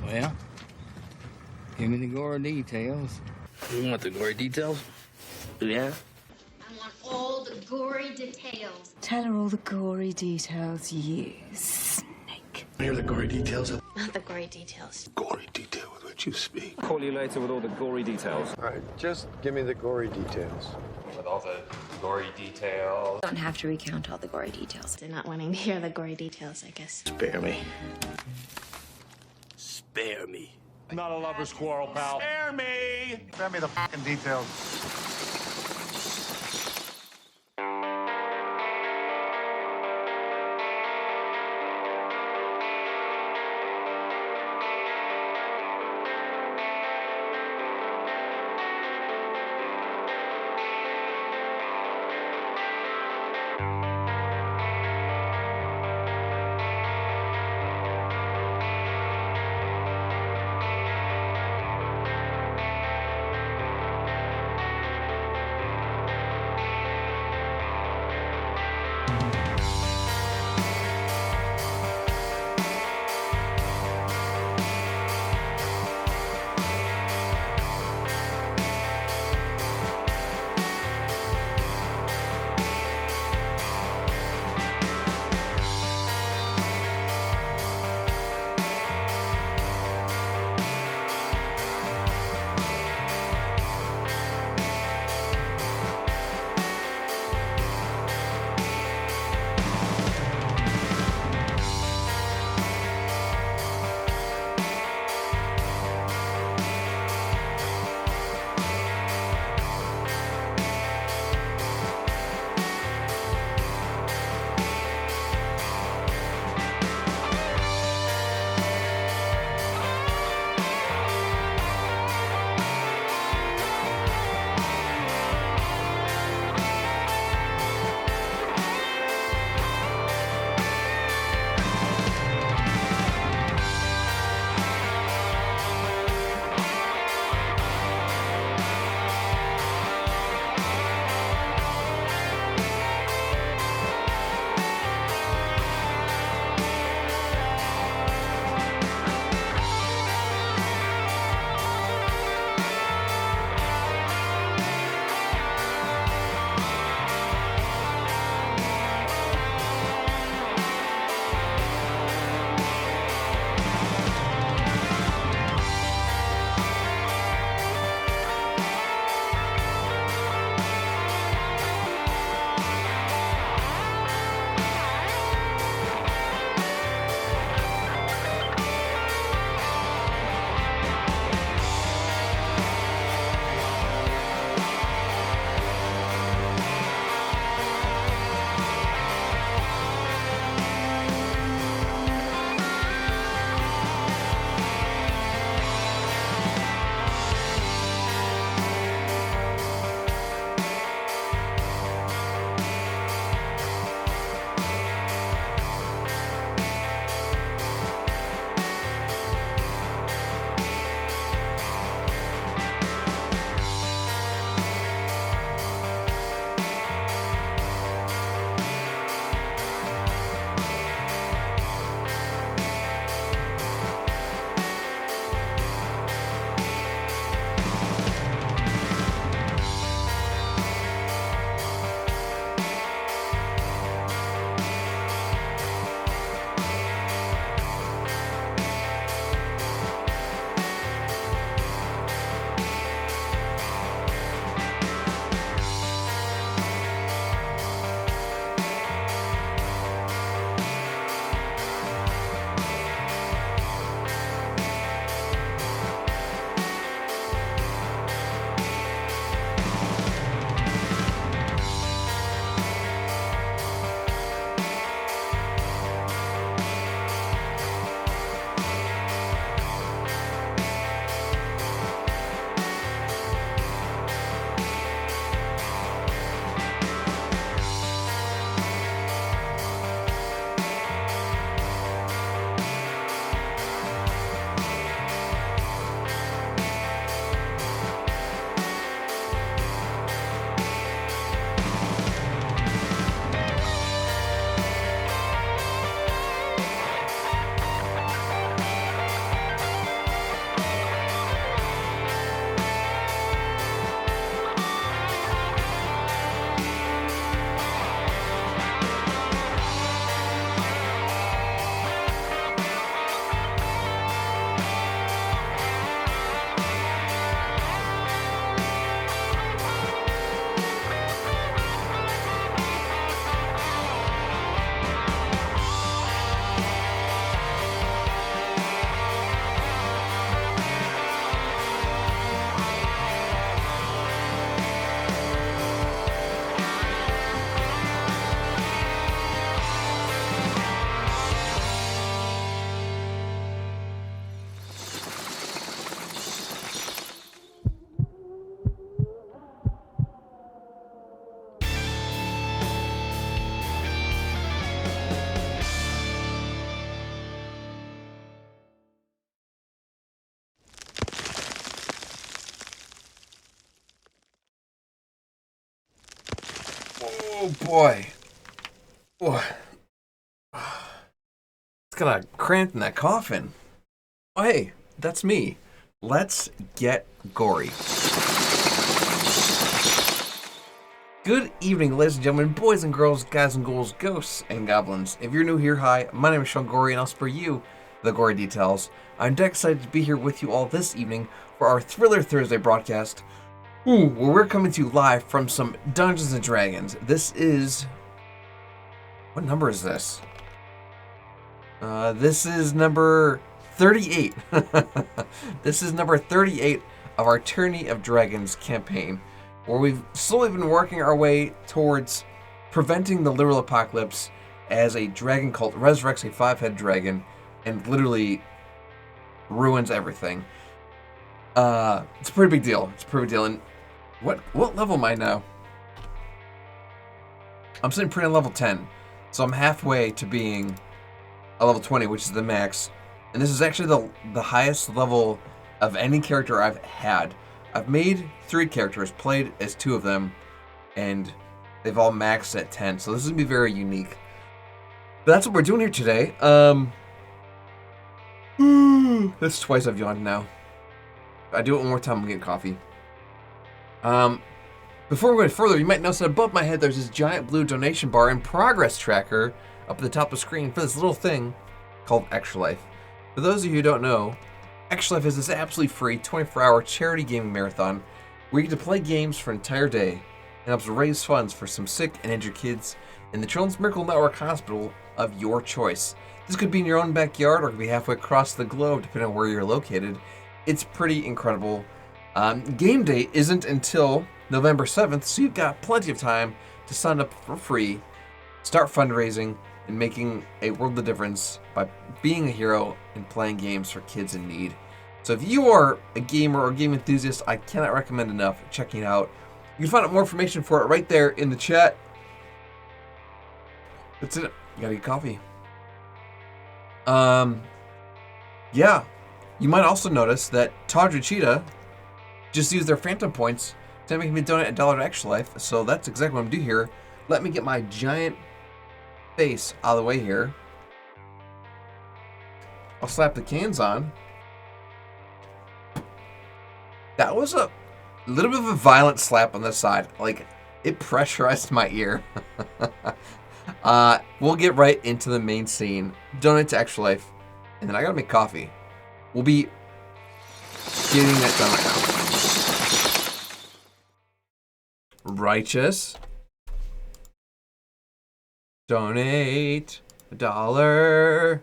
Well, give me the gory details. You want the gory details? Yeah? I want all the gory details. Tell her all the gory details, you snake. Hear the gory details. Not the gory details. Gory detail with which you speak. Call you later with all the gory details. All right, just give me the gory details. With all the gory details. Don't have to recount all the gory details. They're not wanting to hear the gory details, I guess. Spare me. Spare me. Not a lover's quarrel, pal. Spare me! Spare me the fucking details. Oh boy. Oh. It's got a cramp in that coffin. Oh hey, that's me. Let's get gory. Good evening, ladies and gentlemen, boys and girls, guys and ghouls, ghosts and goblins. If you're new here, hi, my name is Sean Gory and I'll spare you the gory details. I'm excited to be here with you all this evening for our Thriller Thursday broadcast. Where we're coming to you live from some Dungeons and Dragons. This is... What number is this? This is number 38. This is number 38 of our Tyranny of Dragons campaign, where we've slowly been working our way towards preventing the literal apocalypse as a dragon cult resurrects a 5-head dragon and literally ruins everything. It's a pretty big deal. And what level am I now? I'm sitting pretty on level 10. So I'm halfway to being a level 20, which is the max. And this is actually the highest level of any character I've had. I've made 3 characters, played as 2 of them, and they've all maxed at 10. So this is going to be very unique. But that's what we're doing here today. That's twice I've yawned now. I do it one more time, I'm getting coffee. Before we go further, you might notice that above my head there's this giant blue donation bar and progress tracker up at the top of the screen for this little thing called Extra Life. For those of you who don't know, Extra Life is this absolutely free 24-hour charity gaming marathon where you get to play games for an entire day and helps raise funds for some sick and injured kids in the Children's Miracle Network Hospital of your choice. This could be in your own backyard or could be halfway across the globe depending on where you're located. It's pretty incredible. Game day isn't until November 7th, so you've got plenty of time to sign up for free, start fundraising, and making a world of difference by being a hero and playing games for kids in need. So if you are a gamer or game enthusiast, I cannot recommend enough checking it out. You can find out more information for it right there in the chat. That's it. You gotta get coffee. Yeah. You might also notice that Tawdry Cheetah just used their Phantom points to make me donate $1 to Extra Life, so that's exactly what I'm gonna do here. Let me get my giant face out of the way here. I'll slap the cans on. That was a little bit of a violent slap on the side. Like, it pressurized my ear. We'll get right into the main scene. Donate to Extra Life. And then I gotta make coffee. We'll be getting that done right now. Righteous. Donate $1.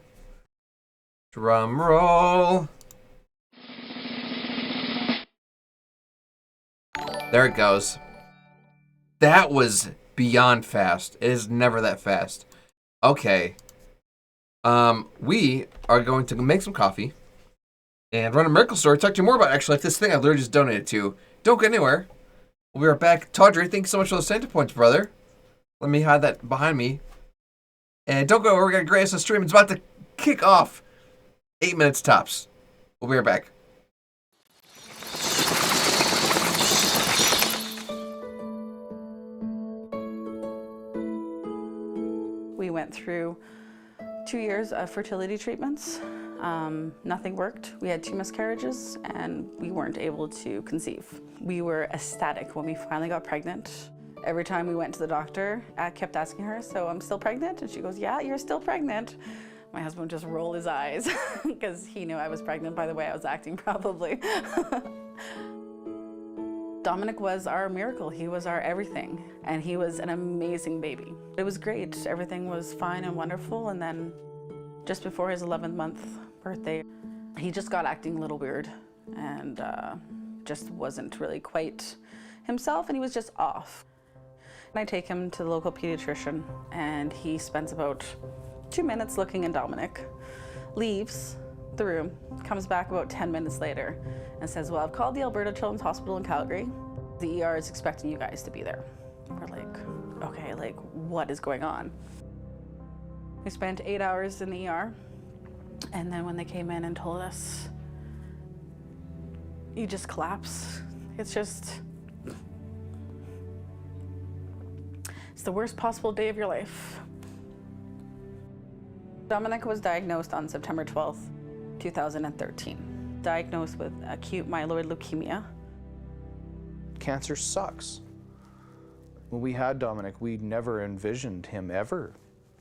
Drum roll. There it goes. That was beyond fast. It is never that fast. Okay. We are going to make some coffee and run a miracle story. Talk to you more about actually this thing I literally just donated to. Don't go anywhere. We'll be right back. Tawdry, thank you so much for those Santa points, brother. Let me hide that behind me. And don't go anywhere. We got a great stream. It's about to kick off. 8 minutes tops. We'll be right back. We went through 2 years of fertility treatments. Nothing worked. We had 2 miscarriages and we weren't able to conceive. We were ecstatic when we finally got pregnant. Every time we went to the doctor, I kept asking her, so I'm still pregnant? And she goes, yeah, you're still pregnant. My husband would just roll his eyes because he knew I was pregnant by the way I was acting probably. Dominic was our miracle. He was our everything. And he was an amazing baby. It was great. Everything was fine and wonderful. And then just before his 11th month birthday, he just got acting a little weird and just wasn't really quite himself, and he was just off. I take him to the local pediatrician and he spends about 2 minutes looking at Dominic, leaves the room, comes back about 10 minutes later and says, well, I've called the Alberta Children's Hospital in Calgary. The ER is expecting you guys to be there. We're like, okay, like what is going on? We spent 8 hours in the ER, and then when they came in and told us, you just collapse. It's It's the worst possible day of your life. Dominic was diagnosed on September 12th, 2013. Diagnosed with acute myeloid leukemia. Cancer sucks. When we had Dominic, we never envisioned him ever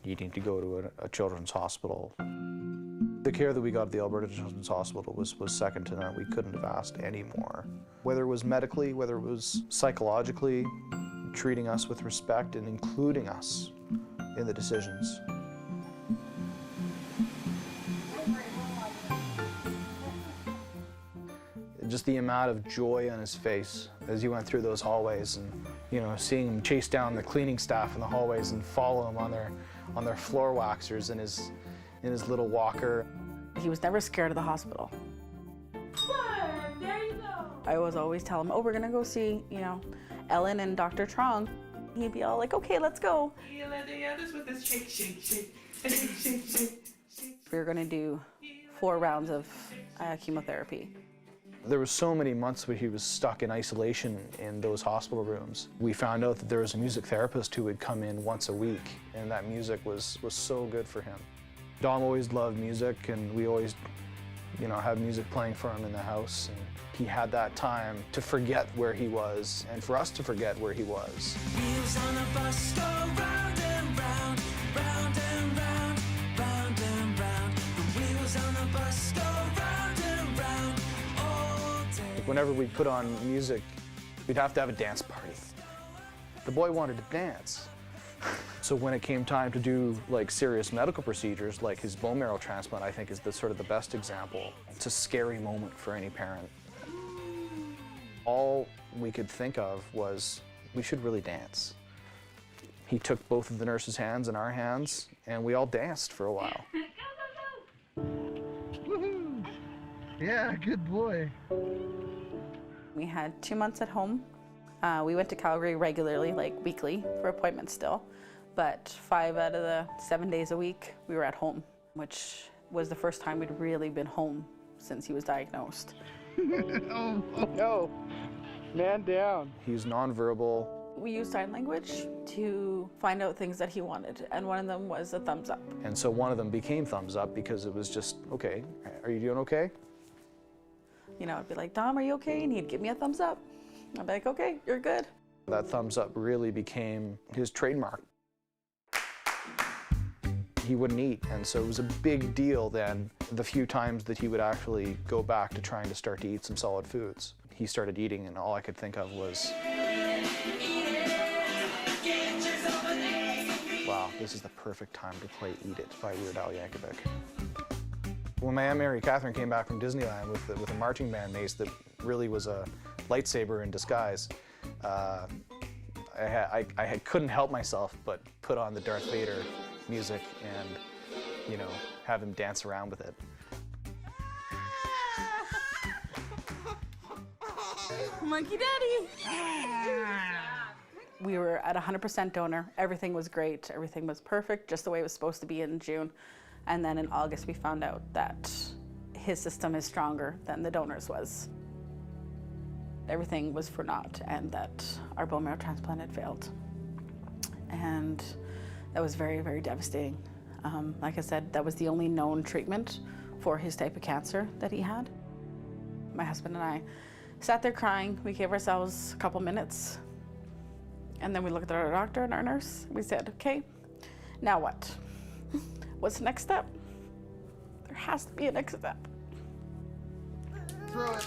needing to go to a children's hospital. The care that we got at the Alberta Children's Hospital was second to none. We couldn't have asked any more. Whether it was medically, whether it was psychologically, treating us with respect and including us in the decisions. Just the amount of joy on his face as he went through those hallways, and seeing him chase down the cleaning staff in the hallways and follow him on their floor waxers in his little walker. He was never scared of the hospital. There you go. I was always tell him, oh, we're gonna go see, Ellen and Dr. Trong. He'd be all like, okay, let's go. We were gonna do 4 rounds of chemotherapy. There were so many months where he was stuck in isolation in those hospital rooms. We found out that there was a music therapist who would come in once a week, and that music was so good for him. Dom always loved music, and we always, had music playing for him in the house. And he had that time to forget where he was, and for us to forget where he was. Wheels on a bus go round and round, round and round, round and round. The wheels on the bus go round and round all day. Whenever we put on music, we'd have to have a dance party. The boy wanted to dance. So when it came time to do serious medical procedures, like his bone marrow transplant, I think is the best example. It's a scary moment for any parent. All we could think of was, we should really dance. He took both of the nurse's hands in our hands, and we all danced for a while. Woohoo! Yeah, good boy. We had 2 months at home. We went to Calgary regularly, weekly, for appointments still. But 5 out of the 7 days a week, we were at home, which was the first time we'd really been home since he was diagnosed. Oh, no. Man down. He's nonverbal. We used sign language to find out things that he wanted, and one of them was a thumbs up. And so one of them became thumbs up because it was just, okay, are you doing okay? I'd be like, Dom, are you okay? And he'd give me a thumbs up. I'd be like, okay, you're good. That thumbs up really became his trademark. He wouldn't eat, and so it was a big deal then, the few times that he would actually go back to trying to start to eat some solid foods. He started eating, and all I could think of was, wow, this is the perfect time to play Eat It by Weird Al Yankovic. When my Aunt Mary Catherine came back from Disneyland with a marching band mace that really was a lightsaber in disguise, I couldn't help myself but put on the Darth Vader music and, have him dance around with it. Monkey Daddy! We were at 100% donor. Everything was great. Everything was perfect, just the way it was supposed to be in June. And then in August, we found out that his system is stronger than the donor's was. Everything was for naught, and that our bone marrow transplant had failed. And that was very, very devastating. Like I said, that was the only known treatment for his type of cancer that he had. My husband and I sat there crying. We gave ourselves a couple minutes, and then we looked at our doctor and our nurse. We said, okay, now what? What's the next step? There has to be a next step. Throw it.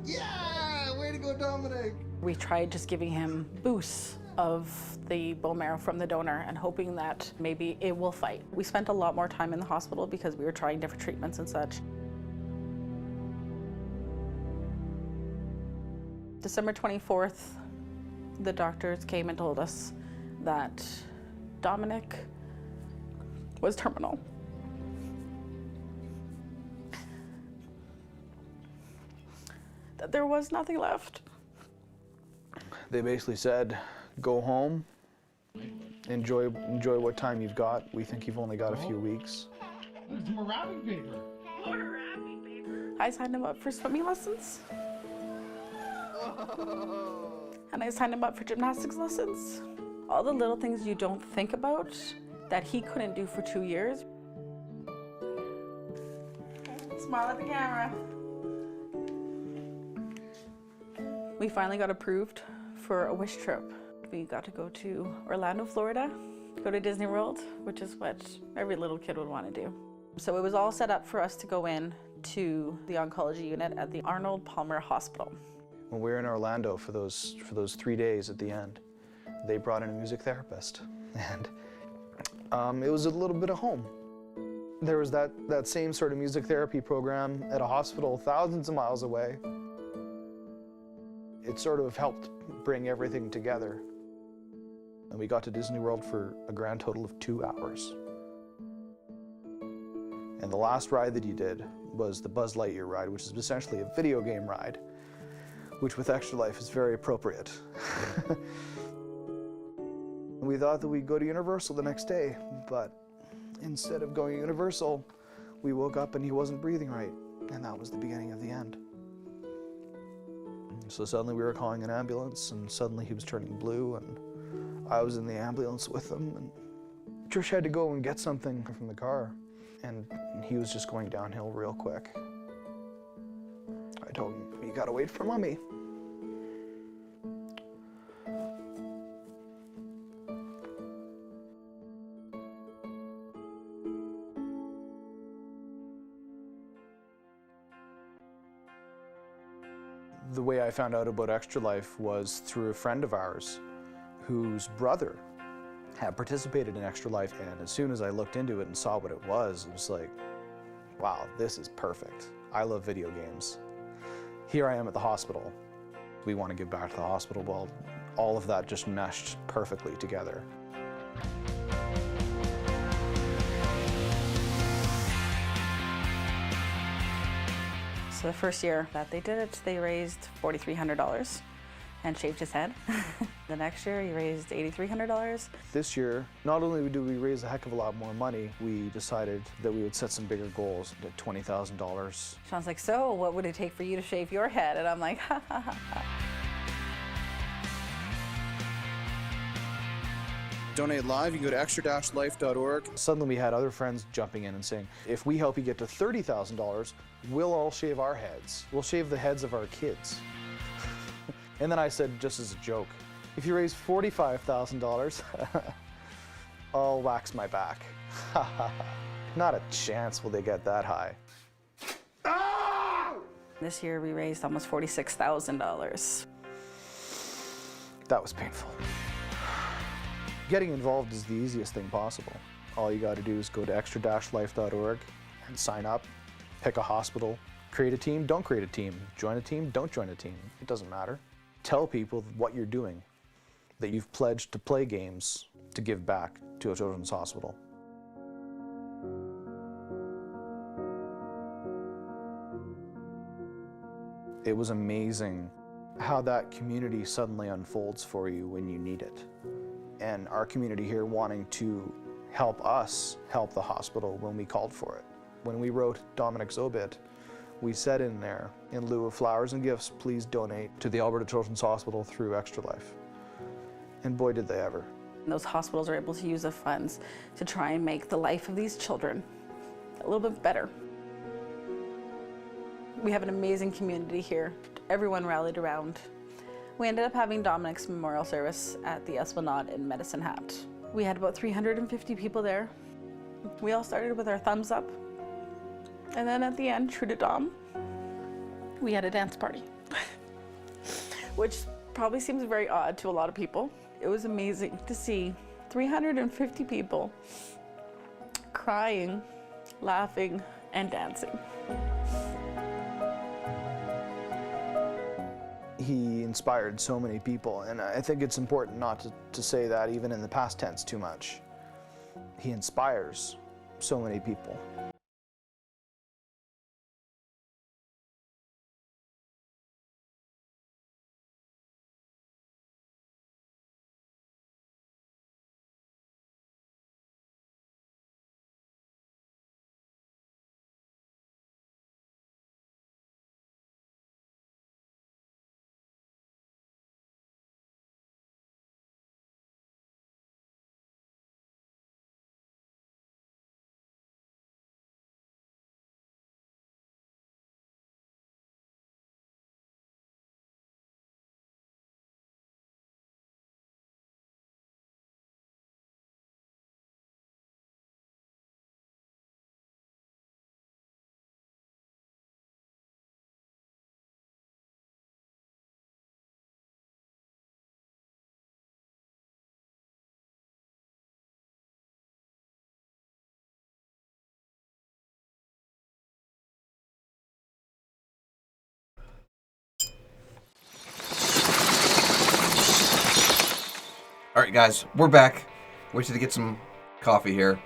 Yeah! Way to go, Dominic! We tried just giving him boosts of the bone marrow from the donor and hoping that maybe it will fight. We spent a lot more time in the hospital because we were trying different treatments and such. December 24th, the doctors came and told us that Dominic was terminal. That there was nothing left. They basically said, go home, enjoy what time you've got. We think you've only got a few weeks. There's more wrapping paper. More wrapping paper. I signed him up for swimming lessons. and I signed him up for gymnastics lessons. All the little things you don't think about that he couldn't do for 2 years. Smile at the camera. We finally got approved for a wish trip. We got to go to Orlando, Florida, go to Disney World, which is what every little kid would want to do. So it was all set up for us to go in to the oncology unit at the Arnold Palmer Hospital. When we were in Orlando for those 3 days at the end, they brought in a music therapist, and it was a little bit of home. There was that same sort of music therapy program at a hospital thousands of miles away. It sort of helped bring everything together. And we got to Disney World for a grand total of 2 hours. And the last ride that he did was the Buzz Lightyear ride, which is essentially a video game ride, which with Extra Life is very appropriate. We thought that we'd go to Universal the next day, but instead of going to Universal, we woke up and he wasn't breathing right, and that was the beginning of the end. So suddenly we were calling an ambulance, and suddenly he was turning blue, and I was in the ambulance with him, and Trish had to go and get something from the car, and he was just going downhill real quick. I told him, "You gotta wait for Mommy." The way I found out about Extra Life was through a friend of ours whose brother had participated in Extra Life, and as soon as I looked into it and saw what it was like, wow, this is perfect. I love video games. Here I am at the hospital. We want to give back to the hospital. Well, all of that just meshed perfectly together. So the first year that they did it, they raised $4,300 and shaved his head. The next year, he raised $8,300. This year, not only did we raise a heck of a lot more money, we decided that we would set some bigger goals, like $20,000. Sean's like, so what would it take for you to shave your head? And I'm like, ha ha ha. Donate live, you can go to extra-life.org. Suddenly we had other friends jumping in and saying, if we help you get to $30,000, we'll all shave our heads. We'll shave the heads of our kids. And then I said, just as a joke, if you raise $45,000, I'll wax my back. Not a chance will they get that high. This year we raised almost $46,000. That was painful. Getting involved is the easiest thing possible. All you got to do is go to extra-life.org and sign up, pick a hospital, create a team, don't create a team, join a team, don't join a team. It doesn't matter. Tell people what you're doing, that you've pledged to play games to give back to a children's hospital. It was amazing how that community suddenly unfolds for you when you need it. And our community here wanting to help us help the hospital when we called for it. When we wrote Dominic's obit, we said in there, in lieu of flowers and gifts, please donate to the Alberta Children's Hospital through Extra Life. And boy, did they ever. Those hospitals are able to use the funds to try and make the life of these children a little bit better. We have an amazing community here. Everyone rallied around. We ended up having Dominic's memorial service at the Esplanade in Medicine Hat. We had about 350 people there. We all started with our thumbs up. And then at the end, true to Dom, we had a dance party, which probably seems very odd to a lot of people. It was amazing to see 350 people crying, laughing, and dancing. He inspired so many people, and I think it's important not to say that even in the past tense too much. He inspires so many people. All right, guys, we're back. Waiting to get some coffee here.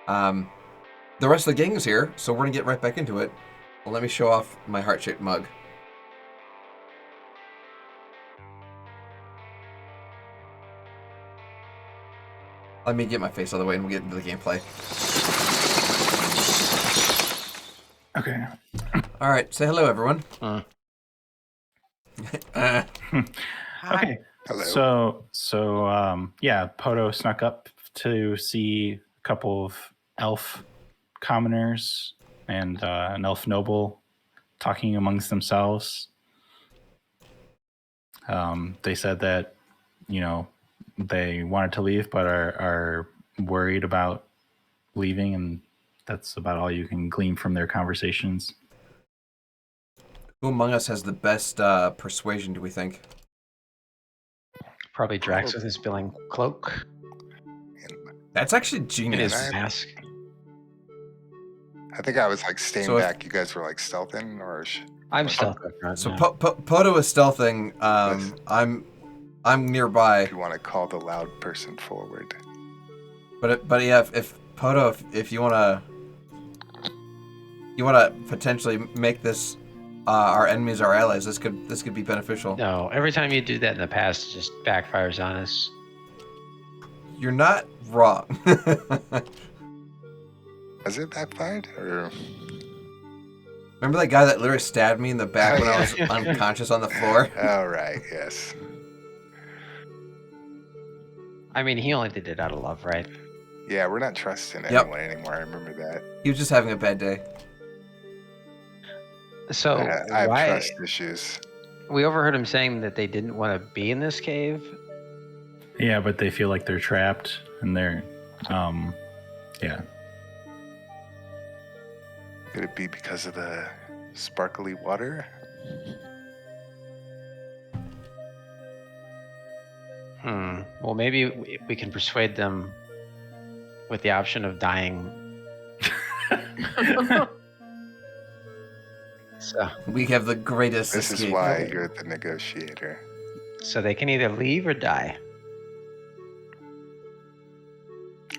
The rest of the gang is here, so we're gonna get right back into it. Well, let me show off my heart-shaped mug. Let me get my face out of the way and we'll get into the gameplay. Okay. All right, say hello, everyone. Okay. Hello. So, yeah, Poto snuck up to see a couple of elf commoners and an elf noble talking amongst themselves. They said that, you know, they wanted to leave but are worried about leaving, and that's about all you can glean from their conversations. Who among us has the best persuasion, do we think? Probably Drax with his billing cloak. That's actually genius. It is mask. I think I was like staying So if- back. You guys were like stealthing, or I'm stealthing right So now. Poto is stealthing. I'm nearby. If you want to call the loud person forward. But yeah, if Poto, if you wanna potentially make this our enemies our allies, this could be beneficial. No, every time you do that in the past, it just backfires on us. You're not wrong. Has it backfired? Or Remember that guy that literally stabbed me in the back when I was unconscious on the floor? All right, yes. I mean, he only did it out of love, right? Yeah, we're not trusting Yep. anyone anymore. I remember that. He was just having a bad day. So I have why? trust issues. We overheard him saying that they didn't want to be in this cave. Yeah, but they feel like they're trapped and they're, yeah. Could it be because of the sparkly water? Well, maybe we can persuade them with the option of dying. So We have the greatest This is escape. why you're the negotiator. So they can either leave or die.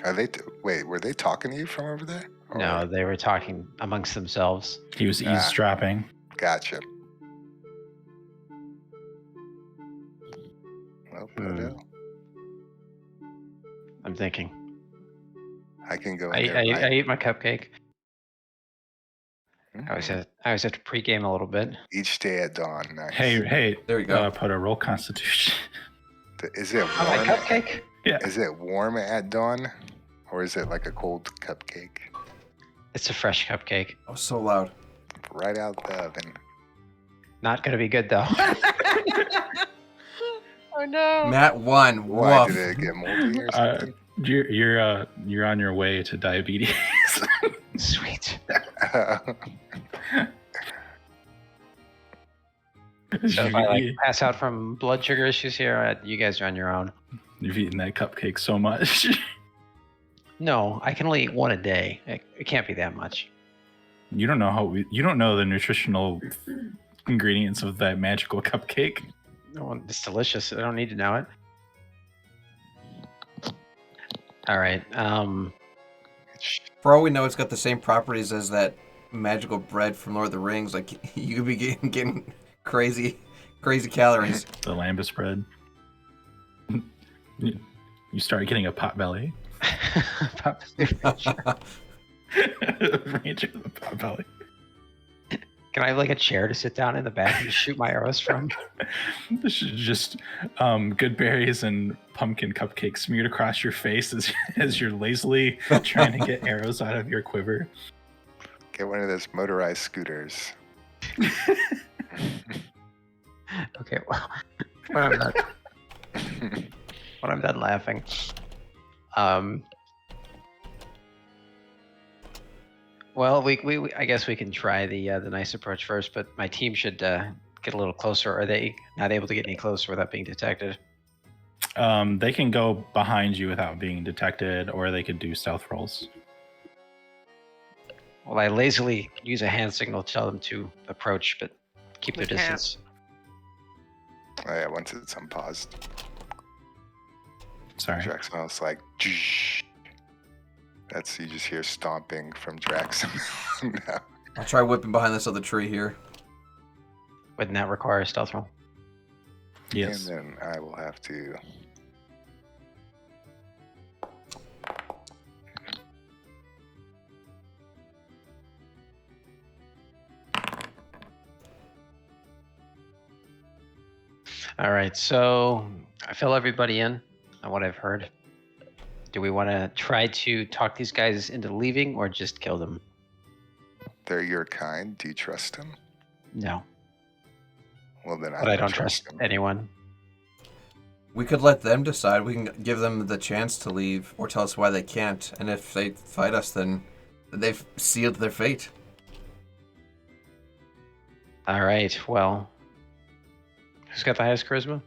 Are they? Wait, were they talking to you from over there? Or- No, they were talking amongst themselves. He was eavesdropping. Gotcha. Well, Poto, I'm thinking. I can go. I eat my cupcake. I always have to pregame a little bit. Each day at dawn. Nice. Hey, there we go. Poto, roll Constitution. Is it Oh, my warm? cupcake? Yeah. Is it warm at dawn, or is it like a cold cupcake? It's a fresh cupcake. Oh, so loud. Right out the oven. Not gonna be good though. Oh no. Matt won. Why Woof. did it get moldy or something? You're on your way to diabetes. Sweet. So if I like pass out from blood sugar issues here, you guys are on your own. You've eaten that cupcake so much. No, I can only eat one a day. It can't be that much. You don't know you don't know the nutritional ingredients of that magical cupcake. No, it's delicious. I don't need to know it. All right. For all we know, it's got the same properties as that magical bread from Lord of the Rings. Like, you could be getting crazy calories. The lambus bread. You start getting a pot belly. Ranger the pot belly. Can I have like a chair to sit down in the back and shoot my arrows from? This is just good berries and pumpkin cupcakes smeared across your face as you're lazily trying to get arrows out of your quiver. Get one of those motorized scooters. Okay, well, when I'm done laughing, well, we I guess we can try the nice approach first, but my team should get a little closer. Are they not able to get any closer without being detected? They can go behind you without being detected, or they could do stealth rolls. Well, I lazily use a hand signal to tell them to approach, but keep their distance. Oh yeah, once it's unpaused. Sorry. Draxmel's like, that's, you just hear stomping from Draxmel. No. I'll try whipping behind this other tree here. Wouldn't that require a stealth roll? Yes. And then I will have to. All right, so I fill everybody in on what I've heard. Do we want to try to talk these guys into leaving or just kill them? They're your kind. Do you trust them? No. Well, then But I don't trust anyone. We could let them decide. We can give them the chance to leave or tell us why they can't. And if they fight us, then they've sealed their fate. All right, well, who's got the highest charisma?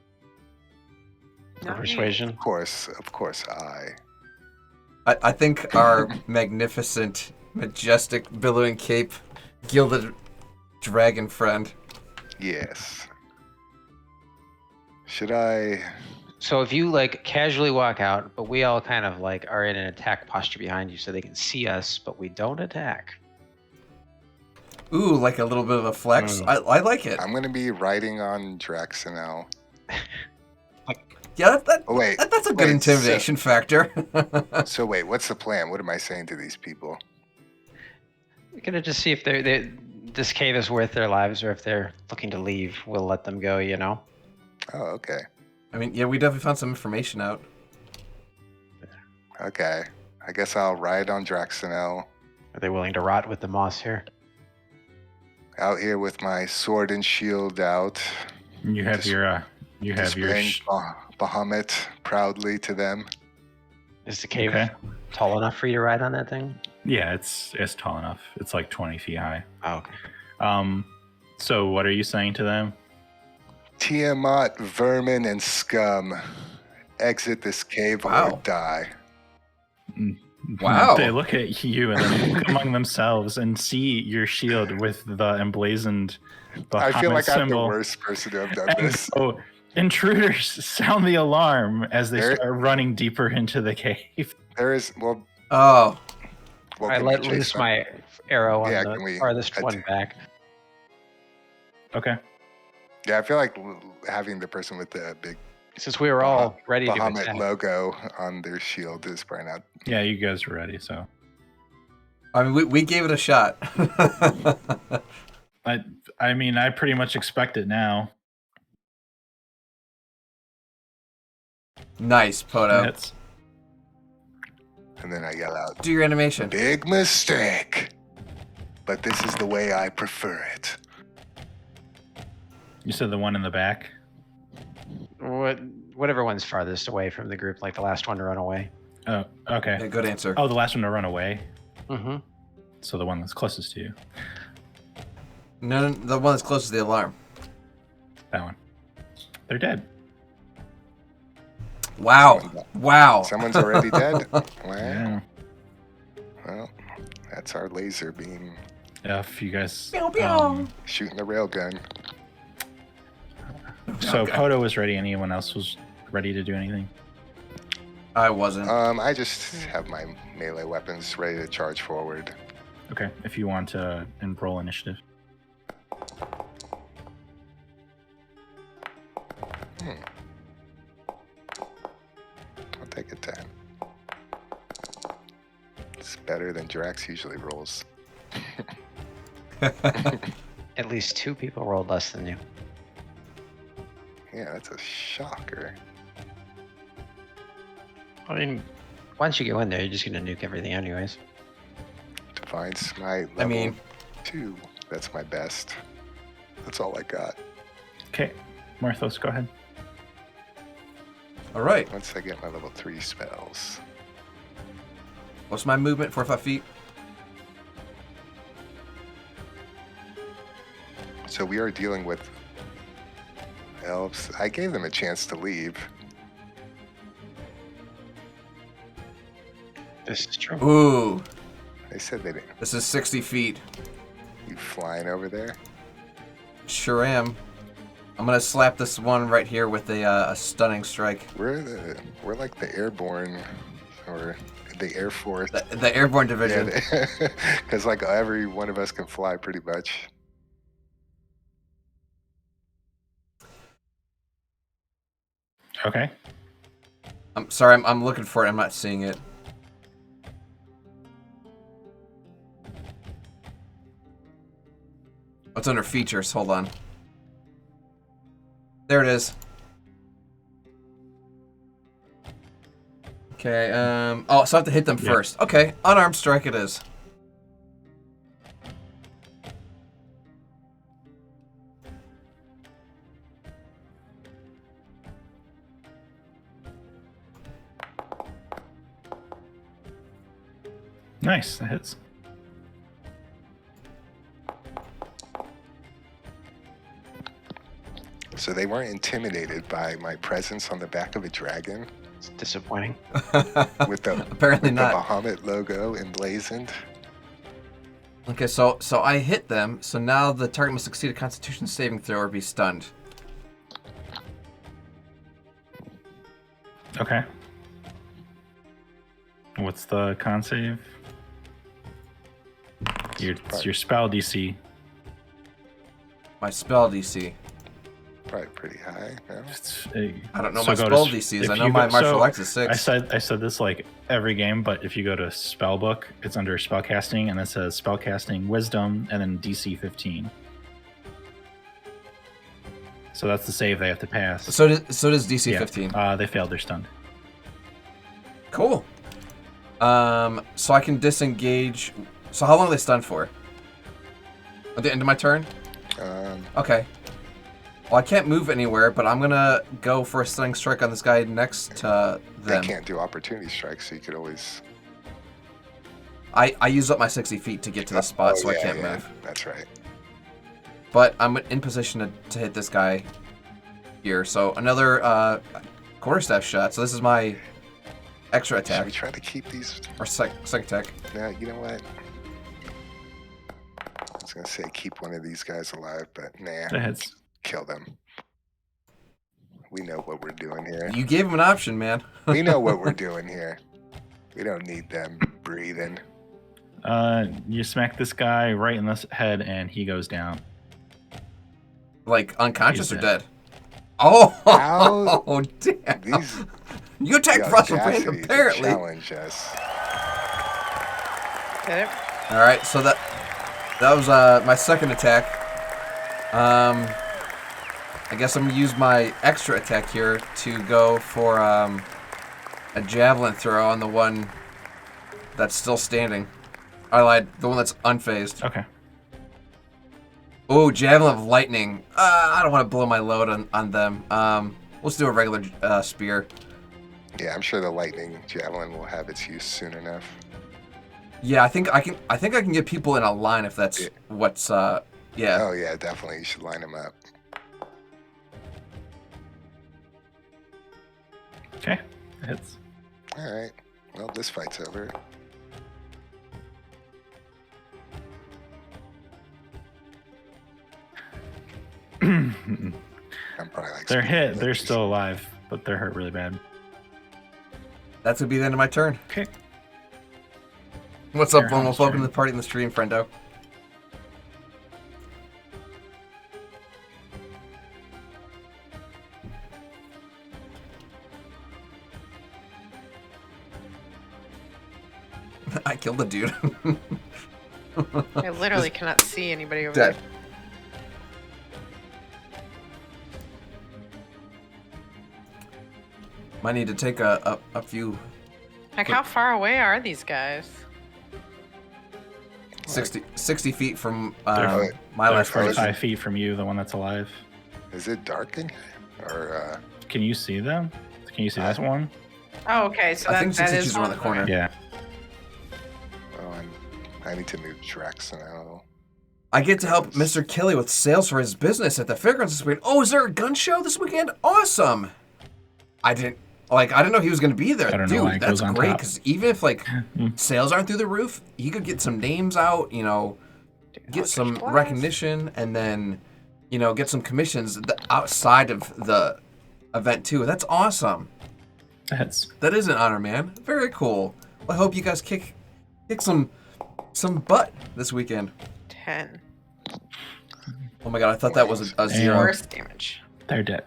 Or persuasion? Of course, I think our magnificent, majestic, billowing cape, gilded dragon friend. Yes. Should I? So if you like casually walk out, but we all kind of like are in an attack posture behind you so they can see us, but we don't attack. Ooh, like a little bit of a flex. I like it. I'm gonna be riding on Draxenel. Yeah, Oh, wait. that's a good intimidation factor. So wait, what's the plan? What am I saying to these people? We're gonna just see if this cave is worth their lives, or if they're looking to leave, we'll let them go. You know. Oh, okay. I mean, yeah, we definitely found some information out. Okay. I guess I'll ride on Draxenel. Are they willing to rot with the moss here? Out here with my sword and shield out. You have your displaying Bahamut proudly to them. Is the cave tall enough for you to ride on that thing? Yeah, it's tall enough. It's like 20 feet high. Oh, okay. So what are you saying to them? Tiamat, vermin, and scum, exit this cave or die. Wow. They look at you and then look among themselves and see your shield with the emblazoned I feel Bahamut like I'm the symbol. worst person to have done And this. so intruders sound the alarm as they start running deeper into the cave. There is, well... Oh. Well, I let loose my arrow on can the we farthest one back. Okay. Yeah, I feel like having the person with the big Since we were all ready to Bahamut attack. logo on their shield is probably not... Yeah, you guys were ready, so. I mean, we gave it a shot. I mean, I pretty much expect it now. Nice, Poto. Hits. And then I yell out, Do your animation. big mistake, but this is the way I prefer it. You said the one in the back? Whatever one's farthest away from the group, like the last one to run away. Oh, okay. Yeah, good answer. Oh, the last one to run away? Mm-hmm. So the one that's closest to you. No, the one that's closest to the alarm. That one. They're dead. Wow. Wow. Someone's already dead? Wow. Yeah. Well, that's our laser beam Yeah, if you guys... shooting the railgun. So Poto was ready. Anyone else was ready to do anything? I wasn't. I just have my melee weapons ready to charge forward. Okay, if you want to roll initiative. I'll take a 10. It's better than Drax usually rolls. At least 2 people rolled less than you. Yeah, that's a shocker. I mean, once you go in there, you're just gonna nuke everything anyways. Divine Smite level 2. That's my best. That's all I got. Okay, Marthos, go ahead. All right. Once I get my level 3 spells. What's my movement? 4 or 5 feet? So we are dealing with elves. I gave them a chance to leave. This is true. Ooh. They said they didn't. This is 60 feet. You flying over there? Sure am. I'm gonna slap this one right here with a stunning strike. We're like the airborne, or the Air Force. The airborne division. Because like every one of us can fly pretty much. Okay. I'm sorry, I'm looking for it. I'm not seeing it. What's under features? Hold on. There it is. Okay, oh, so I have to hit them first. Okay, unarmed strike it is. Nice, that hits. So they weren't intimidated by my presence on the back of a dragon? It's disappointing. With the Apparently not. The Bahamut logo emblazoned? Okay, so I hit them, so now the target must succeed a Constitution saving throw or be stunned. Okay. What's the con save? It's your spell DC. My spell DC. Probably pretty high. No? I don't know my spell DCs. I know my martial arts is 6. I said this like every game, but if you go to spell book, it's under spellcasting, and it says spellcasting wisdom, and then DC 15. So that's the save they have to pass. So does DC 15. They failed. They're stunned. Cool. So I can disengage. So how long are they stunned for? At the end of my turn? Okay. Well, I can't move anywhere, but I'm gonna go for a stunning strike on this guy next to them. They can't do opportunity strikes, so you could always... I use up my 60 feet to get to the spot, so I can't move. That's right. But I'm in position to hit this guy here. So another quarterstaff shot. So this is my extra attack. Should we try to keep these... Or second attack. No, you know what? I was gonna say keep one of these guys alive, but nah. That hits. Kill them. We know what we're doing here. You gave him an option, man. We know what we're doing here. We don't need them breathing. You smack this guy right in the head, and he goes down. Like unconscious or dead? Oh, How damn! These, you attacked Russell Brand, apparently. Challenge us. All right, so that was my second attack. I guess I'm gonna use my extra attack here to go for a javelin throw on the one that's still standing. I lied. The one that's unfazed. Okay. Oh, javelin of lightning. I don't want to blow my load on them. Let's do a regular spear. Yeah, I'm sure the lightning javelin will have its use soon enough. Yeah, I think I can get people in a line if that's what's yeah. Oh yeah, definitely. You should line them up. Okay, that hits. All right. Well, this fight's over. I'm probably like. They're hit. They're still alive, but they're hurt really bad. That's gonna be the end of my turn. Okay. What's up, Bomo? Welcome to the party in the stream, friendo. I killed the dude. I literally cannot see anybody over Dead. there. Might need to take a few. Like, how far away are these guys? 60 feet from They're my last 45 feet from you, the one that's alive. Is it dark in here? Or can you see them? Can you see that one? Oh, okay. So I think that is 60 is around the corner. Yeah. Oh, I need to move Drex now. I get to help Mr. Kelly with sales for his business at the fairgrounds this weekend. Oh, is there a gun show this weekend? Awesome! I didn't know he was going to be there. I don't know why Dude, it that's goes on great, top. because even if, like, sales aren't through the roof, he could get some names out, you know, get some recognition, and then get some commissions outside of the event too. That's awesome. That is an honor, man. Very cool. Well, I hope you guys kick some butt this weekend. 10. Oh my god, I thought that was a 0. Force damage. They're dead.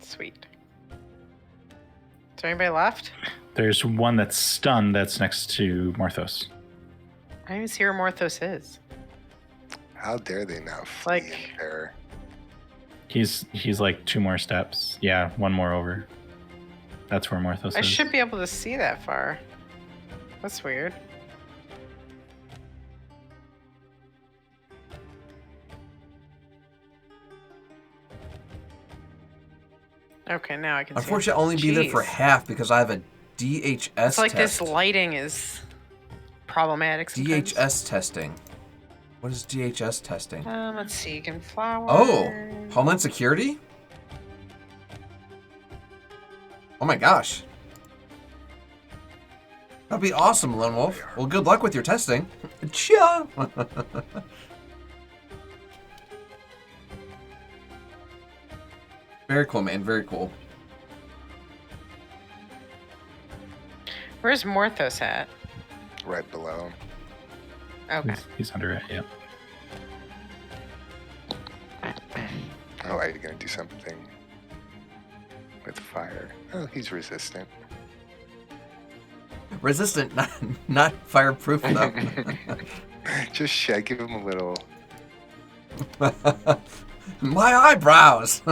Sweet. Is there anybody left? There's one that's stunned that's next to Morthos. I don't even see where Morthos is. How dare they now flee in terror? He's like 2 more steps. Yeah, 1 more over. That's where Morthos I is. should be able to see that far. That's weird. Okay, now I can see. Unfortunately, I'll only be there for half because I have a DHS It's like test. this lighting is problematic sometimes. DHS testing. What is DHS testing? Let's see. You can flower. Oh, Homeland Security? Oh my gosh. That'd be awesome, Lone Wolf. Well, good luck with your testing. Chia! Very cool, man. Very cool. Where's Morthos at? Right below. Okay. He's under it, yeah. Oh, are you gonna do something with fire? Oh, he's resistant. Resistant, not fireproof, though. Just give him a little. My eyebrows!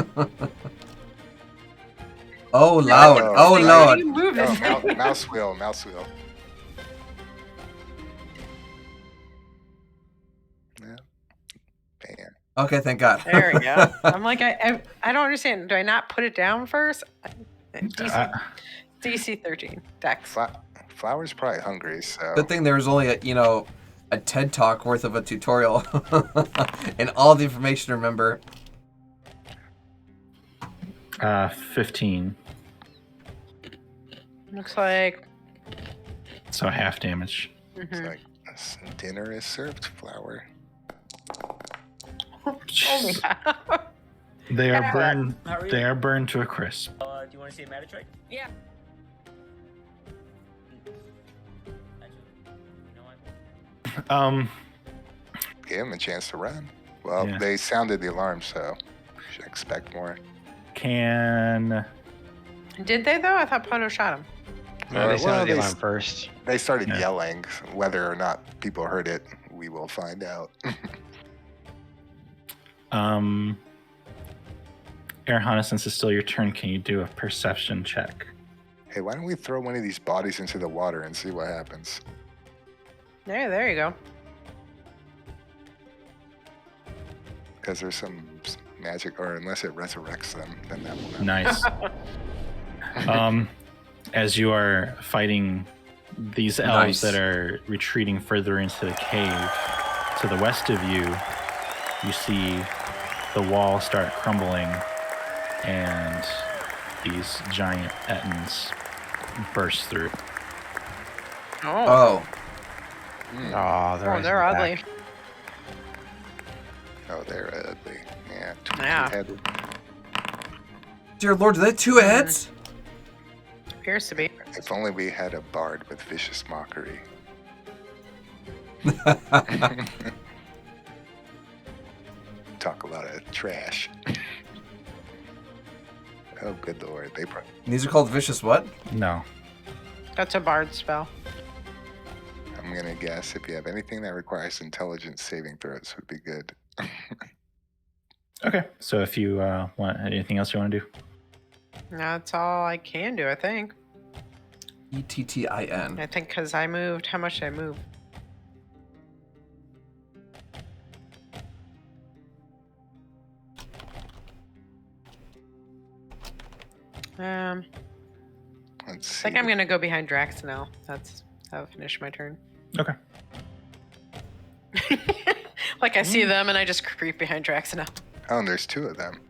Oh, loud. Oh, Lord. No, mouse wheel. Yeah. Bam. Okay, thank God. There we go. I'm like, I don't understand. Do I not put it down first? DC 13. Dex. Flower's probably hungry, so. Good thing there was only a TED Talk worth of a tutorial and all the information to remember. 15. Looks like. So half damage. It's like dinner is served, Flower. Oh yeah. They are burned. They are burned to a crisp. Do you want to see a Metatrike? Yeah. Give him a chance to run. Well, Yeah. they sounded the alarm, so should expect more. Can Did they though? I thought Poto shot him. No, they sounded the they alarm first. They started yelling. Whether or not people heard it, we will find out. Erhana, since it's still your turn, can you do a perception check? Hey, why don't we throw one of these bodies into the water and see what happens? There you go. Because there's some magic, or unless it resurrects them, then that will not. Nice. As you are fighting these elves that are retreating further into the cave, to the west of you, you see the wall start crumbling and these giant ettins burst through. Oh. Oh, they're ugly. Oh, they're ugly. Yeah. Yeah. Two-headed. Dear Lord, do they have 2 heads? Appears to be. If only we had a bard with vicious mockery. Talk a lot of trash. Oh, good Lord. These are called vicious what? No. That's a bard spell. I'm going to guess if you have anything that requires intelligence saving throws would be good. Okay, so if you want anything else you want to do? That's all I can do, I think. ETTIN. I think because I moved. How much did I move? Let's see. I think I'm gonna go behind Drax now. That'll finish my turn. Okay. Like I see them and I just creep behind Drax now. Oh, and there's 2 of them.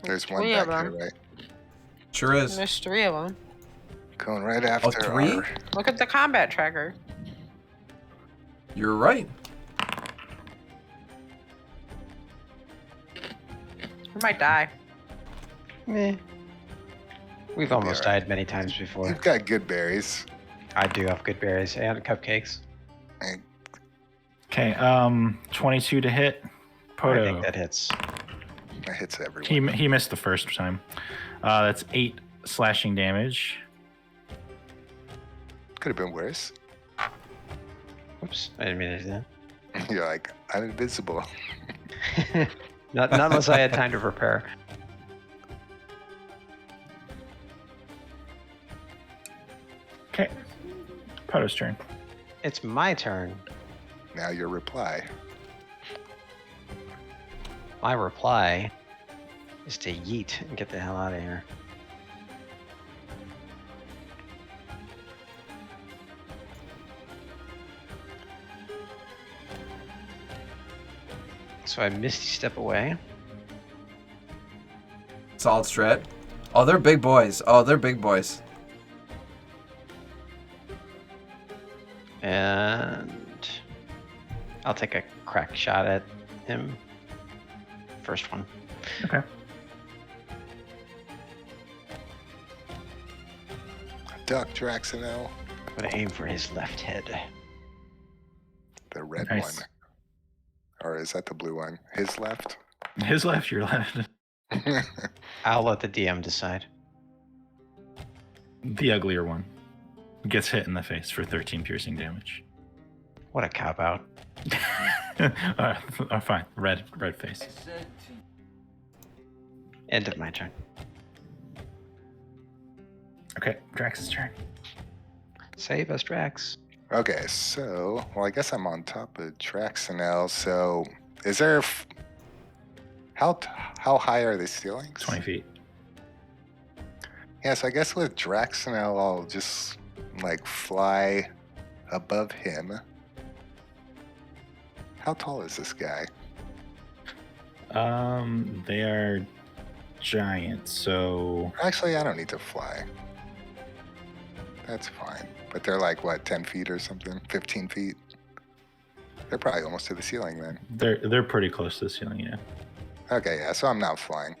There's one 3 back of there, them. right? Sure is. There's 3 of them. Going right after 3? our... Look at the combat tracker. You're right. We might die. Meh. We've You'll be almost all right. died many times before. You've got good berries. I do have good berries and cupcakes. Okay, 22 to hit. I Poto. think that hits. That hits everyone. He missed the first time. That's 8 slashing damage. Could have been worse. Oops, I didn't mean to do that. You're like, I'm invisible. Not unless I had time to prepare. Okay. Poto's turn. It's my turn. Now your reply. My reply is to yeet and get the hell out of here. So I misty step away. Solid strat. Oh, they're big boys. And I'll take a crack shot at him. First one. Okay. Duck, Draxinel. I'm gonna aim for his left head. The red Nice. one. Or is that the blue one? His left? His left, your left. I'll let the DM decide. The uglier one. Gets hit in the face for 13 piercing damage. What a cop out. Fine. Red face. End of my turn. Okay, Drax's turn. Save us, Drax. Okay, so, well, I guess I'm on top of Draxinel, so is there... How high are the ceilings? 20 feet. Yeah, so I guess with Draxinel, I'll just, like, fly above him. How tall is this guy? They are giant, so... Actually, I don't need to fly. That's fine. But they're like, what, 10 feet or something? 15 feet? They're probably almost to the ceiling then. They're pretty close to the ceiling, yeah. Okay, yeah, so I'm not flying.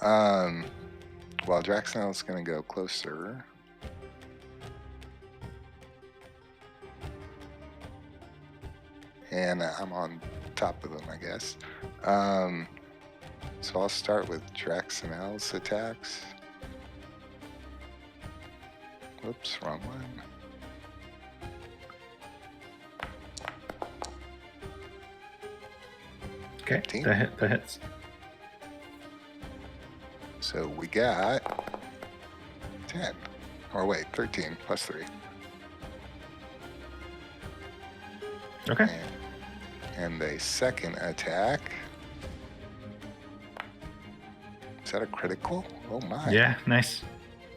Well, Draxinel's gonna go closer. And I'm on top of him, I guess. So I'll start with Draxinel's attacks. Whoops, wrong one. Okay, 15. that hits. So we got 10. Or wait, 13 plus 3. Okay. And the second attack. Is that a critical? Oh my. Yeah, nice.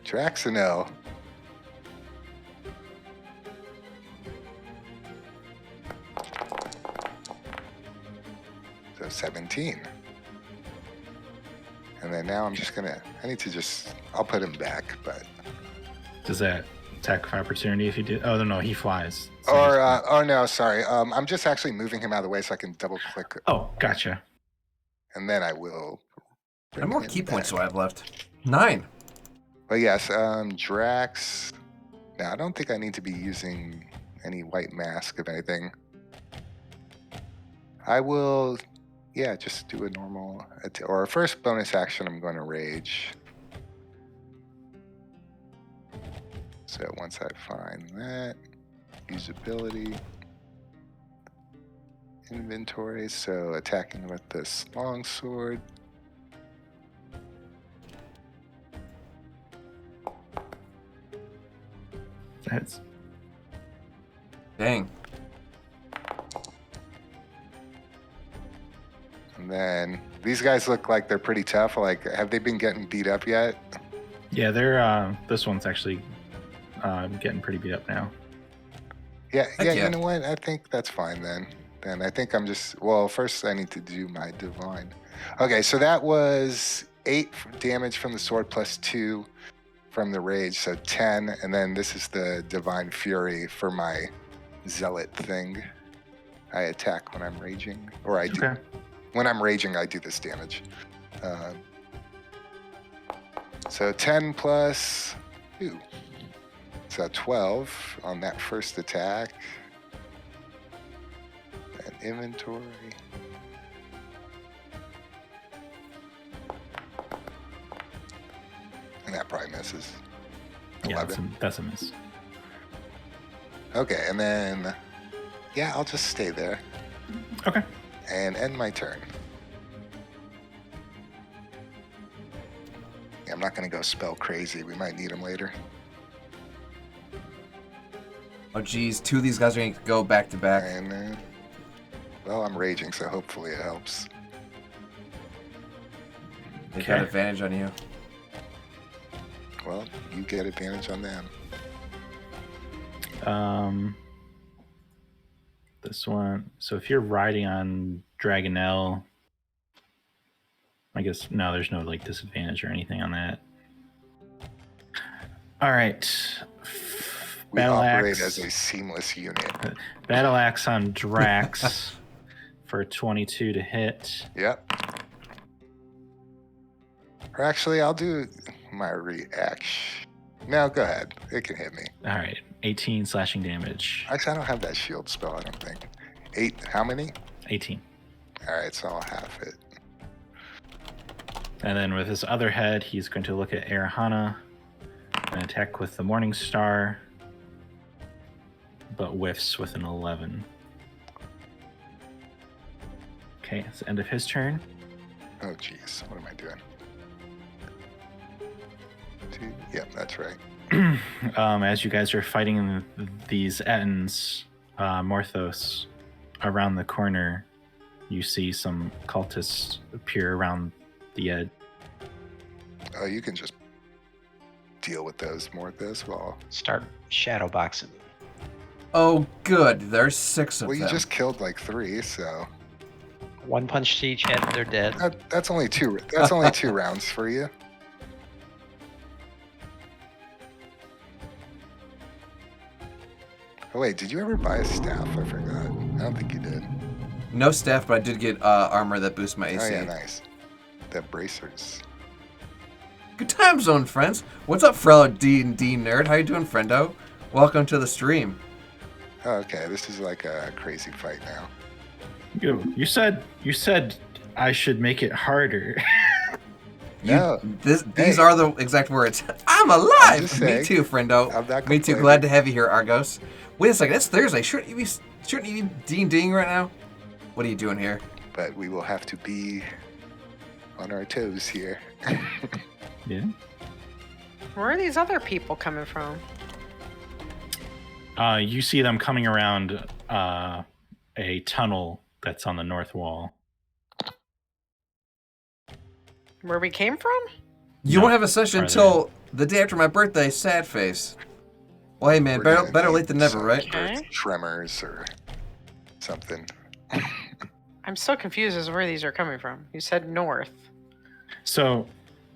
Draxinel. So 17. And then now I'm just gonna, I'll put him back, but. Does that attack of opportunity if you do? Oh, no, he flies. So Oh no, sorry. I'm just actually moving him out of the way so I can double click. Oh, gotcha. And then I will. How many more key points do I have left? 9. But yes, Drax. Now I don't think I need to be using any white mask of anything. I will, yeah, just do a normal, or first bonus action, I'm going to rage. So once I find that, usability, inventory, so attacking with this longsword. That's... Dang. And then these guys look like they're pretty tough. Like, have they been getting beat up yet? Yeah, they're, this one's actually getting pretty beat up now. Yeah, Heck you yeah. know what? I think that's fine then. Then I think I'm just, well, first I need to do my divine. Okay, so that was 8 damage from the sword plus 2 from the rage, so 10. And then this is the divine fury for my zealot thing. I attack when I'm raging, or I do. Okay. When I'm raging, I do this damage. So 10 plus 2. So 12 on that first attack. And inventory. And that probably misses. Yeah, that's a miss. Okay, and then, yeah, I'll just stay there. Okay. And end my turn. Yeah, I'm not going to go spell crazy. We might need them later. Oh, geez. 2 of these guys are going to go back to back. And, well, I'm raging, so hopefully it helps. They got advantage on you. Well, you get advantage on them. This one. So if you're riding on Dragonelle, I guess no, there's no like disadvantage or anything on that. All right. We operate as a seamless unit. Battle axe on Drax for 22 to hit. Yep. Or actually, I'll do my reaction. No, go ahead. It can hit me. All right. 18 slashing damage. Actually, I don't have that shield spell, I don't think. 8, how many? 18. All right, so I'll half it. And then with his other head, he's going to look at Arahana and attack with the Morning Star, but whiffs with an 11. Okay, it's the end of his turn. Oh, jeez. What am I doing? 2. Yep, that's right. As you guys are fighting these Ettins, Morthos, around the corner, you see some cultists appear around the edge. Oh, you can just deal with those more at this while... Start shadow boxing. Oh, good. There's 6 of them. Well, you just killed like 3, so... One punch to each head, they're dead. That's only 2. That's only 2 rounds for you. Oh wait, did you ever buy a staff? I forgot. I don't think you did. No staff, but I did get armor that boosts my AC. Oh yeah, nice. The bracers. Good time zone, friends. What's up, fellow D&D nerd? How you doing, friendo? Welcome to the stream. Oh, okay, this is like a crazy fight now. You said I should make it harder. These are the exact words. I'm alive. Me too, friendo. Me too. Glad to have you here, Argos. Wait a second. It's Thursday. Shouldn't you be D&Ding right now? What are you doing here? But we will have to be on our toes here. Yeah. Where are these other people coming from? You see them coming around a tunnel that's on the north wall. Where we came from? You won't have a session until the day after my birthday, sad face. Well, hey, man, better late than never, right? Okay. Tremors or something. I'm so confused as to where these are coming from. You said north. So,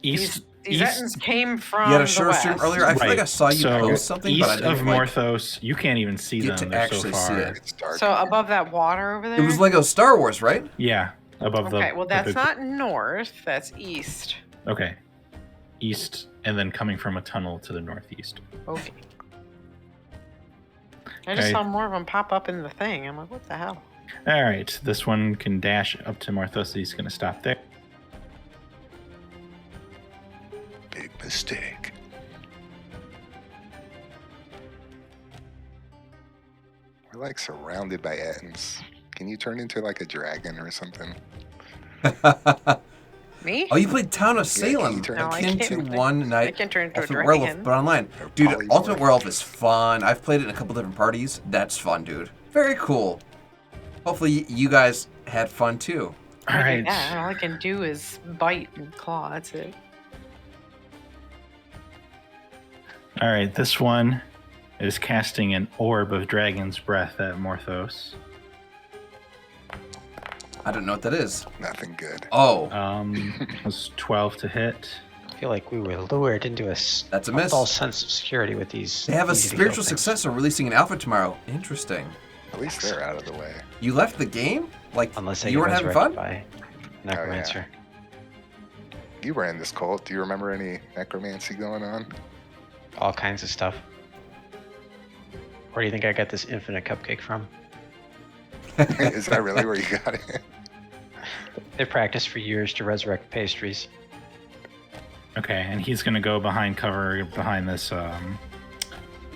east. These Ettins came from You had a the short west. stream earlier. I feel like I saw you post something, east but I didn't of Morthos, you can't even see them. to They're actually so far. see it. So above that water over there? It was Lego Star Wars, right? Yeah, above the. Okay, well that's the big- not north, that's east. Okay, east, and then coming from a tunnel to the northeast. Okay. I just Okay. saw more of them pop up in the thing. I'm like, what the hell? All right, this one can dash up to Morthos. He's going to stop there. Big mistake. We're like surrounded by Ettins. Can you turn into like a dragon or something? Me? Oh, you played Town of Yeah, Salem. can you turn Akin to one night. I can turn into a Ultimate Werewolf, dragon. but online. Dude, Ultimate Werewolf is fun. I've played it in a couple different parties. That's fun, dude. Very cool. Hopefully you guys had fun too. All right. Yeah, all I can do is bite and claw. That's it. All right, this one is casting an orb of dragon's breath at Morthos. I don't know what that is. Nothing good. Oh. It was 12 to hit. I feel like we were lured into That's a miss. false sense of security with these. They have a easy-to-kill spiritual things. successor releasing an alpha tomorrow. Interesting. At least they're out of the way. You left the game? Like, Unless they you get weren't having resurrected fun? by Necromancer. You were in this cult. Do you remember any necromancy going on? All kinds of stuff. Where do you think I got this infinite cupcake from? Is that really where you got it? They practiced for years to resurrect pastries. Okay, and he's gonna go behind cover behind this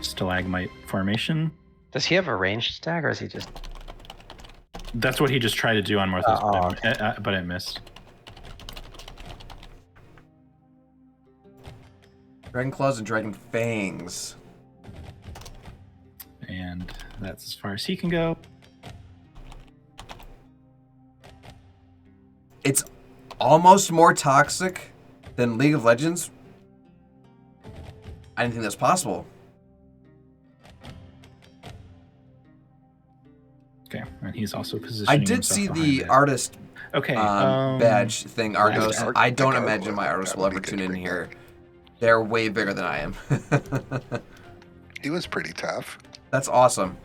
stalagmite formation. Does he have a ranged attack, or is he just? That's what he just tried to do on Morthos, but it missed. Dragon Claws and Dragon Fangs. And that's as far as he can go. It's almost more toxic than League of Legends. I didn't think that's possible. Okay, and he's also positioning. I did himself see behind the it. artist badge thing, Argos. Yeah, I don't the imagine my Argos, artists that will would be ever good tune to in bring here. back. They're way bigger than I am. He was pretty tough. That's awesome.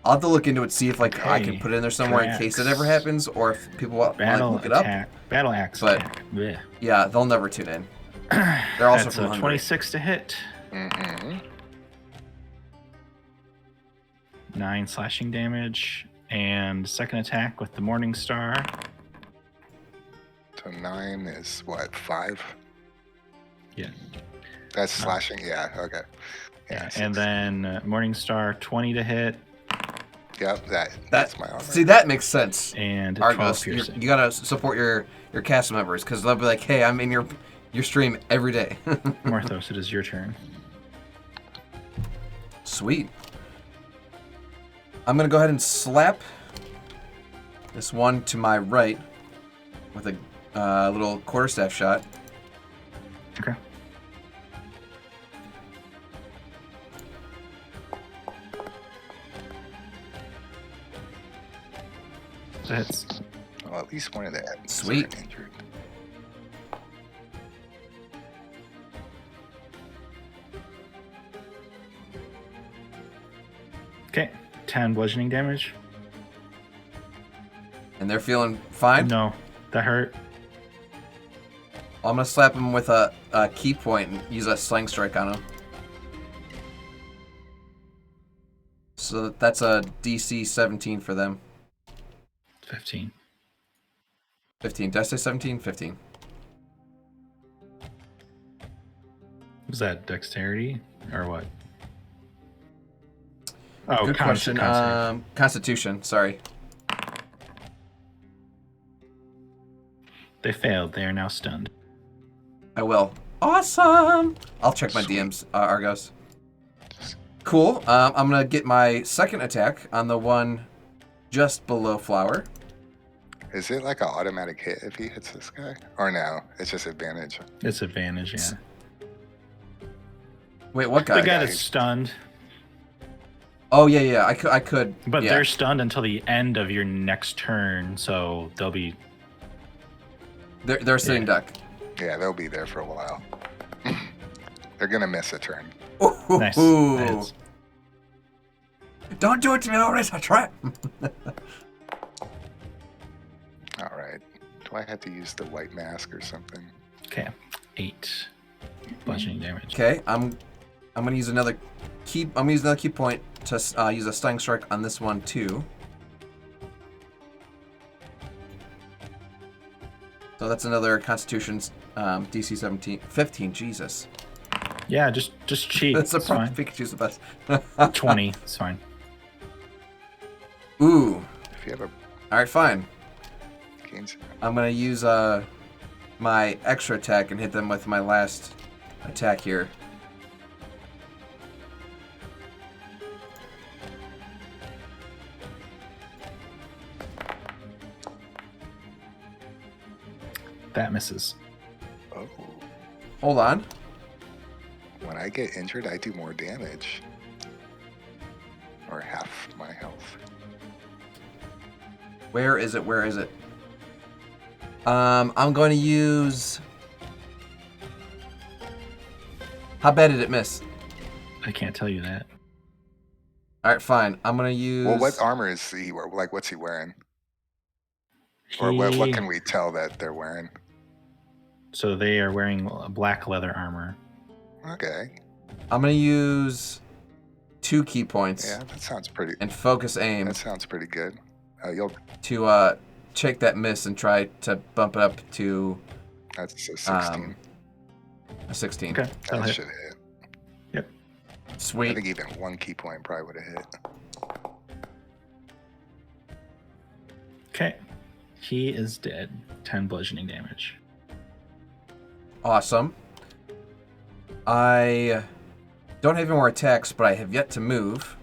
I'll have to look into it, see if like I can Okay, put it in there somewhere in case it ever happens, or if people want to Battle look it attack. up. Battle axe. But attack. Blech. yeah, they'll never tune in. They're also That's from a Hungary. 26 to hit. Mm-hmm. 9 slashing damage, and second attack with the Morning Star. So 9 is what, 5? Yeah. That's slashing. Yeah. Okay. Yeah. And then Morning Star 20 to hit. Yep. That's my armor. See, that makes sense. And 12 Argos, piercing. you gotta support your cast members because they'll be like, "Hey, I'm in your stream every day." Morthos, it is your turn. Sweet. I'm gonna go ahead and slap this one to my right with a little quarterstaff shot. Okay. That's Well, at least one of the enemies Sweet. aren't injured. okay. 10 bludgeoning damage. And they're feeling fine. No, that hurt. I'm gonna slap him with a key point and use a slang strike on him. So that's a DC 17 for them. 15. 15. Did I say 17? 15. Was that dexterity or what? Oh, Good question. Constitution. Sorry. They failed. They are now stunned. I will. Awesome. I'll check my DMs, Argos. Cool. I'm gonna get my second attack on the one just below Flower. Is it like an automatic hit if he hits this guy? Or no? It's just advantage. It's advantage, yeah. Wait, what guy? The guy that's stunned. Oh yeah. I could. But yeah. they're stunned until the end of your next turn, so they'll be. They're sitting duck. Yeah, they'll be there for a while. They're gonna miss a turn. Nice. Ooh. Don't do it to me, Loris. I try. All right. Do I have to use the white mask or something? Okay. 8 bludgeoning damage. Okay, I'm gonna use another key. I'm gonna use another key point to use a stunning strike on this one too. So that's another Constitution DC 15. Jesus. Yeah, just cheat. That's It's surprise. fine. Pikachu's the best. 20. It's fine. Ooh. If you have a All right, fine. gains, I'm gonna use my extra attack and hit them with my last attack here. That misses. oh, Hold on. when I get injured, I do more damage. Or half my health. Where is it? Where is it? I'm going to use. How bad did it miss? I can't tell you that. All right, fine. I'm gonna use. Well, what armor is he wearing? Like, what's he wearing? Or what can we tell that they're wearing? So they are wearing black leather armor. Okay. I'm gonna use 2 key points. Yeah, that sounds pretty. And focus aim. That sounds pretty good. You'll to check that miss and try to bump it up to. That's a 16. A 16. Okay, that'll That hit. should hit. Yep. Sweet. I think even 1 key point probably would have hit. Okay. He is dead. 10 bludgeoning damage. Awesome. I don't have any more attacks, but I have yet to move.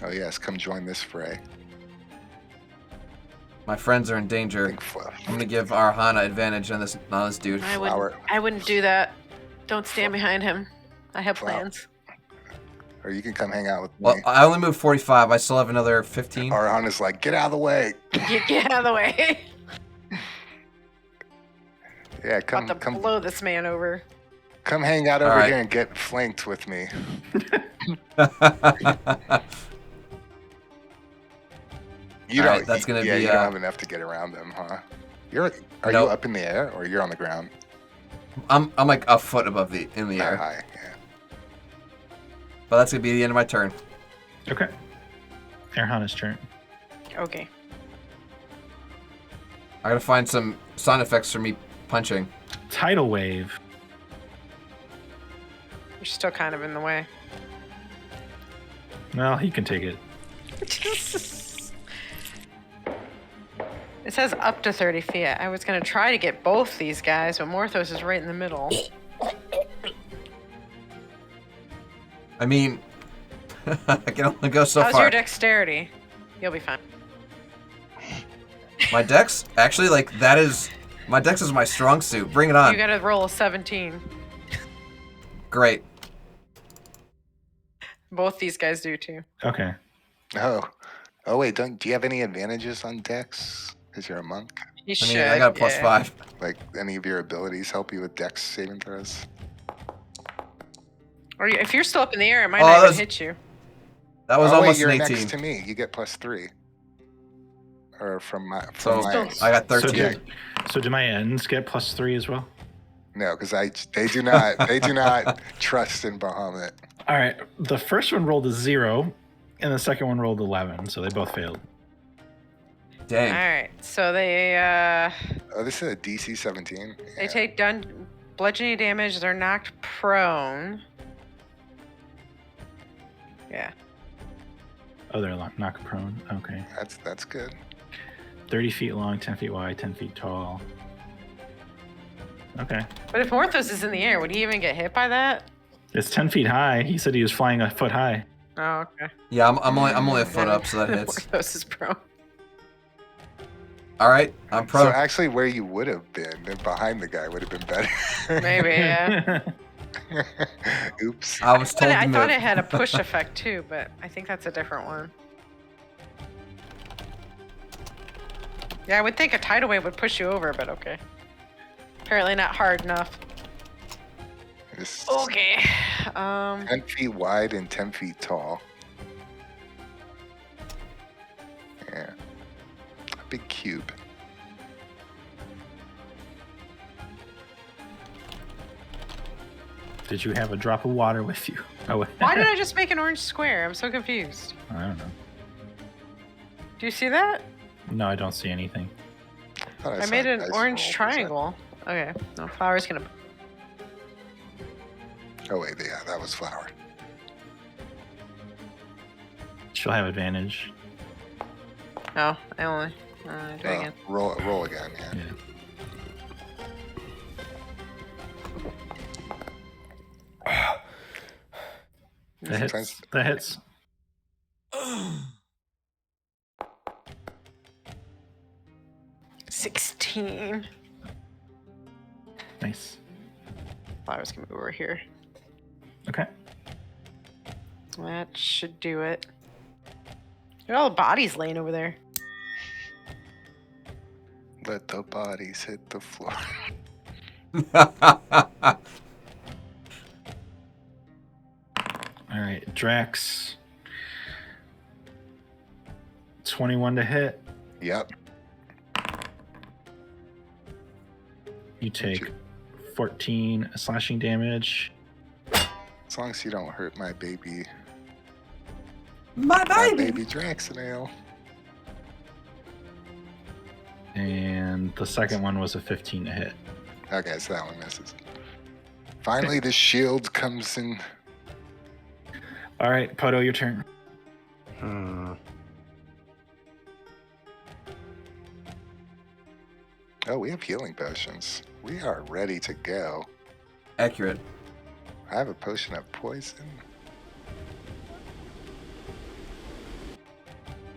Oh yes, come join this fray. My friends are in danger. I'm gonna give Arhana advantage on this dude. I wouldn't do that. Don't stand behind him. I have plans. Or you can come hang out with Well, me. I only moved 45. I still have another 15. Arhana's like, get out of the way. Get out of the way. Yeah, come About to blow this man over. come hang out over right. here and get flanked with me. You All don't. right, that's gonna yeah, be, you don't have enough to get around them, huh? Are you Nope. up in the air or you're on the ground? I'm like a foot above in the air. High, yeah. But that's gonna be the end of my turn. Okay. Arhana's turn. Okay. I gotta find some sound effects for me punching. Tidal wave. You're still kind of in the way. Well, he can take it. It says up to 30 feet. I was going to try to get both these guys, but Morthos is right in the middle. I mean, I can only go so How's far. your dexterity? You'll be fine. My dex, actually, my dex is my strong suit. Bring it on. You got to roll a 17. Great. Both these guys do too. Okay. Oh wait, do you have any advantages on Dex? Because you're a monk. You I mean, I got a +5. Like any of your abilities help you with Dex saving throws? Or if you're still up in the air, it might Oh, not that's- even hit you. That was oh, almost wait, you're an 18. next to me. You get +3. Or from my. So From my I got 13. So do my ends get +3 as well? No, because they do not trust in Bahamut. All right. The first one rolled a 0, and the second one rolled 11, so they both failed. Dang. All right. So they Oh, this is a DC 17. they take bludgeoning damage. They're knocked prone. Yeah. Oh, they're knock prone. Okay. That's good. 30 feet long, 10 feet wide, 10 feet tall. Okay. But if Morthos is in the air, would he even get hit by that? It's 10 feet high. He said he was flying a foot high. Oh, okay. Yeah, I'm only a foot up, so that hits. Morthos is prone. All right, I'm prone. So actually, where you would have been behind the guy would have been better. Maybe, yeah. Oops. I was told I to thought move. it had a push effect too, but I think that's a different one. Yeah, I would think a tidal wave would push you over, but okay. Apparently not hard enough. Okay. 10 feet wide and 10 feet tall. Yeah. A big cube. Did you have a drop of water with you? Oh, Why did I just make an orange square? I'm so confused. I don't know. Do you see that? No, I don't see anything. I made an orange triangle. Okay. No, flower's gonna. Oh wait, yeah, that was flower. She'll have advantage. Oh, I only. Do it again. Roll again, yeah. That hits. That hits. $16. Nice. Flower's gonna move over here. Okay. That should do it. Look at all the bodies laying over there. Let the bodies hit the floor. All right, Drax. 21 to hit. Yep. You take 14 slashing damage. As long as you don't hurt my baby. My My baby Draxinail. And the second one was a 15 to hit. Okay, so that one misses. Finally, the shield comes in. All right, Poto, your turn. Oh, we have healing potions. We are ready to go. Accurate. I have a potion of poison.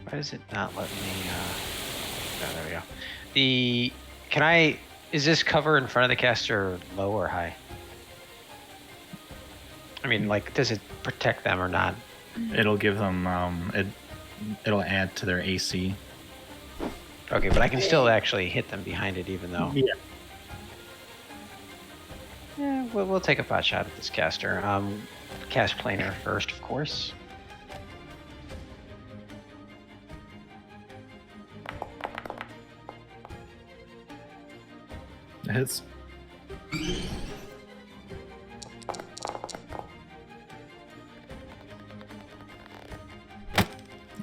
Why does it not let me? Oh, there we go. Is this cover in front of the caster low or high? I mean, like, does it protect them or not? It'll give them. It'll add to their AC. Okay, but I can still actually hit them behind it, even though. Yeah. Yeah, we'll take a pot shot at this caster. Cast planar first, of course. It hits.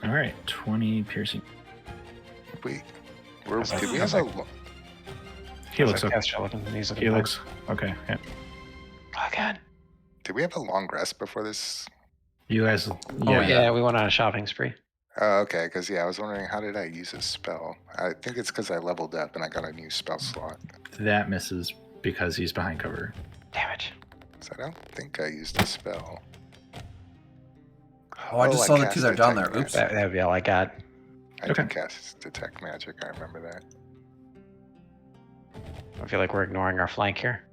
All right, 20 piercing. Wait, did we have a? He looks like okay. He looks okay. Yeah. Oh god. Did we have a long rest before this? You guys. Oh yeah, we went on a shopping spree. Oh, okay, because I was wondering how did I use a spell? I think it's because I leveled up and I got a new spell slot. That misses because he's behind cover. Damn it. So I don't think I used a spell. Oh, I just saw the two that are down there. Oops. That would be all I got. I did cast Detect Magic, I remember that. I feel like we're ignoring our flank here.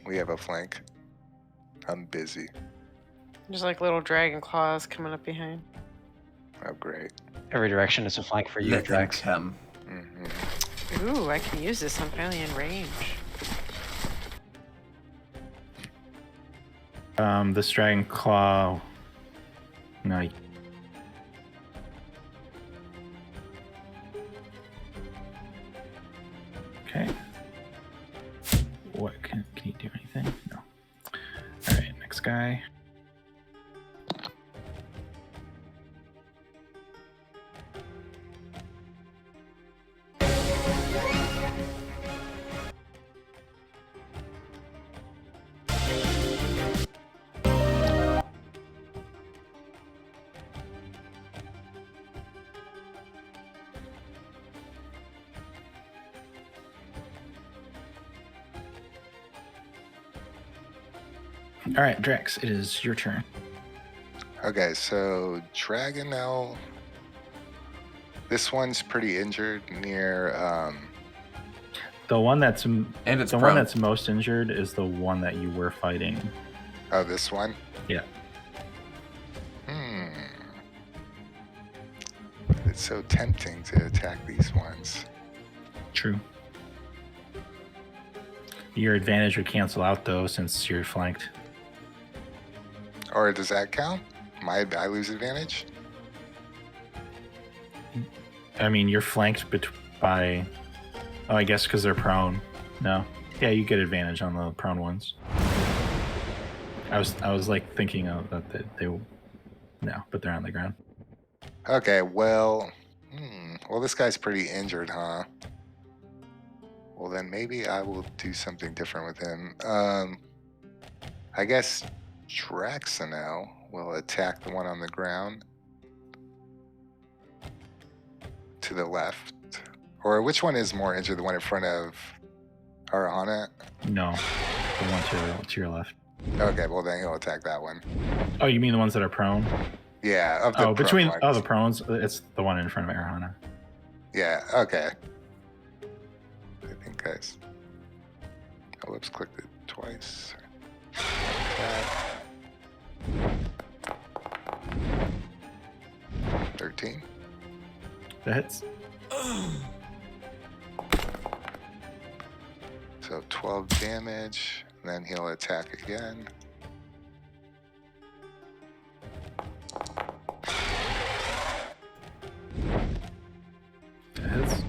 We have a flank. I'm busy. There's like little dragon claws coming up behind. Oh, great. Every direction is a flank for you, Let them Drax. come. Ooh, I can use this. I'm finally in range. This dragon claw. No. Okay. What can he do anything? No. All right, next guy. All right, Drax, it is your turn. Okay, so Dragonel. This one's pretty injured near. The one that's and it's the prone. one that's most injured is the one that you were fighting. Oh, this one? Yeah. It's so tempting to attack these ones. True. Your advantage would cancel out though, since you're flanked. Or does that count? I lose advantage? I mean, you're flanked by. Oh, I guess because they're prone. No. Yeah, you get advantage on the prone ones. I was like thinking of that they no, but they're on the ground. Okay, well, well, this guy's pretty injured, huh? Well, then maybe I will do something different with him. I guess Draxinael will attack the one on the ground to the left. Or which one is more injured? The one in front of Arahana? No, the one to your left. Okay, well then he'll attack that one. Oh, you mean the ones that are prone? Yeah, of the between prone the prones, it's the one in front of Arahana. Yeah, okay. I think guys. Oh, whoops, clicked it twice. Like 13. That hits. So 12 damage, and then he'll attack again. That hits.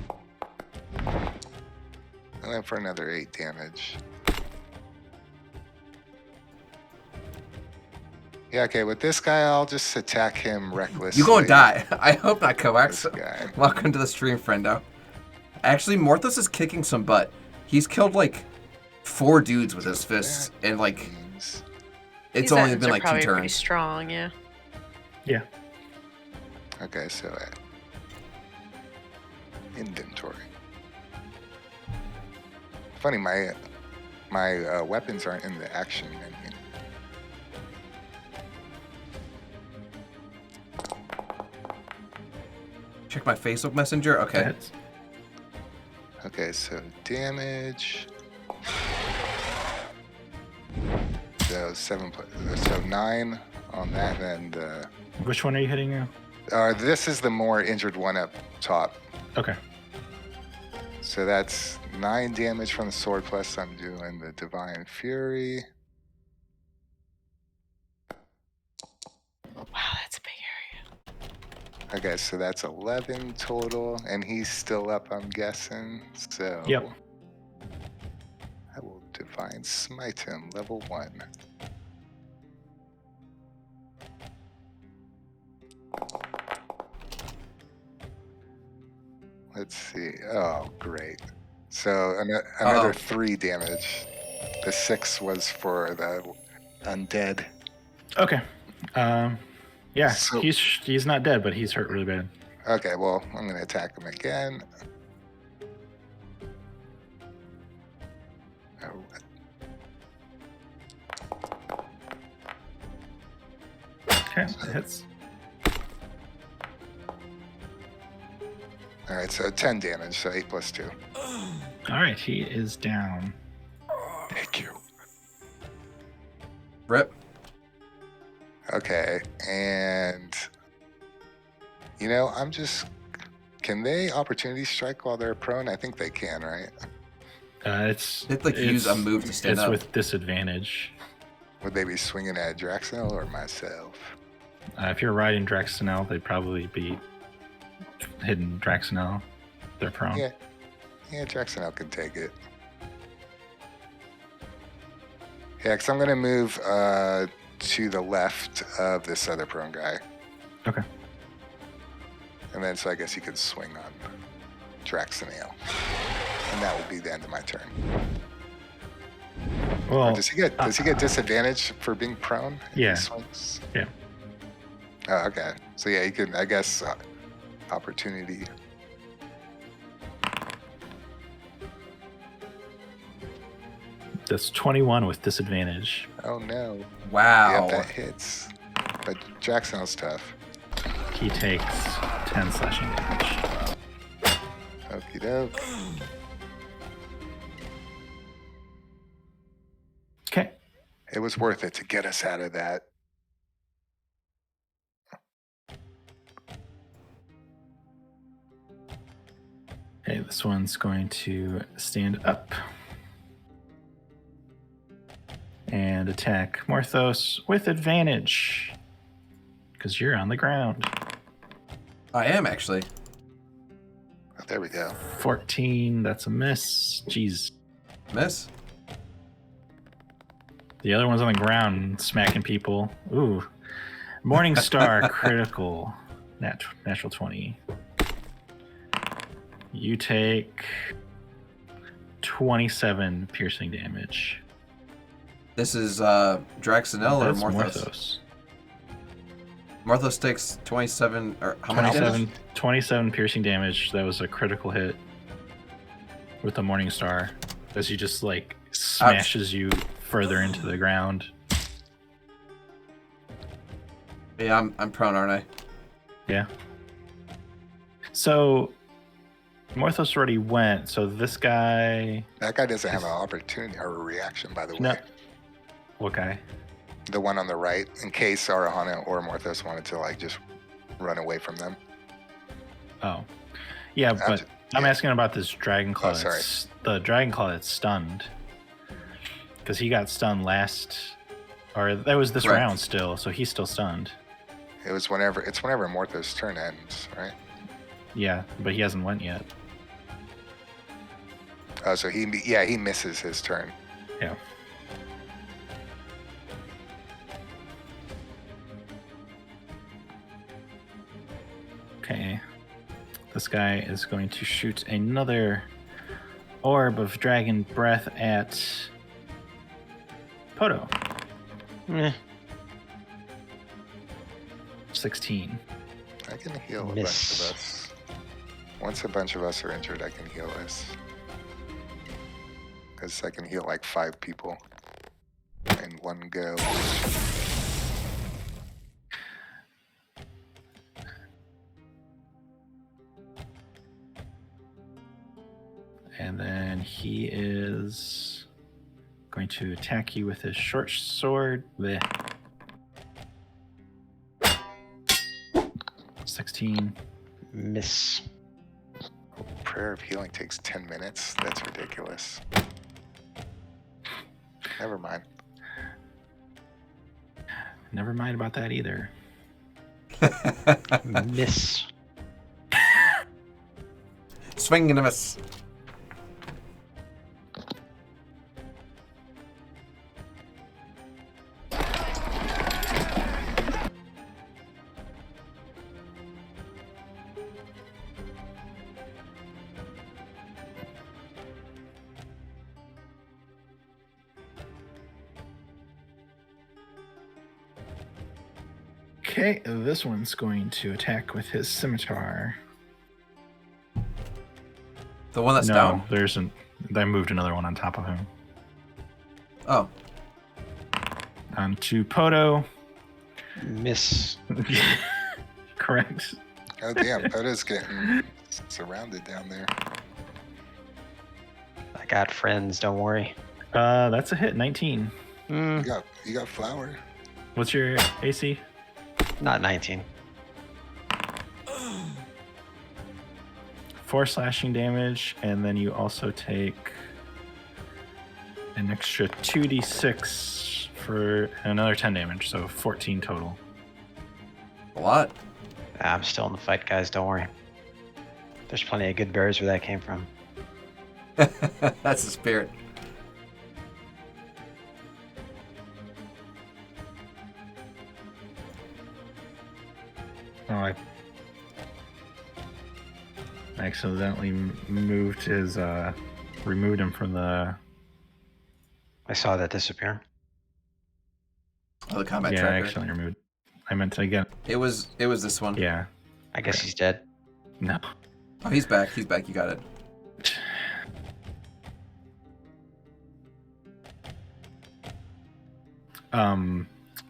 went for another 8 damage. Yeah, okay, with this guy, I'll just attack him recklessly. You gonna die. I hope not, Kovacs. This guy. Welcome to the stream, friendo. Actually, Morthos is kicking some butt. He's killed like 4 dudes with his fists, and like it's These only ends been are like 2 probably pretty turns. strong, yeah. Yeah. Okay, so inventory. Funny, my weapons aren't in the action menu. Check my Facebook Messenger. Okay. Okay, so damage. So 9 on that, and Which one are you hitting now? this is the more injured one up top. Okay. So that's 9 damage from the sword, plus I'm doing the Divine Fury. Wow, that's a big area. Okay, so that's 11 total, and he's still up, I'm guessing. So Yep. I will Divine Smite him, level 1. Let's see. Oh, great. So another 3 damage. The 6 was for the undead. Okay. Yeah, So- he's not dead, but he's hurt really bad. Okay, well, I'm going to attack him again. Oh. Okay, that hits. All right, so 10 damage, so 8 plus 2. All right, he is down. Thank you. Rip. Okay, and I'm just. Can they opportunity strike while they're prone? I think they can, right? It's They have to use a move to stand it's up. with disadvantage. Would they be swinging at Draxel or myself? If you're riding Draxanel, they'd probably be hitting Draxanel. They're prone. Yeah, Draxel can take it. Yeah, because I'm going to move to the left of this other prone guy. Okay. And then, so I guess he could swing on Draxanel. And that will be the end of my turn. Well, Does he get disadvantage for being prone? if he Yeah. swings? Yeah. Oh, okay. So yeah, he can, I guess, opportunity. That's 21 with disadvantage. Oh no. Wow. Yep, that hits. But Jackson's tough. He takes 10 slashing damage. Okie doke. Okay. It was worth it to get us out of that. Okay, this one's going to stand up and attack Morthos with advantage because you're on the ground. I am actually. Oh, there we go. 14, that's a miss. Jeez. Miss. The other one's on the ground smacking people. Ooh. Morning Star critical. Natural 20. You take 27 piercing damage. This is Draxanel or That's Morthos? Morthos takes 27 or how many damage? 27 piercing damage. That was a critical hit with the Morning Star as he just like smashes you further into the ground. Yeah, I'm prone, aren't I? Yeah. So Morthos already went, so this guy... That guy doesn't have an opportunity or a reaction, by the way. No. What guy? The one on the right, in case Arahana or Morthos wanted to like just run away from them. Oh. Yeah, but I'm asking about this Dragon Claw. Oh, sorry. The Dragon Claw that's stunned. Because he got stunned last... Or that was this Correct. round still, so he's still stunned. It's whenever Morthos' turn ends, right? Yeah, but he hasn't went yet. Oh, so he misses his turn. Yeah. Okay. This guy is going to shoot another orb of dragon breath at Poto. 16. I can heal a bunch of us. Once a bunch of us are injured, I can heal us. Because I can heal like 5 people in one go. And then he is going to attack you with his short sword. Blech. 16. Miss. Prayer of healing takes 10 minutes. That's ridiculous. Never mind. Never mind about that either. Miss. Swing and a miss. Okay, this one's going to attack with his scimitar. The one that's no, down? I moved another one on top of him. Oh. On to Poto. Miss. Correct. Oh damn, Poto's getting surrounded down there. I got friends, don't worry. That's a hit, 19. You got flour. What's your AC? Not 19. 4 slashing damage, and then you also take an extra 2d6 for another 10 damage, so 14 total. A lot. I'm still in the fight, guys, don't worry. There's plenty of good berries where that came from. That's the spirit. Oh, I accidentally moved his, removed him from the... I saw that disappear. Oh, the combat yeah, tracker. I accidentally removed. I meant to again. It was this one. Yeah. I guess he's dead. No. Oh, he's back. He's back. You got it.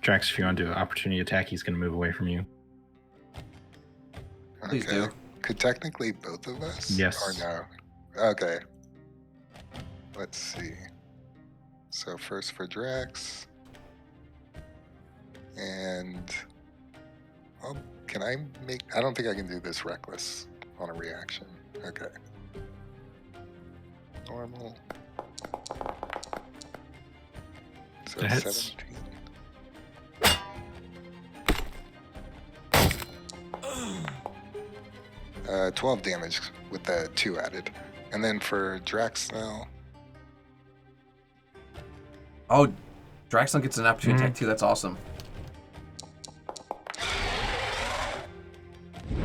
Drax, if you want to do an opportunity attack, he's going to move away from you. Please do. Could technically both of us? Yes. Or no? Okay. Let's see. So first for Drax. And... Oh, can I make... I don't think I can do this reckless on a reaction. Okay. Normal. So That hits. 17. 12 damage with the 2 added. And then for Drax now. Oh, Draxon gets an opportunity attack too. That's awesome.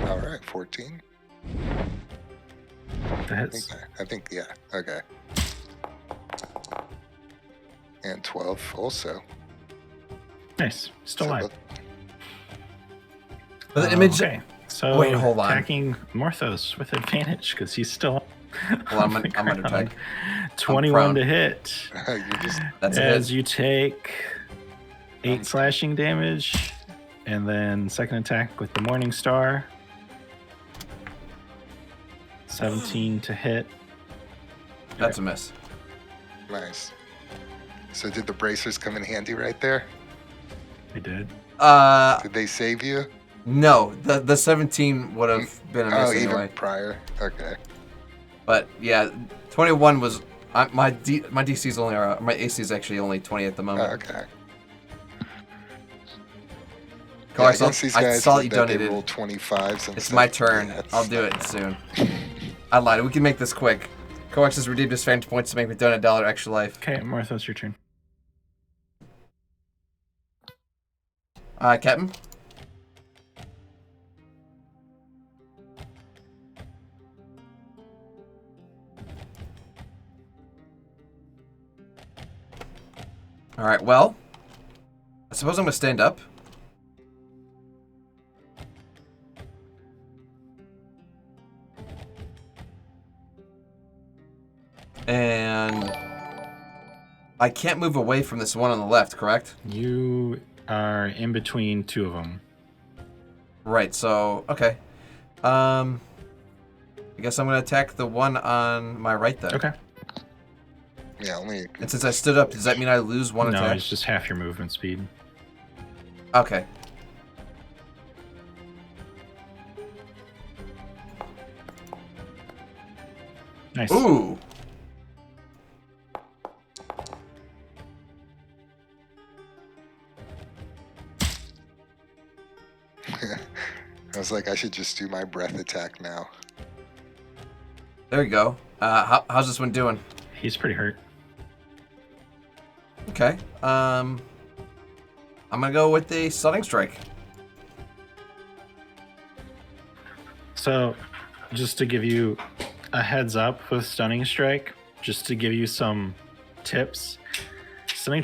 All right, 14. That hits. I think, yeah. Okay. And 12 also. Nice. Still So alive. But the image. Okay. So Wait, hold on. attacking Morthos with advantage because he's still. Well, I'm under attack. 21 to hit. That's as it. you take 8 slashing damage, and then second attack with the Morning Star. 17 to hit. That's a miss. Nice. So did the bracers come in handy right there? They did. Did they save you? No, the 17 would have been a miss even anyway. prior. Okay. But yeah, 21 was my DC is only my AC is actually only 20 at the moment. Okay. Cool, Yeah, I saw against these I guys, saw I you bet they donated. roll 25s and It's stuff. my turn. Yeah, I'll do it soon. I lied. We can make this quick. Coax has redeemed his Phantom points to make me donate $1 extra life. Okay, Martha, it's your turn. Captain? Alright, well, I suppose I'm going to stand up. And I can't move away from this one on the left, correct? You are in between two of them. Right, so, okay. I guess I'm going to attack the one on my right then. Okay. Yeah, only. And since I stood up, does that mean I lose one attack? No, it's just half your movement speed. Okay. Nice. Ooh. I was like, I should just do my breath attack now. There you go. How's this one doing? He's pretty hurt. Okay. I'm gonna go with the stunning strike. So, just to give you a heads up with stunning strike, just to give you some tips. Stunning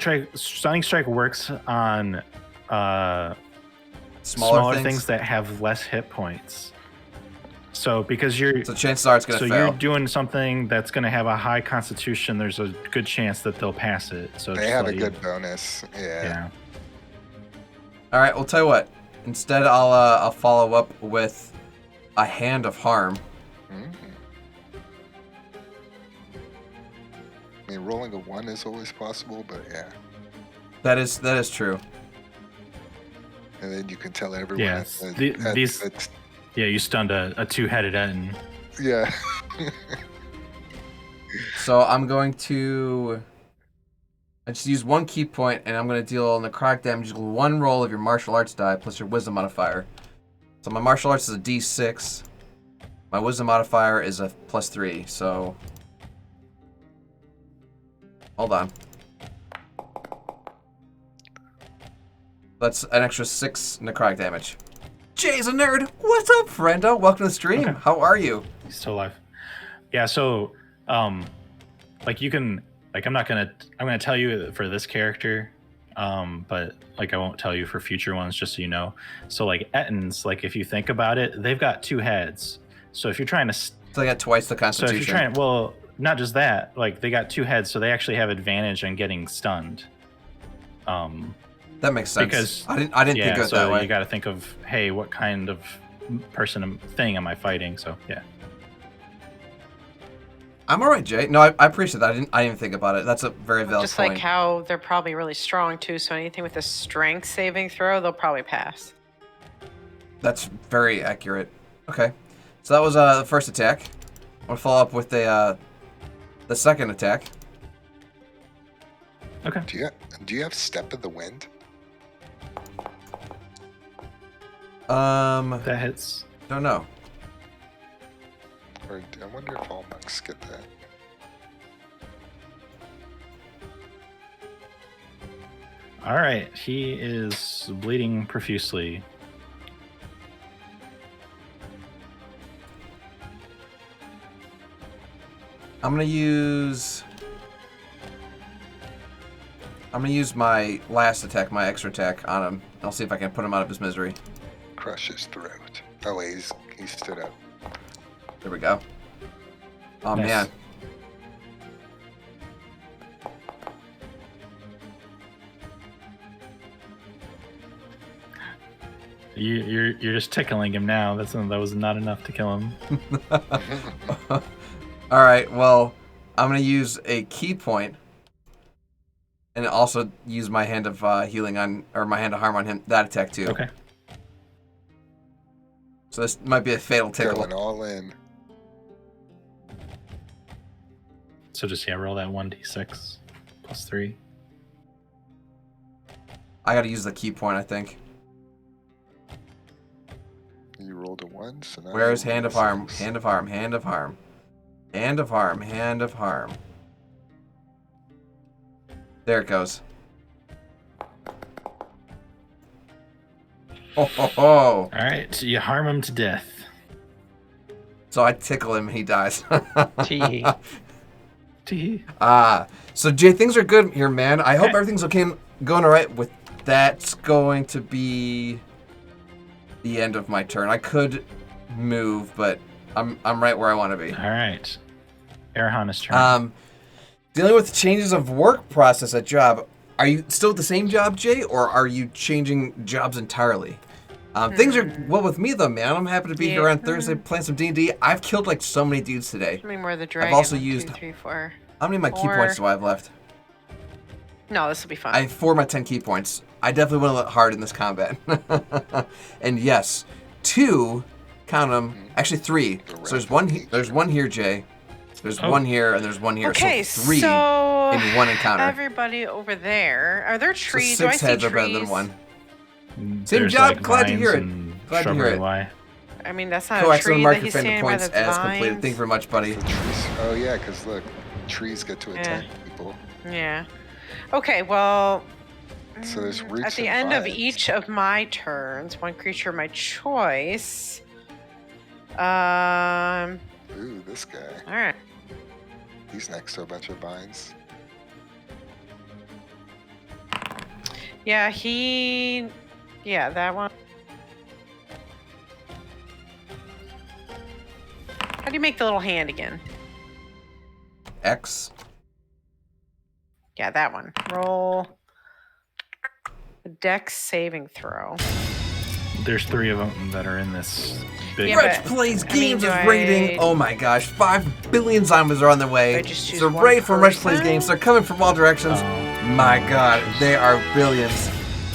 strike works on smaller things that have less hit points. So because so chances are it's gonna fail. fail. You're doing something that's gonna have a high constitution. There's a good chance that they'll pass it. So they have a good bonus. Yeah. All right. Well, tell you what. Instead, I'll follow up with a hand of harm. Mm. I mean, rolling a 1 is always possible, but yeah. That is true. And then you can tell everyone. Yeah. Yeah, you stunned a two-headed Etten. Yeah. So I'm going to. I just use one key point, and I'm going to deal necrotic damage with one roll of your martial arts die plus your wisdom modifier. So my martial arts is a D6. My wisdom modifier is a +3. So hold on. That's an extra 6 necrotic damage. Jay's a nerd. What's up, friendo? Welcome to the stream. Okay. How are you? He's still alive. Yeah, so like you can I'm gonna tell you for this character, but like I won't tell you for future ones, just so you know. So like Ettins, like if you think about it, they've got 2 heads. So if you're trying to So they got twice the constitution. So if you're trying, well, not just that, like they got 2 heads, so they actually have advantage on getting stunned. That makes sense. Because I didn't think of it so that way. You got to think of, hey, what kind of thing am I fighting? So yeah. I'm alright, Jay. No, I appreciate that. I didn't even think about it. That's a very valid Just point. like how they're probably really strong too, so anything with a strength saving throw, they'll probably pass. That's very accurate. Okay, so that was the first attack. I'm gonna follow up with the second attack. Okay. Do you have Step of the Wind? That hits. Don't know. Or I wonder if all monks get that. All right, he is bleeding profusely. I'm gonna use my last attack, my extra attack on him. I'll see if I can put him out of his misery. Crush his throat. Oh wait, he stood up. There we go. Oh Nice. man. You're just tickling him now. That was not enough to kill him. All right. Well, I'm gonna use a key point, and also use my hand of healing on, or my hand of harm on him. That attack too. Okay. So this might be a fatal tickle. Going all in. So just roll that 1d6 +3. I gotta use the key point, I think. You rolled a 1, so now Where's you hand roll of harm? a 6. Hand of harm. Hand of harm. Hand of harm. Hand of harm. There it goes. Ho ho ho! All right, so you harm him to death. So I tickle him, he dies. Tee. Tee. So Jay, things are good here, man. I hope everything's okay, going all right with that's going to be the end of my turn. I could move, but I'm right where I want to be. All right. Erhan's turn. Dealing with changes of work process at job. Are you still at the same job, Jay, or are you changing jobs entirely? Things are well with me though, man. I'm happy to be here on Thursday playing some D&D. I've killed like so many dudes today. How many more of the dragon? I've also 1, used 2, 3, 4. How many of my key points do I have left? No, this will be fun. I have 4 of my 10 key points. I definitely went a lot hard in this combat. And yes, 2, count them. Actually 3. So there's one here, Jay. There's one here, and there's one here. Okay, so 3 so in one encounter. everybody over there. Are there trees? So 6 Do I heads see are better than trees? 1. Same There's, job. like, Glad to hear it. vines and Glad to hear it. shrubbery. I mean, that's not a Coax tree and mark that your he's fender standing by points that's as completed. vines. Thank you very much, buddy. Oh yeah, because look, trees get to attack people. Yeah. Okay, well, So there's roots at the and end of vines. each of my turns, one creature of my choice. Ooh, this guy. All right. He's next to a bunch of vines. Yeah, yeah, that one. How do you make the little hand again? X. Yeah, that one. Roll a dex saving throw. There's 3 of them that are in this big. Yeah, Rich but, plays I mean, games do is I- rating. Oh my gosh, 5 billion zombies are on their way. I just choose So one raid from Rich plays person? games. They're coming from all directions. My God, they are billions.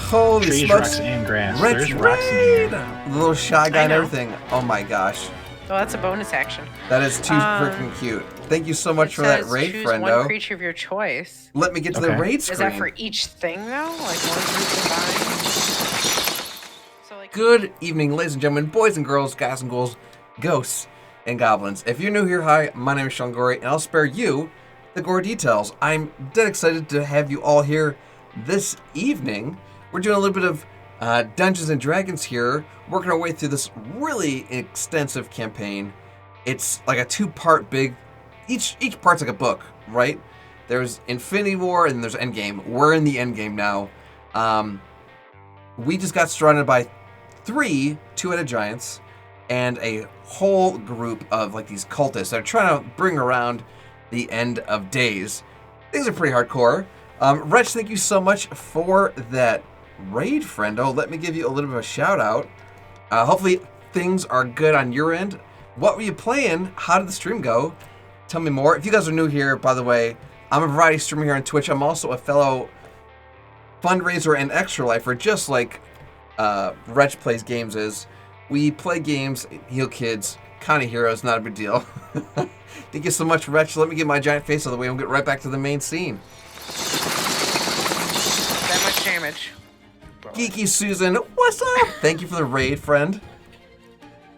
Holy Trees, smokes! rocks, and grass. Rich There's rocks in raid. here. The little shy guy I and know. everything. Oh my gosh, Well, that's a bonus action. that is too freaking cute. Thank you so much It for that says raid, choose friendo. one creature of your choice. Let me get to the Okay. raid screen. Is that for each thing though? Like one group combined? So like. Good evening, ladies and gentlemen, boys and girls, guys and ghouls, ghosts and goblins. If you're new here, hi, my name is Sean Gory, and I'll spare you the gore details. I'm dead excited to have you all here this evening. We're doing a little bit of Dungeons and Dragons here, working our way through this really extensive campaign. It's like a 2-part big, each part's like a book, right? There's Infinity War and there's Endgame. We're in the Endgame now. We just got surrounded by 3 two-headed giants and a whole group of like these cultists that are trying to bring around the end of days. Things are pretty hardcore. Wretch, thank you so much for that raid, friendo. Let me give you a little bit of a shout out. Hopefully things are good on your end. What were you playing? How did the stream go? Tell me more. If you guys are new here, by the way, I'm a variety streamer here on Twitch. I'm also a fellow fundraiser and extra lifer, just like Wretch Plays Games is. We play games, heal kids, kind of heroes, not a big deal. Thank you so much, Wretch. Let me get my giant face out of the way and we'll get right back to the main scene. That much damage. Geeky Susan, what's up? Thank you for the raid, friend.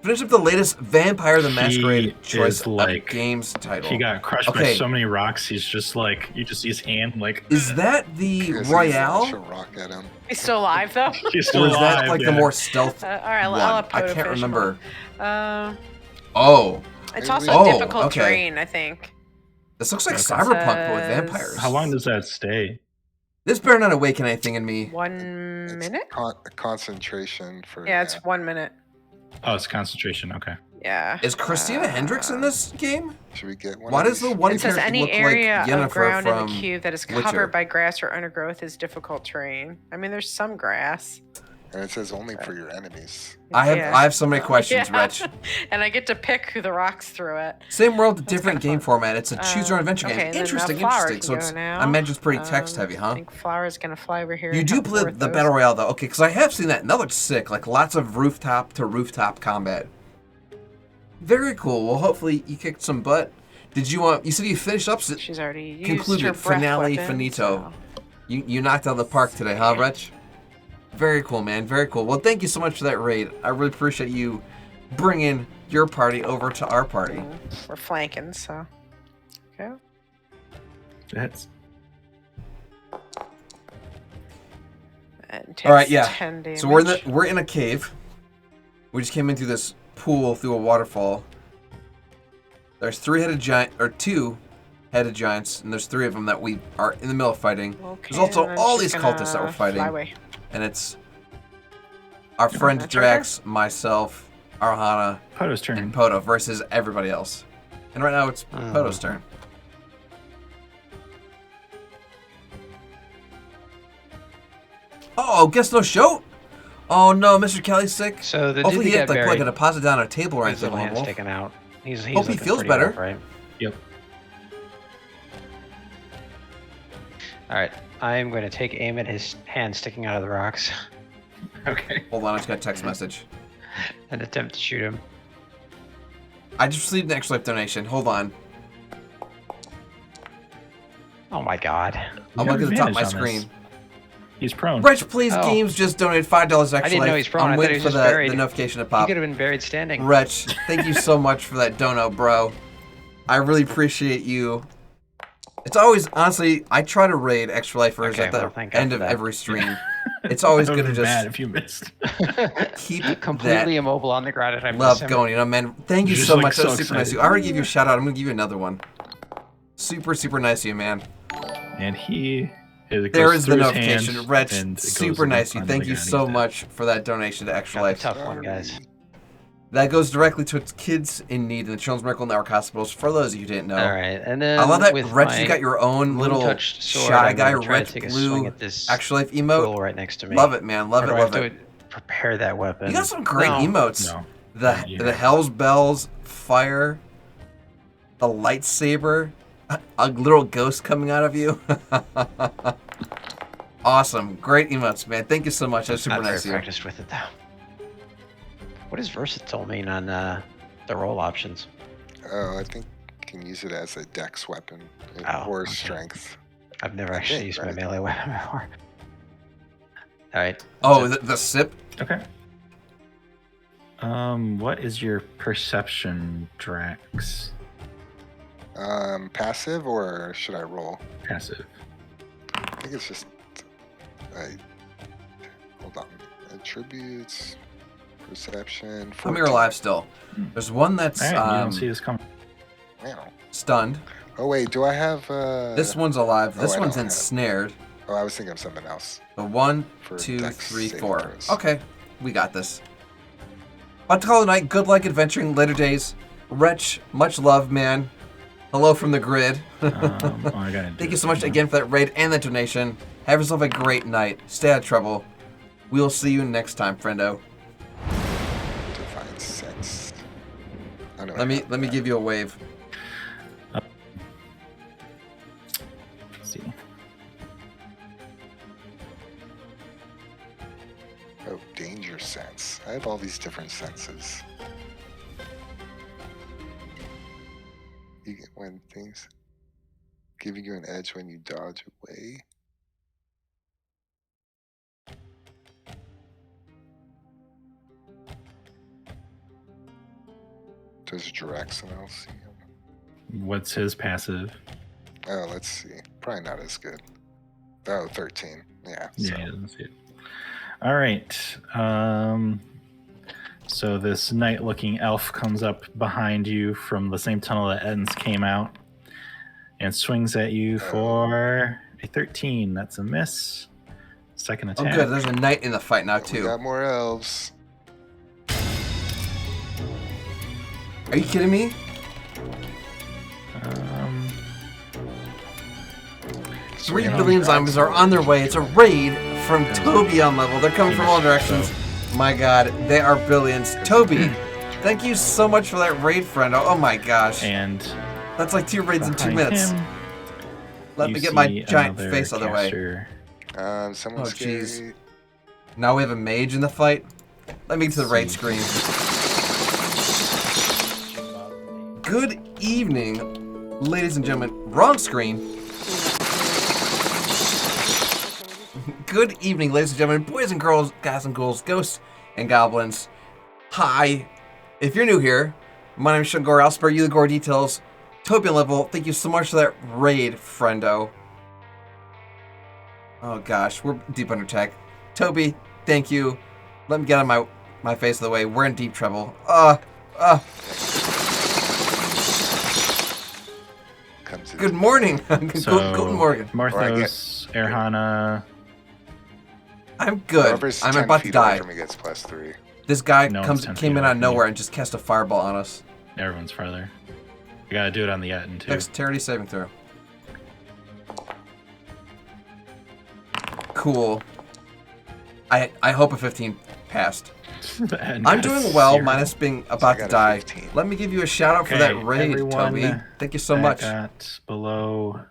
Finish up the latest Vampire the Masquerade choice of games title. He got crushed by so many rocks. He's just like, you just see his hand like. Is that the Royale? Rock at him. He's still alive though. He's still Or is that alive, like the yeah. more stealth All right, one? I'll I can't remember. Oh. Oh. It's also Oh, difficult okay. terrain, I think. This looks like Okay. Cyberpunk, but with vampires. How long does that stay? This better not awaken anything in me. 1 minute? Concentration for. Yeah, it's 1 minute. Oh, it's concentration. Okay. Yeah. Is Christina Hendricks in this game? Should we get one? Why of does these? the one It says character any look area like of Yennefer ground in from the cube that is Witcher? covered by grass or undergrowth is difficult terrain. I mean, there's some grass. And it says only for your enemies. I have so many questions, Yeah. Wretch. And I get to pick who the rocks through it. Same world, different game format. It's a choose your own adventure okay, game. and then Interesting, now flowers interesting. So can it's go now. I imagine it's pretty text heavy, huh? I think Flower's gonna fly over here. You and do help play worth the those. battle royale though, okay? Because I have seen that, and that looks sick. Like lots of rooftop to rooftop combat. Very cool. Well, hopefully you kicked some butt. Did you you said you finished up? She's already used concluded her breath finale weapon, finito. You knocked out of the park today, huh, Wretch? Very cool, man. Very cool. Well, thank you so much for that raid. I really appreciate you bringing your party over to our party. We're flanking, so. Okay. That's And All right, takes yeah. 10 damage. So we're in a cave. We just came in through this pool through a waterfall. There's two-headed giants, and there's 3 of them that we are in the middle of fighting. Okay, there's also I'm all just these cultists that gonna we're fighting, fly away. and it's our friend That's your Drax, myself, Arhana, Poto's turn. and Poto versus everybody else. And right now it's Poto's turn. Oh, guess no show? Oh no, Mr. Kelly's sick. So the Hopefully dude he that had got to like buried, a deposit down on a table or his anything. little hand Wolf. sticking out. He's Hope he looking feels pretty better. rough, right? Yep. All right, I'm going to take aim at his hand sticking out of the rocks Okay. Hold on, I just got a text message. and attempt to shoot him. I just received an extra life donation. Hold on. Oh my god. I'm You have looking at the top of my advantage on this. screen. He's prone. Rich, please, Oh. Games just donated $5 extra. I didn't know he's prone. I'm I thought waiting he for was just buried. the notification to He pop. could have been buried standing. Rich, thank you so much for that dono, bro. I really appreciate you. It's always, honestly, I try to raid extra lifers Okay, at the well, thank God end for of that. every stream. It's always That good to would be bad just if you missed. keep Completely that immobile on the ground and I miss love him. going, you know, man. Thank you Just, so like, much. That was so super nice of you. excited. I already gave you a shout out. I'm gonna give you another one. Super, super nice of you, man. And it There goes is the through his notification. hand, Reg, and it goes super nice of you. under Thank the you gun. so He's dead. much for that donation to Extra Got the Life. tough one, guys. That goes directly to its kids in need in the Children's Miracle Network hospitals, for those of you who didn't know. All right, and then I love that, with Reg, my you got your own little moon-touched sword, shy I'm guy, gonna try to red, take a swing blue, at this Extra Life girl emote. right next to me. Love it, man. Love Or it, do I love have it. to prepare that weapon? You got some great No. emotes. No. The Hell's Bells, fire, the lightsaber, a little ghost coming out of you. Awesome. Great emotes, man. Thank you so much. That's super Not very nice of you. practiced with it, though. What does versatile mean on the roll options? Oh, I think you can use it as a dex weapon Oh, or okay. strength. I've never actually used my melee weapon before. All right. Oh, the sip? Okay. What is your perception, Drax? Passive or should I roll? Passive. I think it's just. Hold on. Attributes, perception. I'm here alive still. There's one that's All right, you don't see this coming. Wow. stunned. Oh wait, do I have? This one's alive. Oh, This I one's don't have- ensnared. Oh, I was thinking of something else. So 1, For 2, dex 3, saving 4. throws. Okay, we got this. About to call it a night. Good luck adventuring later days. Wretch, much love, man. Hello from the grid. I gotta Thank you so much again for that raid and that donation. Have yourself a great night. Stay out of trouble. We'll see you next time, friendo. Divine sense. I know. Let me give you a wave. Let's see. Oh, danger sense. I have all these different senses. You get when things giving you an edge when you dodge away. Does Draxonel see him? What's his passive? Oh, let's see. Probably not as good. Oh, 13. Yeah. Yeah, so. he doesn't see it. All right. So this night-looking elf comes up behind you from the same tunnel that Edens came out, and swings at you for a 13. That's a miss. Second Oh, attack. good. There's a knight in the fight now, We too. got more elves. Are you kidding me? Um, 3 billion zombies are on their way. It's a raid from Toby on level. They're coming from all directions. My god, they are billions. Toby, thank you so much for that raid, friend. Oh my gosh. And that's like 2 raids in 2 behind minutes. him, Let you me get my see giant another face out of the way. caster. Someone's Oh, jeez. Now we have a mage in the fight. Let me get to the raid screen. Good evening, ladies and gentlemen. Wrong screen. Good evening, ladies and gentlemen, boys and girls, guys and ghouls, ghosts and goblins. Hi, If you're new here, my name is Sean Gore. I'll spare you the gore details. Toby level, thank you so much for that raid, friendo. Oh gosh, we're deep under tech. Toby, thank you. Let me get on my face of the way. We're in deep trouble. Good morning. So, Guten Morgen. Marthos, Erhana. I'm good. Whoever's I'm 10 about to feet away die. from me gets +3. This guy No one's 10 came feet in away out of from nowhere you. and just cast a fireball on us. Everyone's farther. You gotta do it on the Etten too. Dexterity saving throw. Cool. I hope a 15 passed. I'm doing well, minus being about to die. Let me give you a shout out for that raid, everyone Toby. Thank you so that much. Got below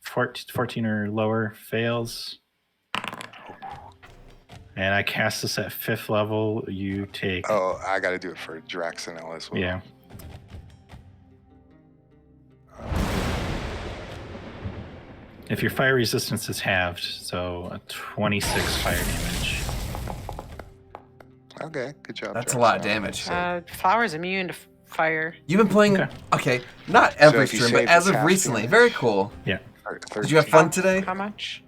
14 or lower fails. And I cast this at 5th level. You take. Oh, I got to do it for Draxinel as well. Yeah. If your fire resistance is halved, so a 26 fire damage. Okay, good job. That's a lot of damage. Flower's immune to fire. You've been playing, okay, not every if you stream, but save as this of half recently. damage- Very cool. Yeah. Did you have fun today? How much?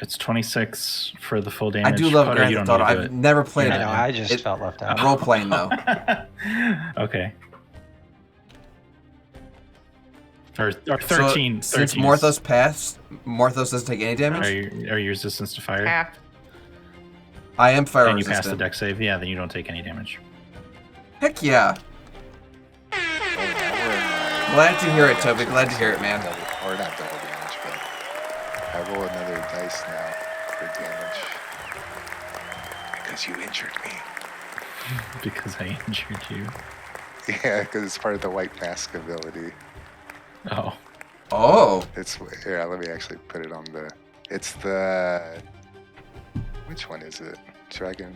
It's 26 for the full damage. I do love Putter, Grand you Theft don't Auto. need to do I've it. never played You're it. not I just felt left out. Role playing though. Okay. Or 13. So, since 13 Morthos passed, Morthos doesn't take any damage? Are you resistance to fire? Half. I am fire And you pass the resistant. deck save, yeah, then you don't take any damage. Heck yeah. Glad to hear it, Toby. Glad to hear it, man. Or not double damage, but I roll another dice now for damage. Because you injured me. Because I injured you. Yeah, because it's part of the white mask ability. Oh. Oh. It's here. Let me actually put it on the. It's the. Which one is it? Dragon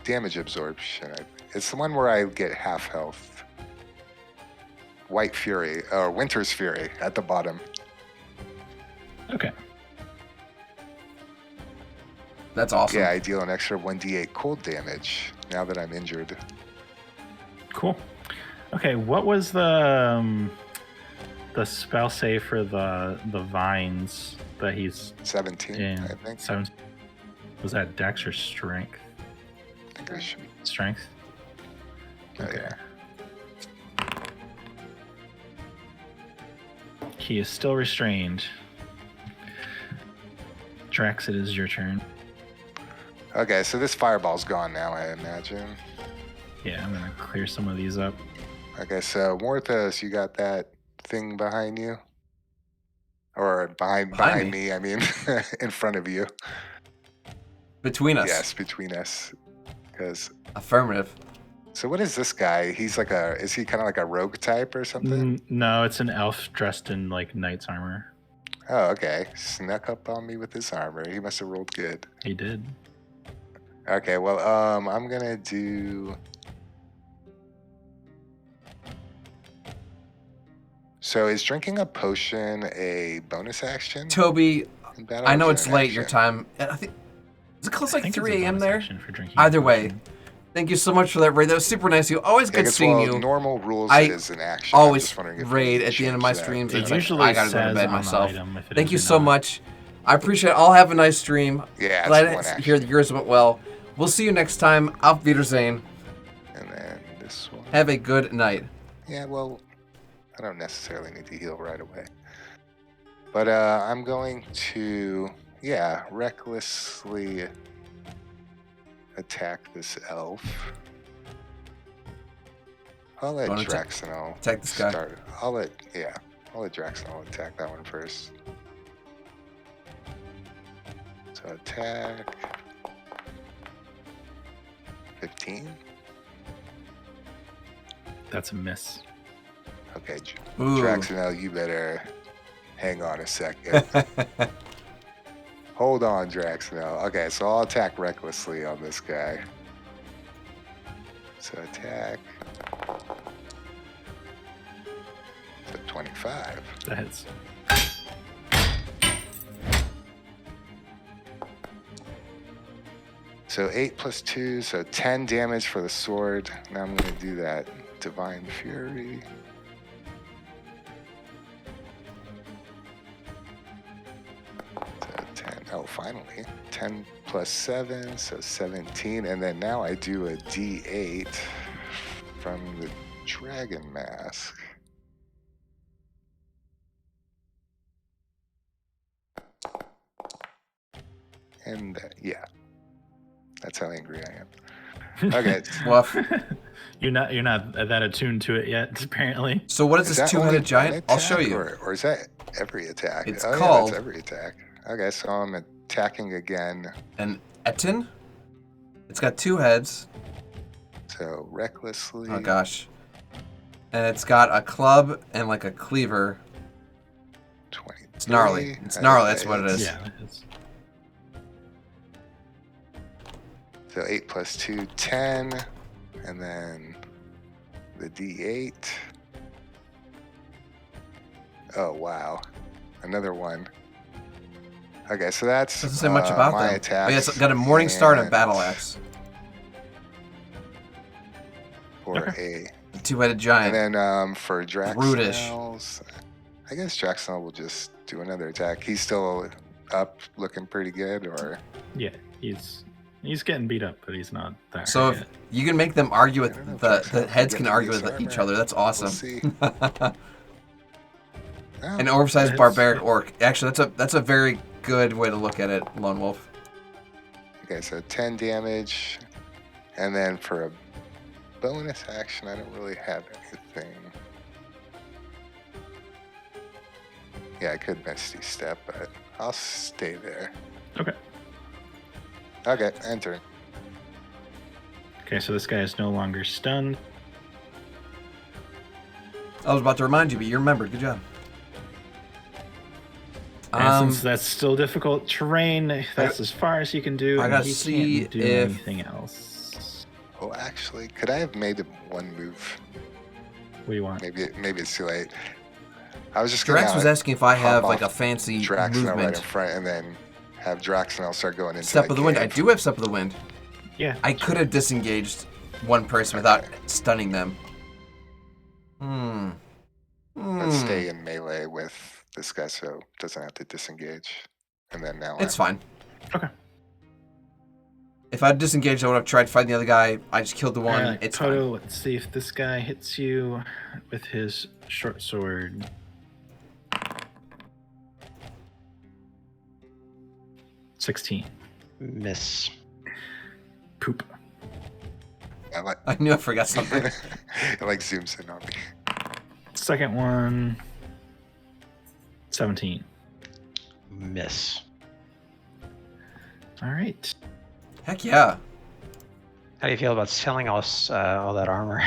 damage absorption. It's the one where I get half health. White Fury or Winter's Fury at the bottom. Okay. That's awesome. Yeah, I deal an extra 1d8 cold damage now that I'm injured. Cool. Okay, what was the spell save for the vines that he's 17, in? I think. 17. Was that Dex or Strength? I think I should. Strength. Oh, yeah. He is still restrained. Drax, it is your turn. Okay, so this fireball's gone now, I imagine. Yeah, I'm gonna clear some of these up. Okay, so Morthos, you got that thing behind you? Or behind me, I mean, in front of you. Between us. Yes, between us. Because. Affirmative. So what is this guy? He's like is he kind of like a rogue type or something? No, it's an elf dressed in like knight's armor. Oh, okay. Snuck up on me with his armor. He must have rolled good. He did. Okay, well, I'm gonna do. So is drinking a potion a bonus action? Toby, in battle, I know or it's an late your action? time. I think is it close like think it's 3 a a.m. bonus there? action for drinking Either a way, potion. thank you so much for that raid. That was super nice of you. Always Yeah, good 'cause, seeing well, you. normal rules I is an action. I'm always just wondering if raid we at the end of my change that. streams. It It's like, usually I gotta go to says bed on the myself. item if it Thank is you or so not. much. I appreciate it. I'll have a nice stream. Yeah, it's Glad one to action. hear that yours went well. We'll see you next time. Auf Wiedersehen. And then this one. Have a good night. Yeah, well, I don't necessarily need to heal right away. But I'm going to, recklessly attack this elf. I'll let Wanna Draxinel attack this guy? start. I'll let Draxinel attack that one first. So attack. 15. That's a miss. Okay, Ooh. Draxinel, you better hang on a second. Hold on, Draxinel. Okay, so I'll attack recklessly on this guy. So attack. So 25. That hits. So 8 plus 2, so 10 damage for the sword. Now I'm going to do that Divine Fury. So 10, oh, finally. 10 plus 7, so 17. And then now I do a D8 from the Dragon Mask. And yeah, that's how angry I am. Okay. Woof. You're not that attuned to it yet, apparently. So what is Is this that only two-headed giant? one I'll show attack, you. or is that every attack? It's oh, called- yeah, that's every attack. Okay, so I'm attacking again. An Etten. It's got 2 heads. So recklessly. Oh gosh. And it's got a club and like a cleaver. 20. It's gnarly. It's gnarly. That's what it is. Yeah, it is. So 8 plus 2, 10. And then the D8. Oh, wow. Another one. Okay, so that's Doesn't say much about my them. attack. Oh, yeah, it's got a morning star and a battle axe. For a 2-headed giant. And then for Brutish. Draxnell's, I guess Draxnell will just do another attack. He's still up, looking pretty good, or Yeah, he's getting beat up, but he's not that. So hurt if yet. you can make them argue with the heads can getting argue these with each armor. other. That's awesome. We'll see. An oversized barbaric orc. Actually, that's a very good way to look at it, Lone Wolf. Okay, so 10 damage, and then for a bonus action, I don't really have anything. Yeah, I could Misty Step, but I'll stay there. Okay. Okay, enter. Okay, so this guy is no longer stunned. I was about to remind you, but you remembered. Good job. And since that's still difficult terrain, that's as far as you can do. I and gotta he see can't do if- anything else. Oh, actually, could I have made one move? What do you want? Maybe it's too late. I was just gonna Drax was asking if I have hop like a off fancy Draxnell right in movement. front, and then have Draxnell start going into Step that of the wind. I cave. do have Step of the Wind. Yeah. I could have disengaged one person without stunning them. Let's stay in melee with this guy, so it doesn't have to disengage. And then now It's I'm- fine. Okay. If I disengaged, I would have tried fighting the other guy. I just killed the one. Alright, It's Toto, fine. let's see if this guy hits you with his short sword. $16. Miss. Poop. I knew I forgot something. it like zooms in on me. Second one. 17. Miss. All right. Heck yeah. How do you feel about selling us all that armor?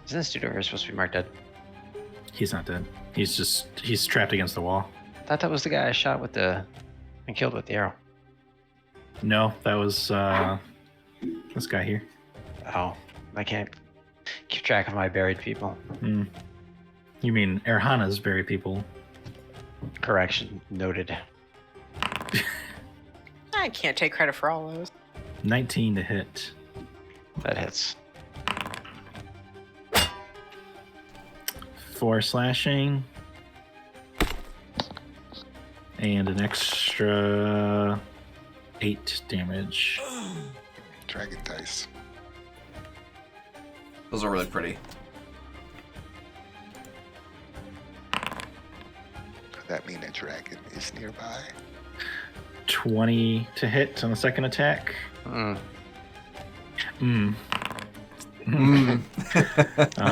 Isn't this dude over here supposed to be marked dead? He's not dead. He's trapped against the wall. I thought that was the guy I shot with and killed with the arrow. No, that was this guy here. Oh, I can't keep track of my buried people. You mean Erhana's very people? Correction noted. I can't take credit for all those. 19 to hit. That hits. 4 slashing. And an extra 8 damage. Dragon dice. Those are really pretty. Could that mean a dragon is nearby? 20 to hit on the second attack. Mm.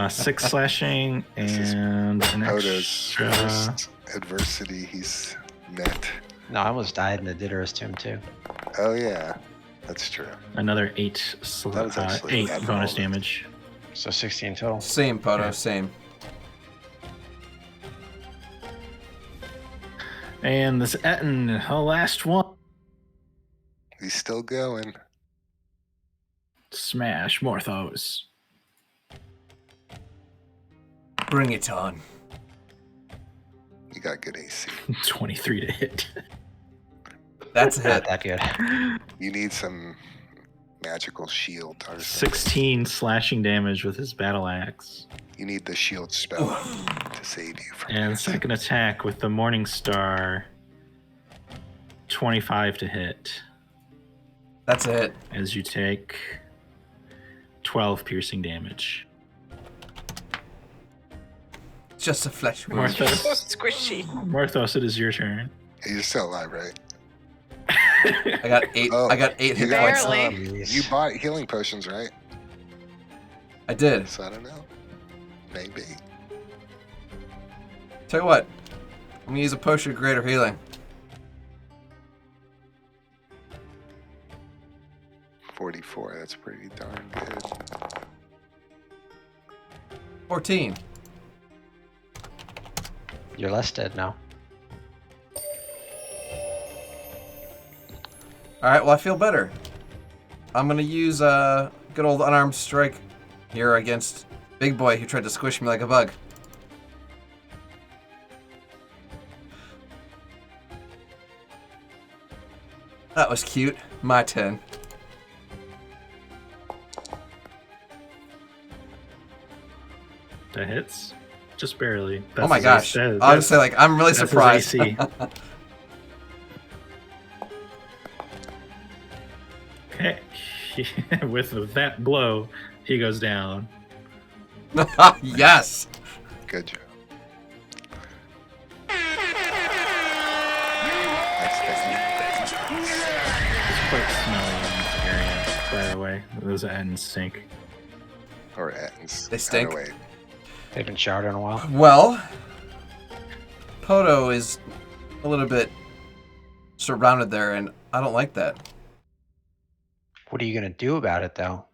6 slashing and an Odo's extra. first adversity he's met. No, I almost died in the Ditter's tomb too. Oh yeah, that's true. Another 8 That was actually 8 bad bonus roll. damage. So 16 total. Same, Poto, Okay. same. And this Etten, the last one. He's still going. Smash Morthos. Bring it on. You got good AC. 23 to hit. That's a hit. Not that good. You need some magical shield or something. 16 slashing damage with his battle axe. You need the shield spell to save you from And that. second attack with the Morning Star. 25 to hit. That's a hit. As you take 12 piercing damage. Just a flesh wound. So Marthos, squishy. Marthos, it is your turn. You're still alive, right? I got 8. I got 8 hit points. Barely. You bought healing potions, right? I did. So I don't know. Maybe. Tell you what, I'm gonna use a potion of greater healing. 44. That's pretty darn good. 14. You're less dead now. Alright, well I feel better. I'm gonna use good old unarmed strike here against Big Boy who tried to squish me like a bug. That was cute. My 10. That hits. Just barely. Oh my his gosh. AC. Honestly, like, I'm really that's his surprised. AC. Okay. With that blow, he goes down. Yes! Good job. It's quite smelly in this area, by the way. Those ends stink. Or ends. They stink. Oh, wait. They haven't showered in a while. Well, Poto is a little bit surrounded there, and I don't like that. What are you gonna do about it, though?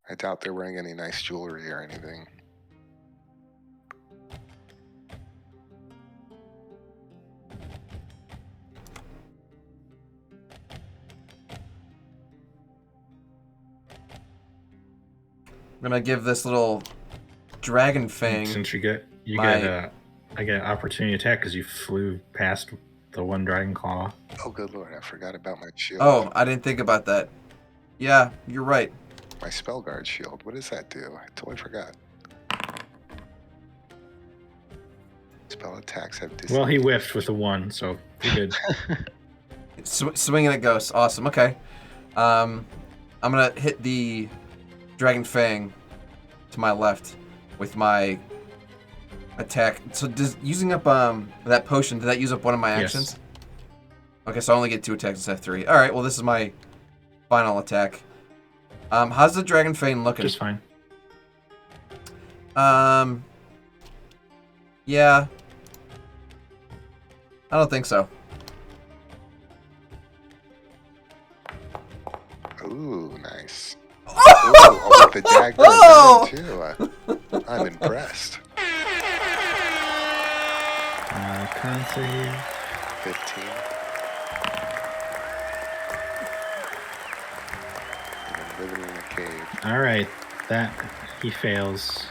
I doubt they're wearing any nice jewelry or anything. I'm gonna give this little dragon fang. Since you get I get an opportunity attack because you flew past the one dragon claw. Oh, good lord, I forgot about my shield. Oh, I didn't think about that. Yeah, you're right. My spell guard shield. What does that do? I totally forgot. Spell attacks have dis. Well, he whiffed with a 1, so you're good. Swinging at ghosts. Awesome. Okay. I'm gonna hit the dragon fang to my left with my attack. So does using up that potion, did that use up one of my actions? Yes. Okay, so I only get 2 attacks instead of 3. All right. Well, this is my final attack. How's the dragon fang looking? Just fine. Yeah. I don't think so. Ooh, nice. Oh, with the dagger Oh! too. I'm impressed. Currency. 15. And I'm living in a cave. All right, that he fails.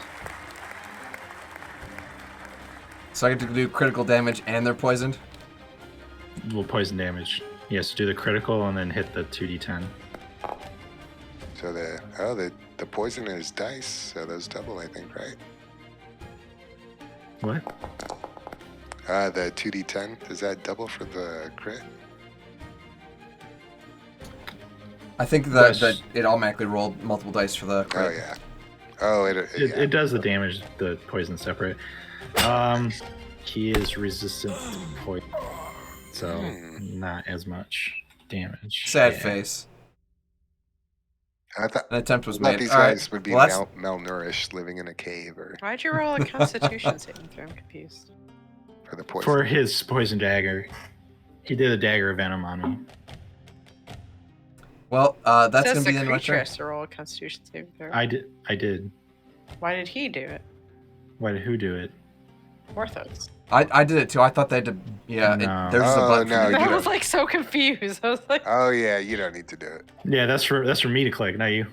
So I get to do critical damage and they're poisoned? Well, poison damage. He has to do the critical and then hit the 2d10. So the poison is dice, so those double, I think, right? What? The 2d10, does that double for the crit? I think that it automatically rolled multiple dice for the crit. Oh yeah. Oh, It does the damage, the poison separate. He is resistant to poison, so not as much damage. Sad face. I thought An attempt was I thought made. these All right. guys would be Well, that's- malnourished, living in a cave, or Why'd you roll a Constitution saving throw? I'm confused. for the poison. For his poison dagger. He did a dagger of venom on me. Well, that's Says gonna be the the end of my creature turn. has to roll a Constitution saving throw. I did. Why did he do it? Why did who do it? Orthos. I did it too. I thought they had to. Yeah, No. there's a button. no, for you to you I do was it. like so confused. I was like, Oh yeah, you don't need to do it. Yeah, that's for me to click, not you.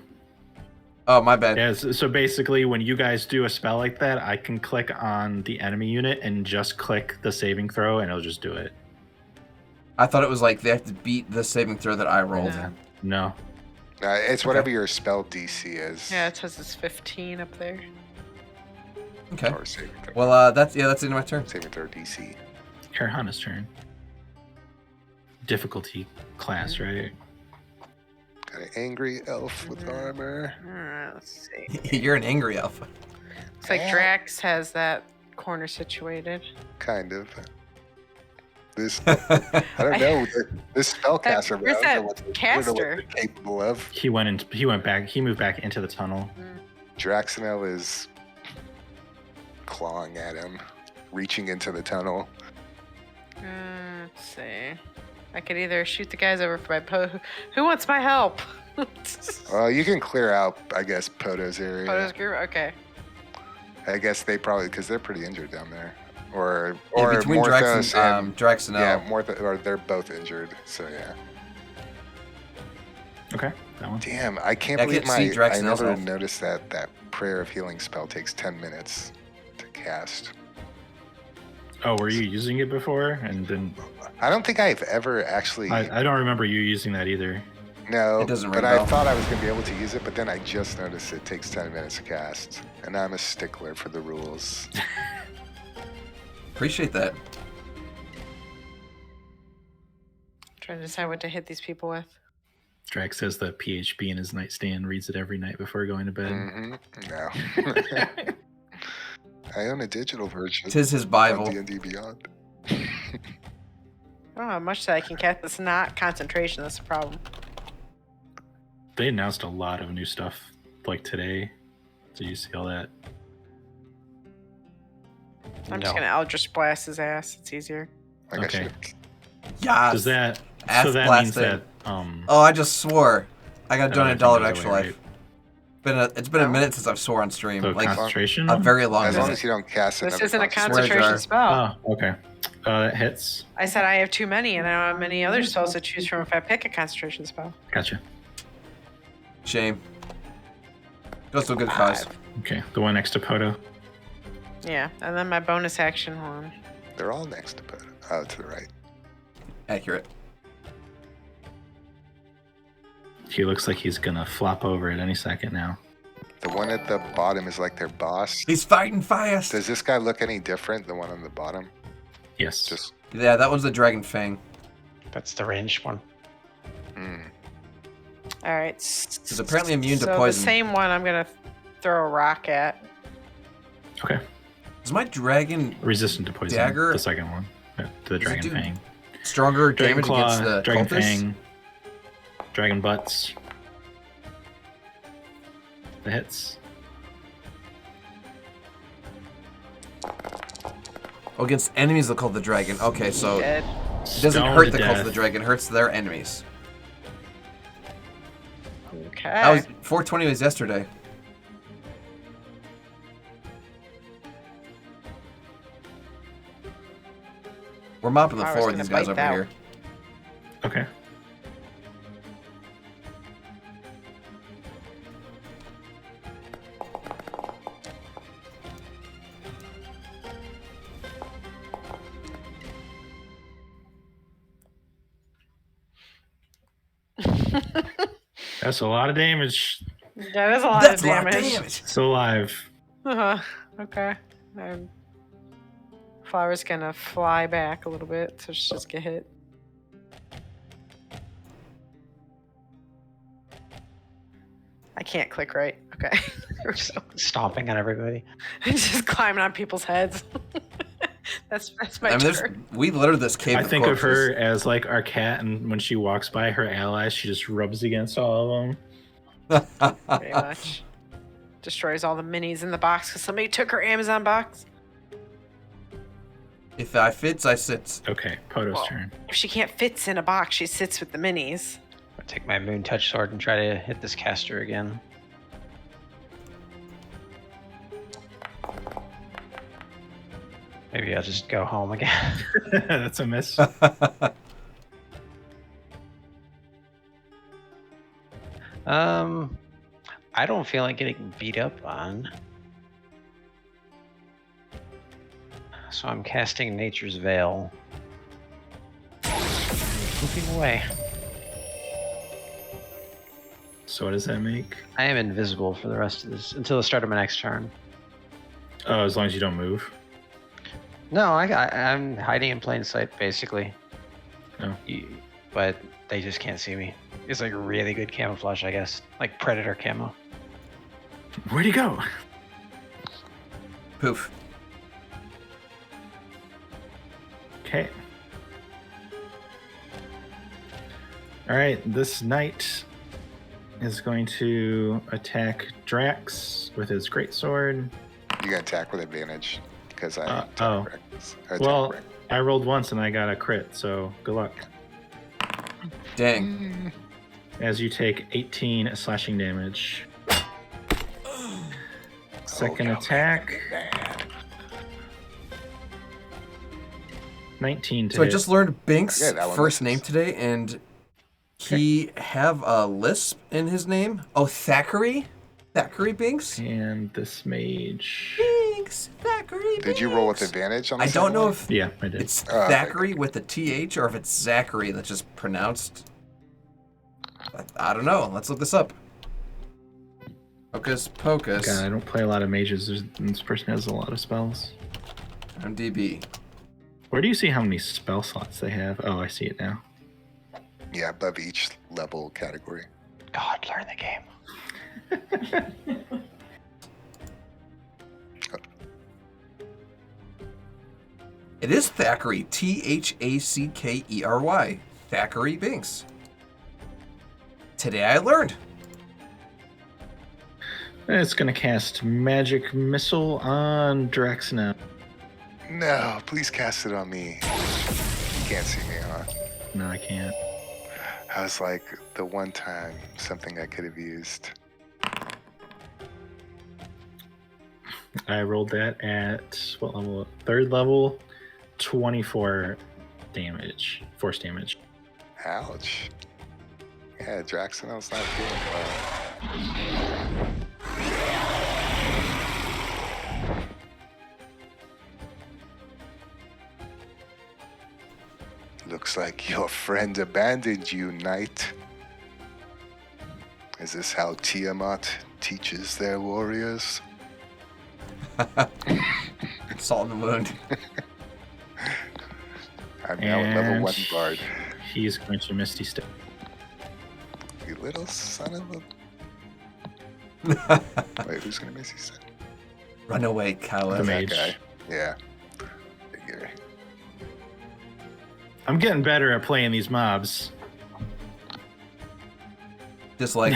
Oh, my bad. Yeah, so basically, when you guys do a spell like that, I can click on the enemy unit and just click the saving throw, and it'll just do it. I thought it was like they have to beat the saving throw that I rolled. No. It's whatever your spell DC is. Yeah, it says it's 15 up there. Okay. Or saving throw. Well, that's the end of my turn. Saving throw DC. Karahana's turn. Difficulty class, right? Got an angry elf with armor. Alright, let's see. You're an angry elf. Looks like Drax has that corner situated. Kind of. This, I don't know. This spellcaster, Where's I don't know what caster? they're capable of. He moved back into the tunnel. Draxanel is clawing at him, reaching into the tunnel. Let's see. I could either shoot the guys over for my Who wants my help? You can clear out, I guess, Poto's area. Poto's group? Okay. I guess they probably, because they're pretty injured down there. Or between Morthos Drax and yeah, or they're both injured. So yeah. Okay, that one. Damn, I can't Yeah, believe I I never health. noticed that prayer of healing spell takes 10 minutes to cast. Oh, were you using it before? And then I don't think I've ever actually. I don't remember you using that either. No, It doesn't but ring a I bell. thought I was gonna be able to use it, but then I just noticed it takes 10 minutes to cast, and I'm a stickler for the rules. Appreciate that. Trying to decide what to hit these people with. Drax has the PHP in his nightstand, reads it every night before going to bed. No. I own a digital version. 'Tis his Bible. Of D&D Beyond. I don't know how much that I can cast. It's not concentration. That's the problem. They announced a lot of new stuff like today. Did you see all that? I'm just gonna Eldritch Blast his ass. It's easier. Okay. Yeah. Does that Ass so that means blasting. that Oh, I just swore. I got to donate $1 to everything Extra goes away, Life. It's been a minute since I've swore on stream. So like concentration? a very long As long minute. as you don't cast This another isn't a concentration. concentration spell. Oh, okay. That hits. I said I have too many, and I don't have many other spells to choose from if I pick a concentration spell. Gotcha. Shame. Goes to a good cause. Okay, the one next to Poto. Yeah, and then my bonus action one. They're all next to Poto. Oh, to the right. Accurate. He looks like he's gonna flop over at any second now. The one at the bottom is like their boss. He's fighting fast. Does this guy look any different? The one on the bottom? Yes. Just. Yeah, that one's the Dragon Fang. That's the ranged one. All right. He's apparently immune to So poison. the same one I'm gonna throw a rock at. Okay. Is my dragon Resistant to poison. dagger The second one. The Does it Dragon do Fang. stronger Dragon damage Claw, against the Dragon cultists? Fang, Dragon Butts. The hits. Oh, against enemies that call the dragon. Okay, so Dead. it doesn't Stoned hurt to the cult of death. the dragon, it hurts their enemies. Okay. That was 420 was yesterday. We're mopping the I was floor with gonna these guys bite over that here. Okay. That's a lot of damage. That is a lot That's of a lot of damage. damage. Still alive. Okay. Flower's gonna fly back a little bit, so she just get hit. I can't click right. Okay. Stomping on everybody. Just climbing on people's heads. that's my I mean, turn. we littered this cave. I with think of corpses. her as like our cat, and when she walks by her allies, she just rubs against all of them. Pretty much. Destroys all the minis in the box because somebody took her Amazon box. If I fits, I sits. Okay, Poto's Well, turn. If she can't fit in a box, she sits with the minis. I take my moon touch sword and try to hit this caster again. Maybe I'll just go home again. That's a miss. I don't feel like getting beat up on. So I'm casting Nature's Veil. Moving away. So what does that make? I am invisible for the rest of this until the start of my next turn. Oh, as long as you don't move. No, I'm hiding in plain sight, basically. Oh. But they just can't see me. It's like really good camouflage, I guess. Like Predator camo. Where'd he go? Poof. Okay. All right, this knight is going to attack Drax with his greatsword. You can attack with advantage because I Well, I rolled once and I got a crit, so good luck. Dang. As you take 18 slashing damage. Second attack. 19 to So I hit. just learned Bink's Yeah, that one first misses. name today, and he have a lisp in his name. Oh, Thackeray? Thackeray Binks? And this mage. Binks! Thackeray Binks! Did you roll with advantage on the I don't second know one? if Yeah, I did. it's Oh, Thackeray with the TH or if it's Zachary that's just pronounced. I don't know. Let's look this up. Hocus Pocus. God, I don't play a lot of mages. This person has a lot of spells. MDB. Where do you see how many spell slots they have? Oh, I see it now. Yeah, above each level category. God, learn the game. It is Thackeray. Thackeray. Thackeray Binks. Today I learned. It's gonna cast Magic Missile on Draxna. No, please cast it on me. You can't see me, huh? No, I can't. I was like, the one time something I could have used. I rolled that at what level? 3rd level, 24 damage, force damage. Ouch. Yeah, Draxonel's not feeling well. Looks like your friend abandoned you, knight. Is this how Tiamat teaches their warriors? Salt in the wound. I'm now a level And 1 bard. He's going to Misty Step. You little son of a... Wait, who's gonna miss his son? Run away, coward. The That mage. guy. Yeah. Figure. I'm getting better at playing these mobs. Just like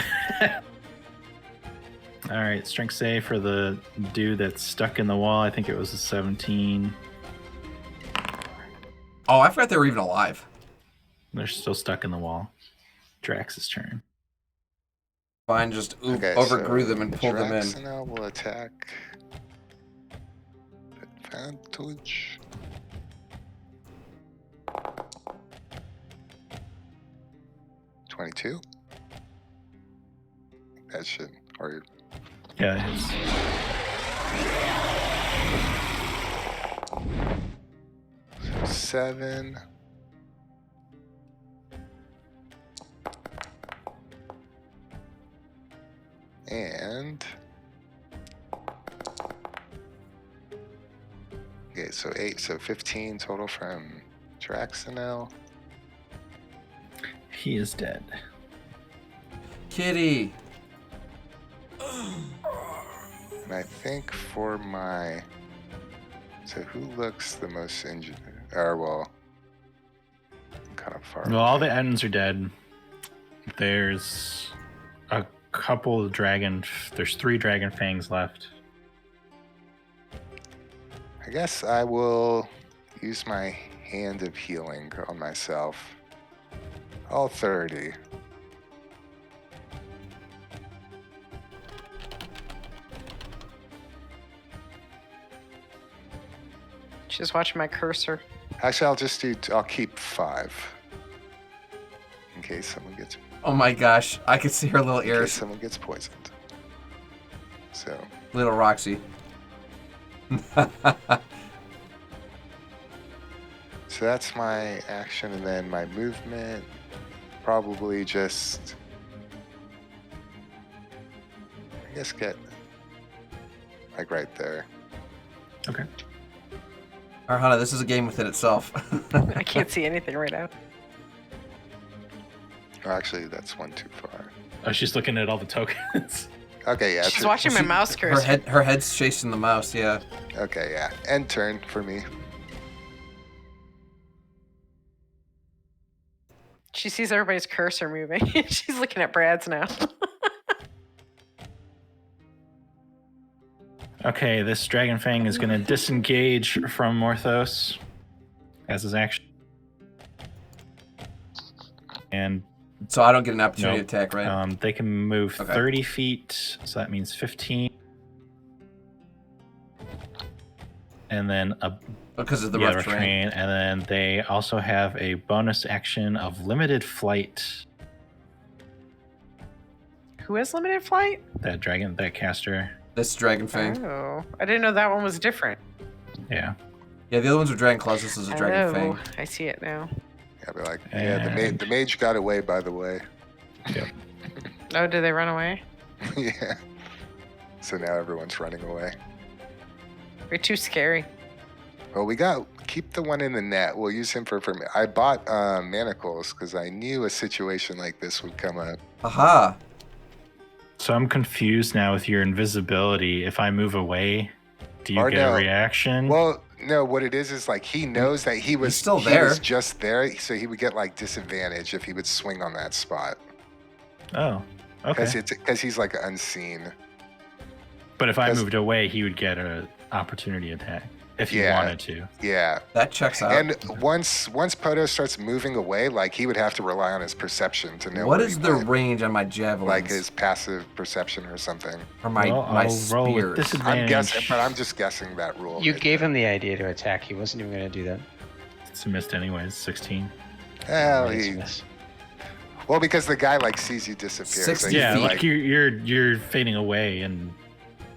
All right, strength save for the dude that's stuck in the wall. I think it was a 17. oh, I forgot they were even alive. They're still stuck in the wall. Drax's turn. Fine, just Okay, overgrew so them and pulled them in. Draxonel will attack. Advantage. $22. That should, or Yeah, it's 7. And okay, so 8, so 15 total from Draxonel. he is dead. Kitty. And I think for my, so who looks the most injured? Or well, kind of far. Well, all the ends are dead. There's a couple of there's 3 dragon fangs left. I guess I will use my hand of healing on myself. All 30. Just watching my cursor. Actually, I'll keep 5. In case someone gets, Oh my gosh, I could see her little in case ears. someone gets poisoned. So. Little Roxy. So that's my action, and then my movement. Probably just, I guess, get like right there. Okay. Arhana, this is a game within itself. I can't see anything right now. Oh, actually, that's one too far. Oh, she's looking at all the tokens. Okay, yeah. She's watching my mouse cursor. Her head's chasing the mouse, yeah. Okay, yeah. End turn for me. She sees everybody's cursor moving. She's looking at Brad's now. Okay, this Dragon Fang is going to disengage from Morthos as his action. And so I don't get an opportunity to attack, right? They can move 30 feet, so that means 15. And then because of the rough terrain. And then they also have a bonus action of limited flight. Who has limited flight? That caster. This Dragon Fang. Oh, I didn't know that one was different. Yeah. Yeah, the other ones are Dragon Claws. This is a Dragon Fang. I see it now. Yeah, be like, the mage got away, by the way. Yep. Oh, did they run away? Yeah. So now everyone's running away. You're too scary. Well, keep the one in the net. We'll use him for I bought manacles because I knew a situation like this would come up. Aha. So I'm confused now with your invisibility. If I move away, do you get a reaction? Well, no, what it is like he knows that he was still there. He was just there, so he would get like disadvantage if he would swing on that spot. Oh, okay. Because he's like unseen. But if I moved away, he would get an opportunity attack if he wanted to. Yeah. That checks out. And once Poto starts moving away, like he would have to rely on his perception to know. What is the range on my javelins? Like his passive perception or something. Or my spears. I'm guessing, but I'm just guessing that rule. You gave him the idea to attack. He wasn't even going to do that. It's missed anyways. 16. Well, because the guy like sees you disappear. 60 so yeah, feet. like you're fading away and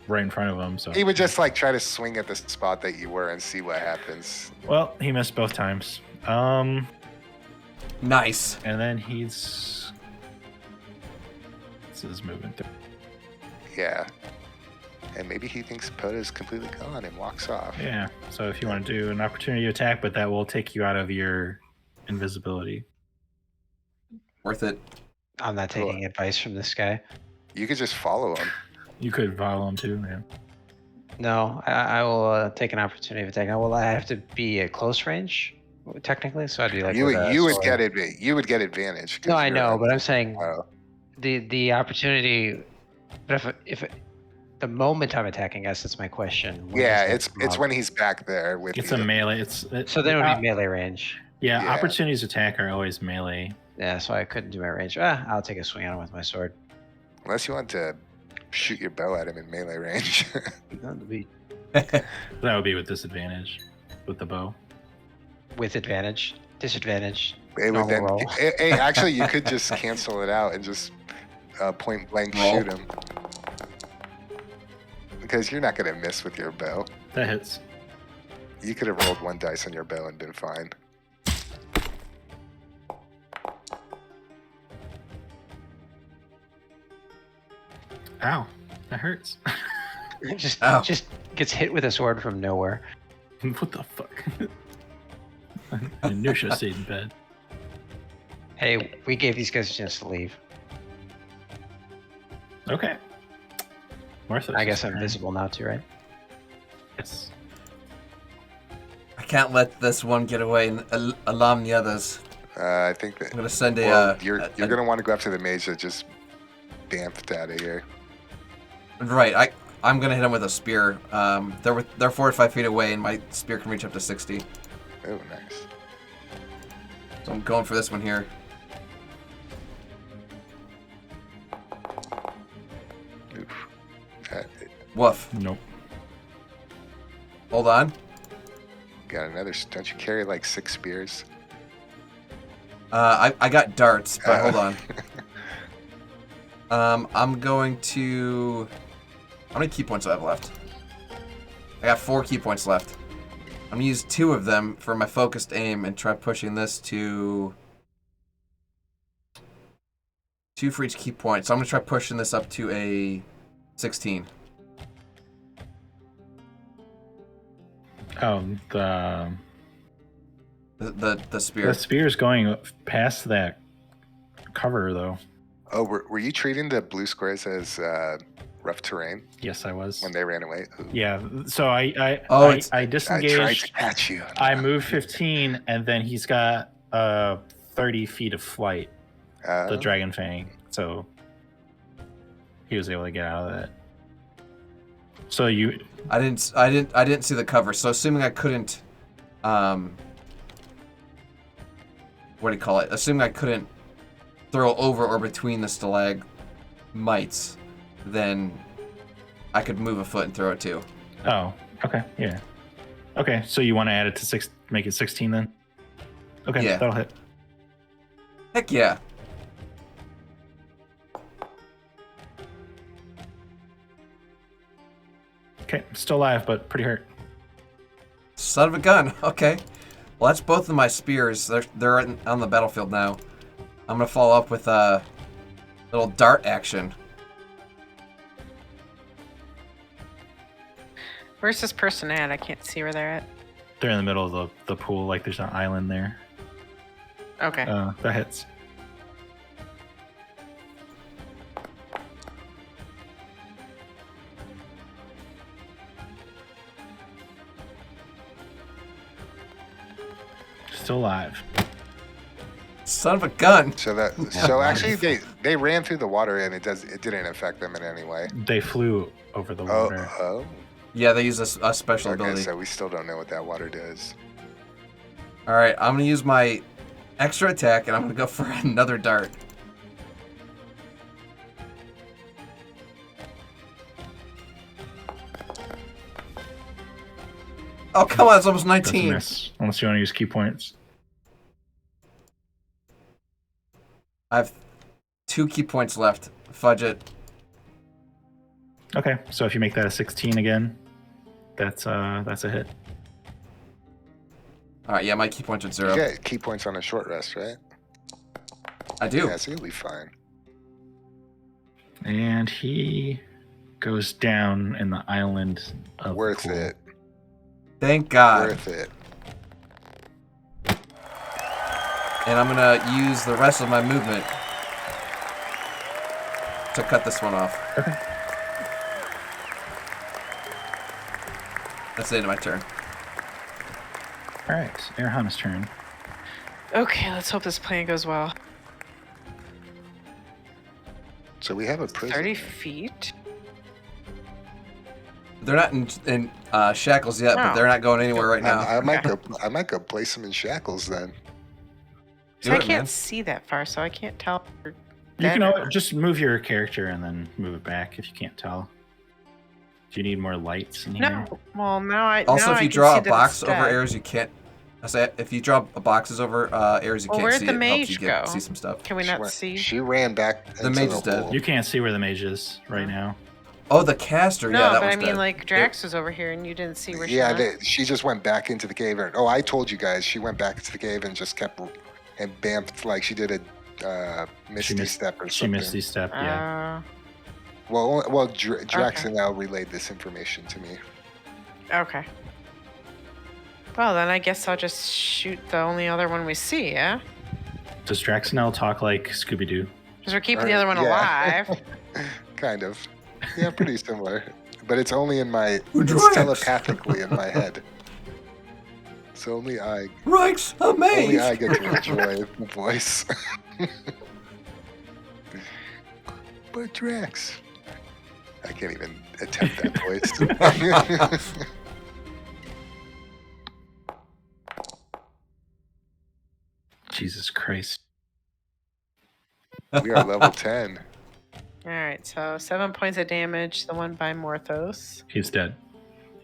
right in front of him. So he would just like try to swing at the spot that you were and see what happens. Well, he missed both times. Nice. And then this is moving through. Yeah. And maybe he thinks Poto's completely gone and walks off. Yeah. So if you want to do an opportunity attack, but that will take you out of your invisibility. Worth it. I'm not taking advice from this guy. You could just follow him. You could follow him too, man. No, I will take an opportunity of attack. I have to be at close range, technically. So I'd be like you would get advantage. No, I know, but I'm saying the opportunity. But if the moment I'm attacking, I guess that's my question. Yeah, it's when he's back there with. It's a melee. So then it would be melee range. Yeah, opportunities attack are always melee. Yeah, so I couldn't do my range. I'll take a swing at him with my sword. Unless you want to shoot your bow at him in melee range. That would be with disadvantage with the bow. With advantage, disadvantage. Hey, actually, you could just cancel it out and just point blank shoot him. Because you're not going to miss with your bow. That hits. You could have rolled one dice on your bow and been fine. Ow, that hurts. just gets hit with a sword from nowhere. What the fuck? I knew she stayed in bed. Hey, we gave these guys a chance to leave. Okay. Martha. I guess I'm visible now too, right? Yes. I can't let this one get away and alarm the others. I think that I'm gonna send you're gonna want to go after the mage that just bamfed out of here. Right, I'm gonna hit him with a spear. They're 4 or 5 feet away, and my spear can reach up to 60. Oh, nice. So I'm going for this one here. Oof. Woof. Nope. Hold on. Got another. Don't you carry like 6 spears? I got darts, but hold on. I'm going to How many key points do I have left? I got 4 key points left. I'm gonna use 2 of them for my focused aim and try pushing this to 2 for each key point. So I'm gonna try pushing this up to a 16. Oh, the spear. The spear's going past that cover, though. Oh, were you treating the blue squares as rough terrain? Yes, I was. When they ran away? Ooh. Yeah, so I disengaged. I tried to catch you. I moved 15, and then he's got 30 feet of flight, the Dragon Fang, so he was able to get out of that. So you... I didn't see the cover, so assuming I couldn't... what do you call it? Assuming I couldn't throw over or between the stalagmites, then I could move a foot and throw it too. Oh, okay, yeah. Okay, so you want to add it to 6, make it 16 then? Okay, Yeah. That'll hit. Heck yeah. Okay, still alive, but pretty hurt. Son of a gun. Okay. Well, that's both of my spears. They're on the battlefield now. I'm gonna follow up with a little dart action. Where's this person at? I can't see where they're at. They're in the middle of the pool, like there's an island there. Okay. That hits. Still alive. Son of a gun. So actually they ran through the water and it didn't affect them in any way. They flew over the water. Oh. Yeah, they use a special Okay, ability. so we still don't know what that water does. All right, I'm gonna use my extra attack and I'm gonna go for another dart. Oh, come on, it's almost 19. That's a miss, unless you want to use key points. I have 2 key points left. Fudge it. Okay, so if you make that a 16 again, that's a hit. All right, yeah, my key points are 0. You get key points on a short rest, right? I do. Yeah, so you'll be fine. And he goes down in the island of Worth the pool. it. Thank God. Worth it. And I'm gonna use the rest of my movement to cut this one off. Okay. That's the end of my turn. All right, Erhan's turn. Okay, let's hope this plan goes well. So we have a prison. 30 feet? They're not in shackles yet, but Oh. they're not going anywhere right now. I might go place them in shackles then. So I can't see that far, so I can't tell. You can just move your character and then move it back if you can't tell. Do you need more lights in here? No, well, now I. Also, now if I you can draw see a that box it's over dead. areas you can't. I say if you draw boxes over areas you Well, can't where'd see, the it helps mage you go? see some stuff. Can we not see? She ran back. The mage is dead. You can't see where the mage is right now. Oh, the caster. No, Yeah, that but was I mean, dead. like Drax was over here, and you didn't see where she Yeah, went. she just went back into the cave. Oh, I told you guys. She went back into the cave and just kept and bamfed like she did a misty step or something. She misty step, yeah. Well, Drax and Al relayed this information to me. Okay. Well, then I guess I'll just shoot the only other one we see, yeah? Does Draxanel talk like Scooby-Doo? Because we're keeping the other one Yeah. alive. Kind of. Yeah, pretty similar. But it's only in my... Drax. It's telepathically in my head. So only I... Reich's a mage! Only I get to enjoy the voice. But Drax... I can't even attempt that voice. Jesus Christ. We are level 10. All right, so 7 points of damage. The one by Morthos. He's dead.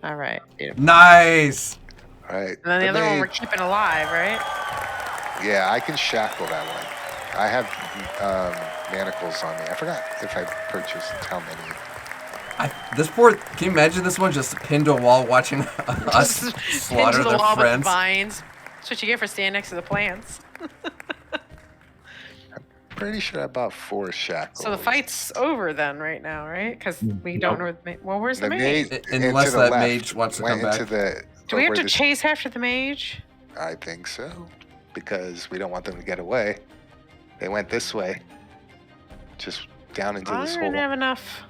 All right. Beautiful. Nice. All right. And then the other one we're keeping alive, right? Yeah, I can shackle that one. I have manacles on me. I forgot if I purchased how many. This poor. Can you imagine this one just pinned to a wall watching us slaughter Into the their wall with friends? vines. That's what you get for standing next to the plants. Pretty sure I bought 4 shackles. So the fight's over then, right now, right? Because we don't know where the well, where's the mage? Unless to the that left, mage wants to went come back. into the. Do we have where to this- chase after the mage? I think so, because we don't want them to get away. They went this way, just down into I this don't hole. have enough.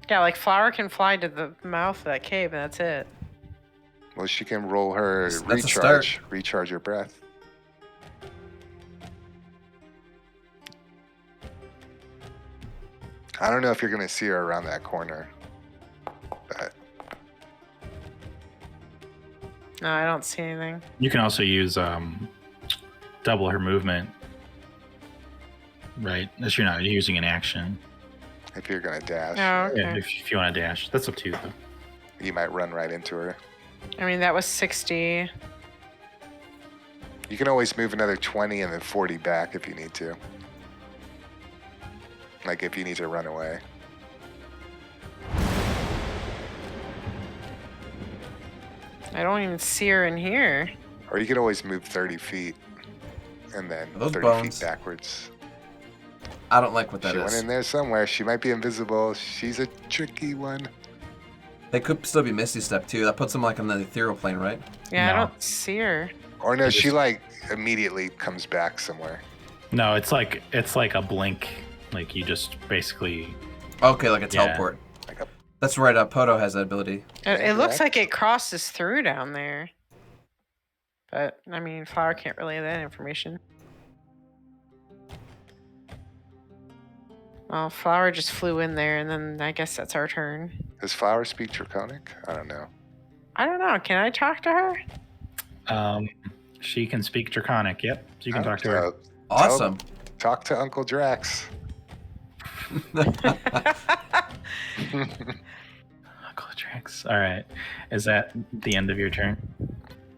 Yeah, like Flower can fly to the mouth of that cave, and that's it. Well, she can roll her That's a start. recharge her breath. I don't know if you're gonna see her around that corner, but No, I don't see anything. You can also use double her movement, right? As you're not using an action. if you're gonna dash, Oh, okay. Yeah, if you want to dash, that's up to you though. you might run right into her. I mean, that was 60. You can always move another 20 and then 40 back if you need to. Like if you need to run away. I don't even see her in here. Or you can always move 30 feet and then Those 30 bones. feet backwards. I don't like what that She is. went in there somewhere. She might be invisible. She's a tricky one. They could still be Misty Step too. That puts them like on the ethereal plane, right? Yeah, I No. don't see her. Or no, she like immediately comes back somewhere. No, it's like a blink. Like you just basically. Okay, like a Yeah. teleport. That's right. Poto has that ability. It looks like it crosses through down there. But, I mean, Flower can't relay that information. Well, Flower just flew in there, and then I guess that's our turn. Does Flower speak Draconic? I don't know. I don't know. Can I talk to her? She can speak Draconic. Yep, so you can talk to her. Awesome. Talk to Uncle Drax. Uncle Drax. All right. Is that the end of your turn?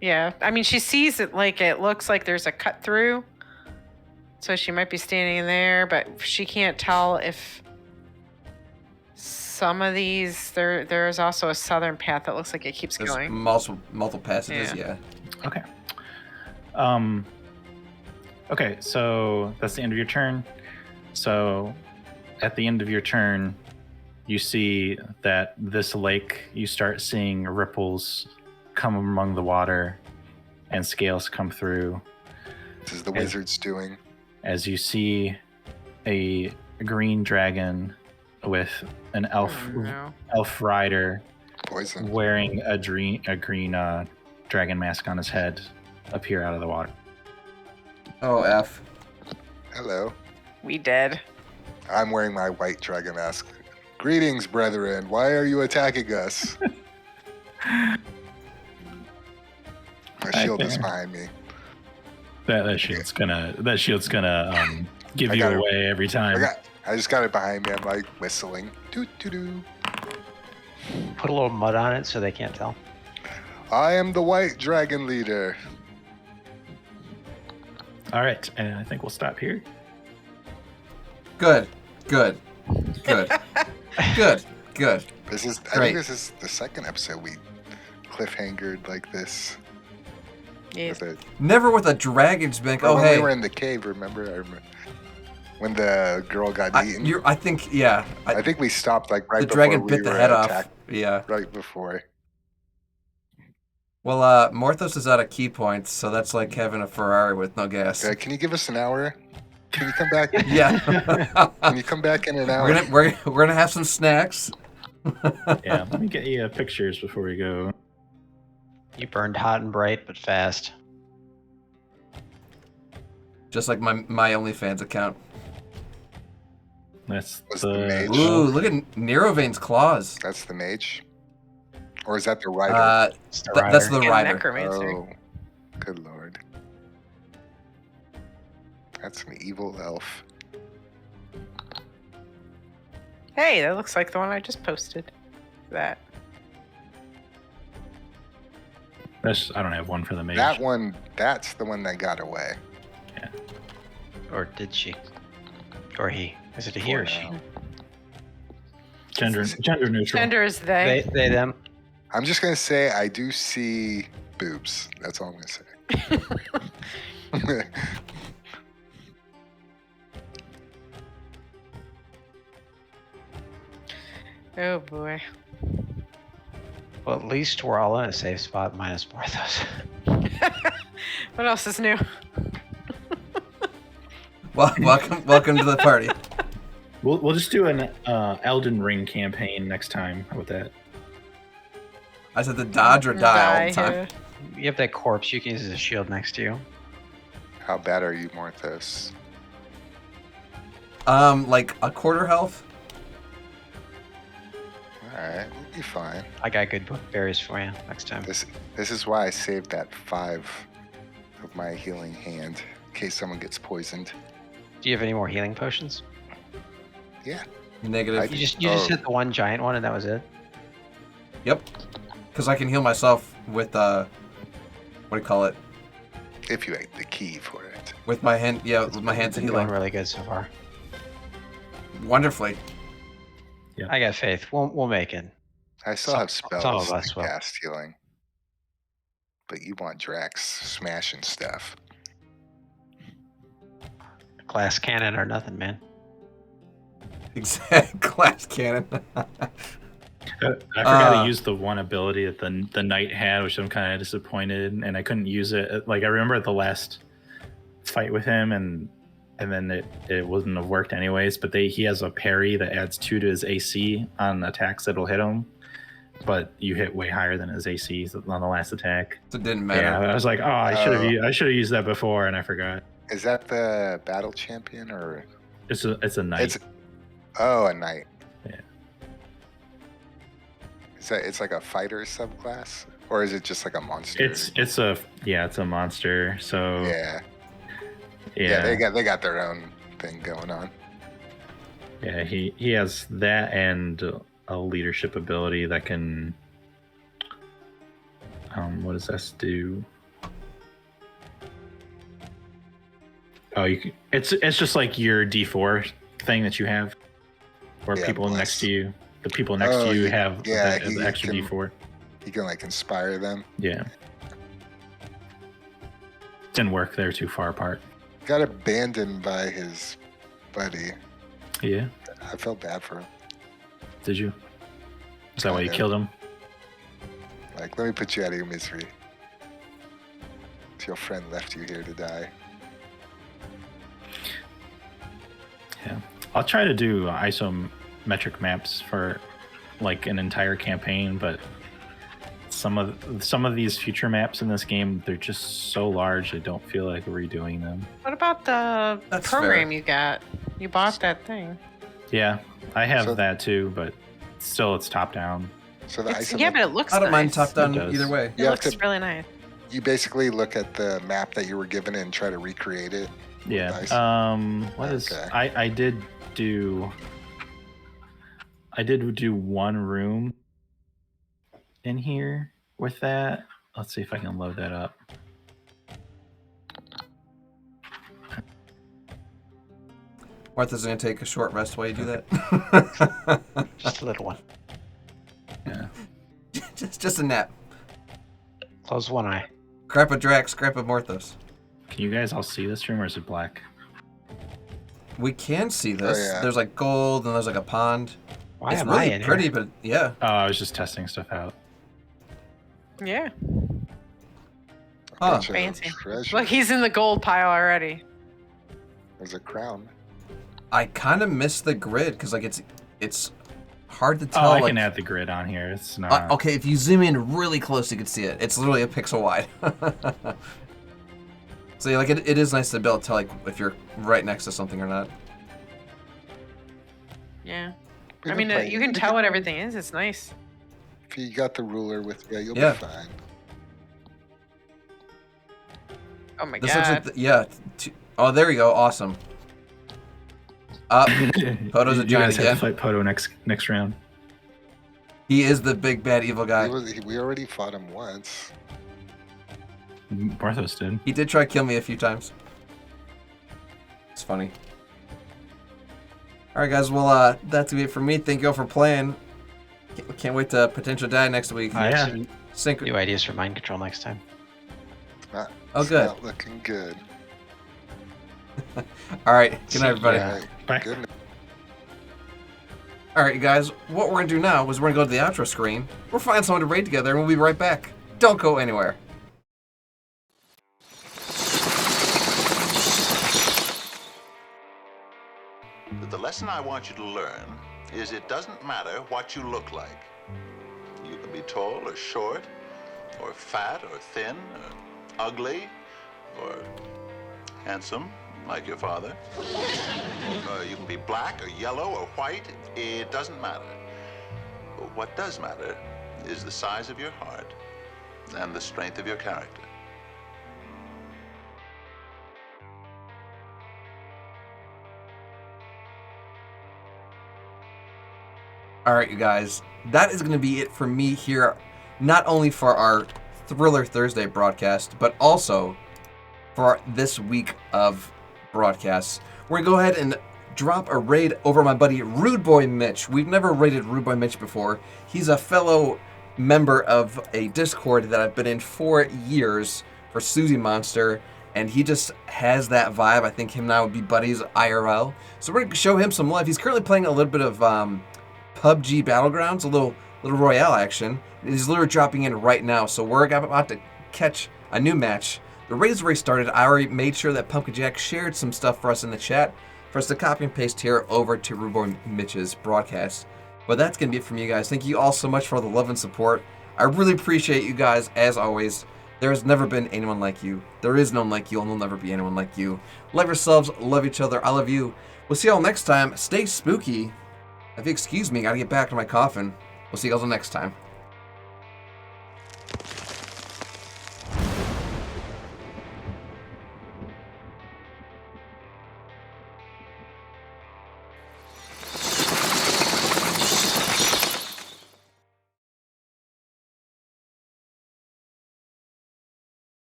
Yeah. I mean, she sees it like it looks like there's a cut through. So she might be standing in there, but she can't tell if some of these there's also a southern path that looks like it keeps There's going. multiple passages. Yeah. Okay. Okay, so that's the end of your turn. So at the end of your turn, you see that this lake, you start seeing ripples come among the water and scales come through. This is the wizard's doing. As you see a green dragon with an elf rider Poison. wearing a green dragon mask on his head appear out of the water. Oh, F. Hello. We dead. I'm wearing my white dragon mask. Greetings, brethren. Why are you attacking us? My shield is behind me. That shield's gonna give you got it. away every time. I just got it behind me. I'm like whistling. Doo doo doo. Put a little mud on it so they can't tell. I am the white dragon leader. All right, and I think we'll stop here. Good. Good. This is. I Great. think this is the second episode we cliffhangered like this. Yes. With it. Never with a dragon's bank. Or Oh, when hey. we were in the cave, remember? I remember when the girl got eaten. I think, yeah. I think we stopped like right the before dragon we bit the were head off. attacked. Yeah. Right before. Well, Morthos is out of key points, so that's like having a Ferrari with no gas. Can you give us an hour? Can you come back? Yeah. Can you come back in an hour? We're gonna have some snacks. Yeah, let me get you pictures before we go. You burned hot and bright, but fast. Just like my OnlyFans account. That's Was the mage? Ooh, look at Nerovane's claws. That's the mage? Or is that the rider? That's the And rider. necromancer. Oh, good lord. That's an evil elf. Hey, that looks like the one I just posted. That. I don't have one for the mage. That one, that's the one that got away. Or did she? Or he? Is it a he or she? Gender neutral. Gender is they. They them. I'm just gonna say I do see boobs. That's all I'm gonna say. Oh boy. Well, at least we're all in a safe spot, minus Porthos. What else is new? Well, welcome to the party. We'll just do an Elden Ring campaign next time. How about that? I said the dodge or die all the time. You have that corpse you can use as a shield next to you. How bad are you, Morthos? Like a quarter health. Alright, we'll be fine. I got good berries for you next time. This is why I saved that 5 of my healing hand in case someone gets poisoned. Do you have any more healing potions? Yeah. Negative. You just hit the one giant one and that was it? Yep. Because I can heal myself with what do you call it? If you ate the key for it. With my hand, yeah, with my hands It's healing. going really good so far. Wonderfully. Yeah. I got faith. We'll make it. I still have Some of spells us to will. cast healing. But you want Drax smashing stuff. Glass cannon or nothing, man. Exact glass cannon. I forgot to use the one ability that the knight had, which I'm kind of disappointed, and I couldn't use it. Like I remember the last fight with him, and then it wouldn't have worked anyways. But he has a parry that adds 2 to his AC on attacks that'll hit him, but you hit way higher than his AC on the last attack. So it didn't matter. Yeah, I was like, oh, I should have used that before, and I forgot. Is that the battle champion or? It's a knight. A knight. Yeah. Is that it's like a fighter subclass, or is it just like a monster? It's a monster. So yeah, they got their own thing going on. Yeah, he has that and a leadership ability that can. What does this do? Oh, it's just like your D4 thing that you have, where people next to you, the people next to you have the extra D4. You can like inspire them. Yeah. Didn't work. They're too far apart. Got abandoned by his buddy. Yeah. I felt bad for him. Did you? Is that why you killed him? Like, let me put you out of your misery. Your friend left you here to die. Yeah, I'll try to do isometric maps for like an entire campaign, but some of these future maps in this game, they're just so large I don't feel like redoing them. What about the That's program fair. you got? You bought that thing. Yeah, I have that too, but still it's top down. So the Yeah, but it looks I don't mind nice. top down It does. either way. It looks really nice. You basically look at the map that you were given and try to recreate it. Yeah. Nice. What is I did do one room in here with that. Let's see if I can load that up. Martha's gonna take a short rest while you do that. Just a little one. Yeah. just a nap. Close one eye. Crap a Drax, crap a Morthos. Can you guys all see this room, or is it black? We can see this. Oh, yeah. There's like gold and there's like a pond. Why it's am really I in pretty, here? but yeah. Oh, I was just testing stuff out. Yeah. Huh. Fancy. Treasure. Look, he's in the gold pile already. There's a crown. I kind of miss the grid because like it's hard to Oh, tell. I like, can add the grid on here. It's not. okay, if you zoom in really close, you can see it. It's literally a pixel wide. So yeah, like it is nice to be able to tell like if you're right next to something or not. Yeah. We've I been mean, playing you it. can tell what everything is. It's nice. If you got the ruler with you, you'll Yeah. be fine. Oh my This god. looks like oh, there you go. Awesome. Poto's a You giant guys have again. to fight Poto next round. He is the big bad evil guy. We already fought him once. Barthos did. He did try to kill me a few times. It's funny. All right, guys. Well, that's gonna be it for me. Thank you all for playing. Can't wait to potential die next week. We have some new ideas for mind control next time. Oh, good. Not looking good. All right. Good night, everybody. Bye. Good night. All right, you guys. What we're gonna do now is we're gonna go to the outro screen. We'll find someone to raid together, and we'll be right back. Don't go anywhere. The lesson I want you to learn is it doesn't matter what you look like. You can be tall or short, or fat or thin, or ugly, or handsome, like your father. You can be black or yellow or white. It doesn't matter. But what does matter is the size of your heart and the strength of your character. All right, you guys. That is going to be it for me here, not only for our Thriller Thursday broadcast, but also for this week of broadcasts. We're going to go ahead and drop a raid over my buddy Rude Boy Mitch. We've never raided Rude Boy Mitch before. He's a fellow member of a Discord that I've been in for years for Susie Monster, and he just has that vibe. I think him and I would be buddies IRL. So we're going to show him some love. He's currently playing a little bit of PUBG Battlegrounds, a little Royale action. He's literally dropping in right now, so we're about to catch a new match. The raid's already started. I already made sure that Pumpkin Jack shared some stuff for us in the chat for us to copy and paste here over to Rude Boy Mitch's broadcast. But that's going to be it from you guys. Thank you all so much for all the love and support. I really appreciate you guys, as always. There has never been anyone like you. There is no one like you, and there'll never be anyone like you. Love yourselves, love each other, I love you. We'll see y'all next time. Stay spooky. If you excuse me, I gotta get back to my coffin. We'll see y'all next time.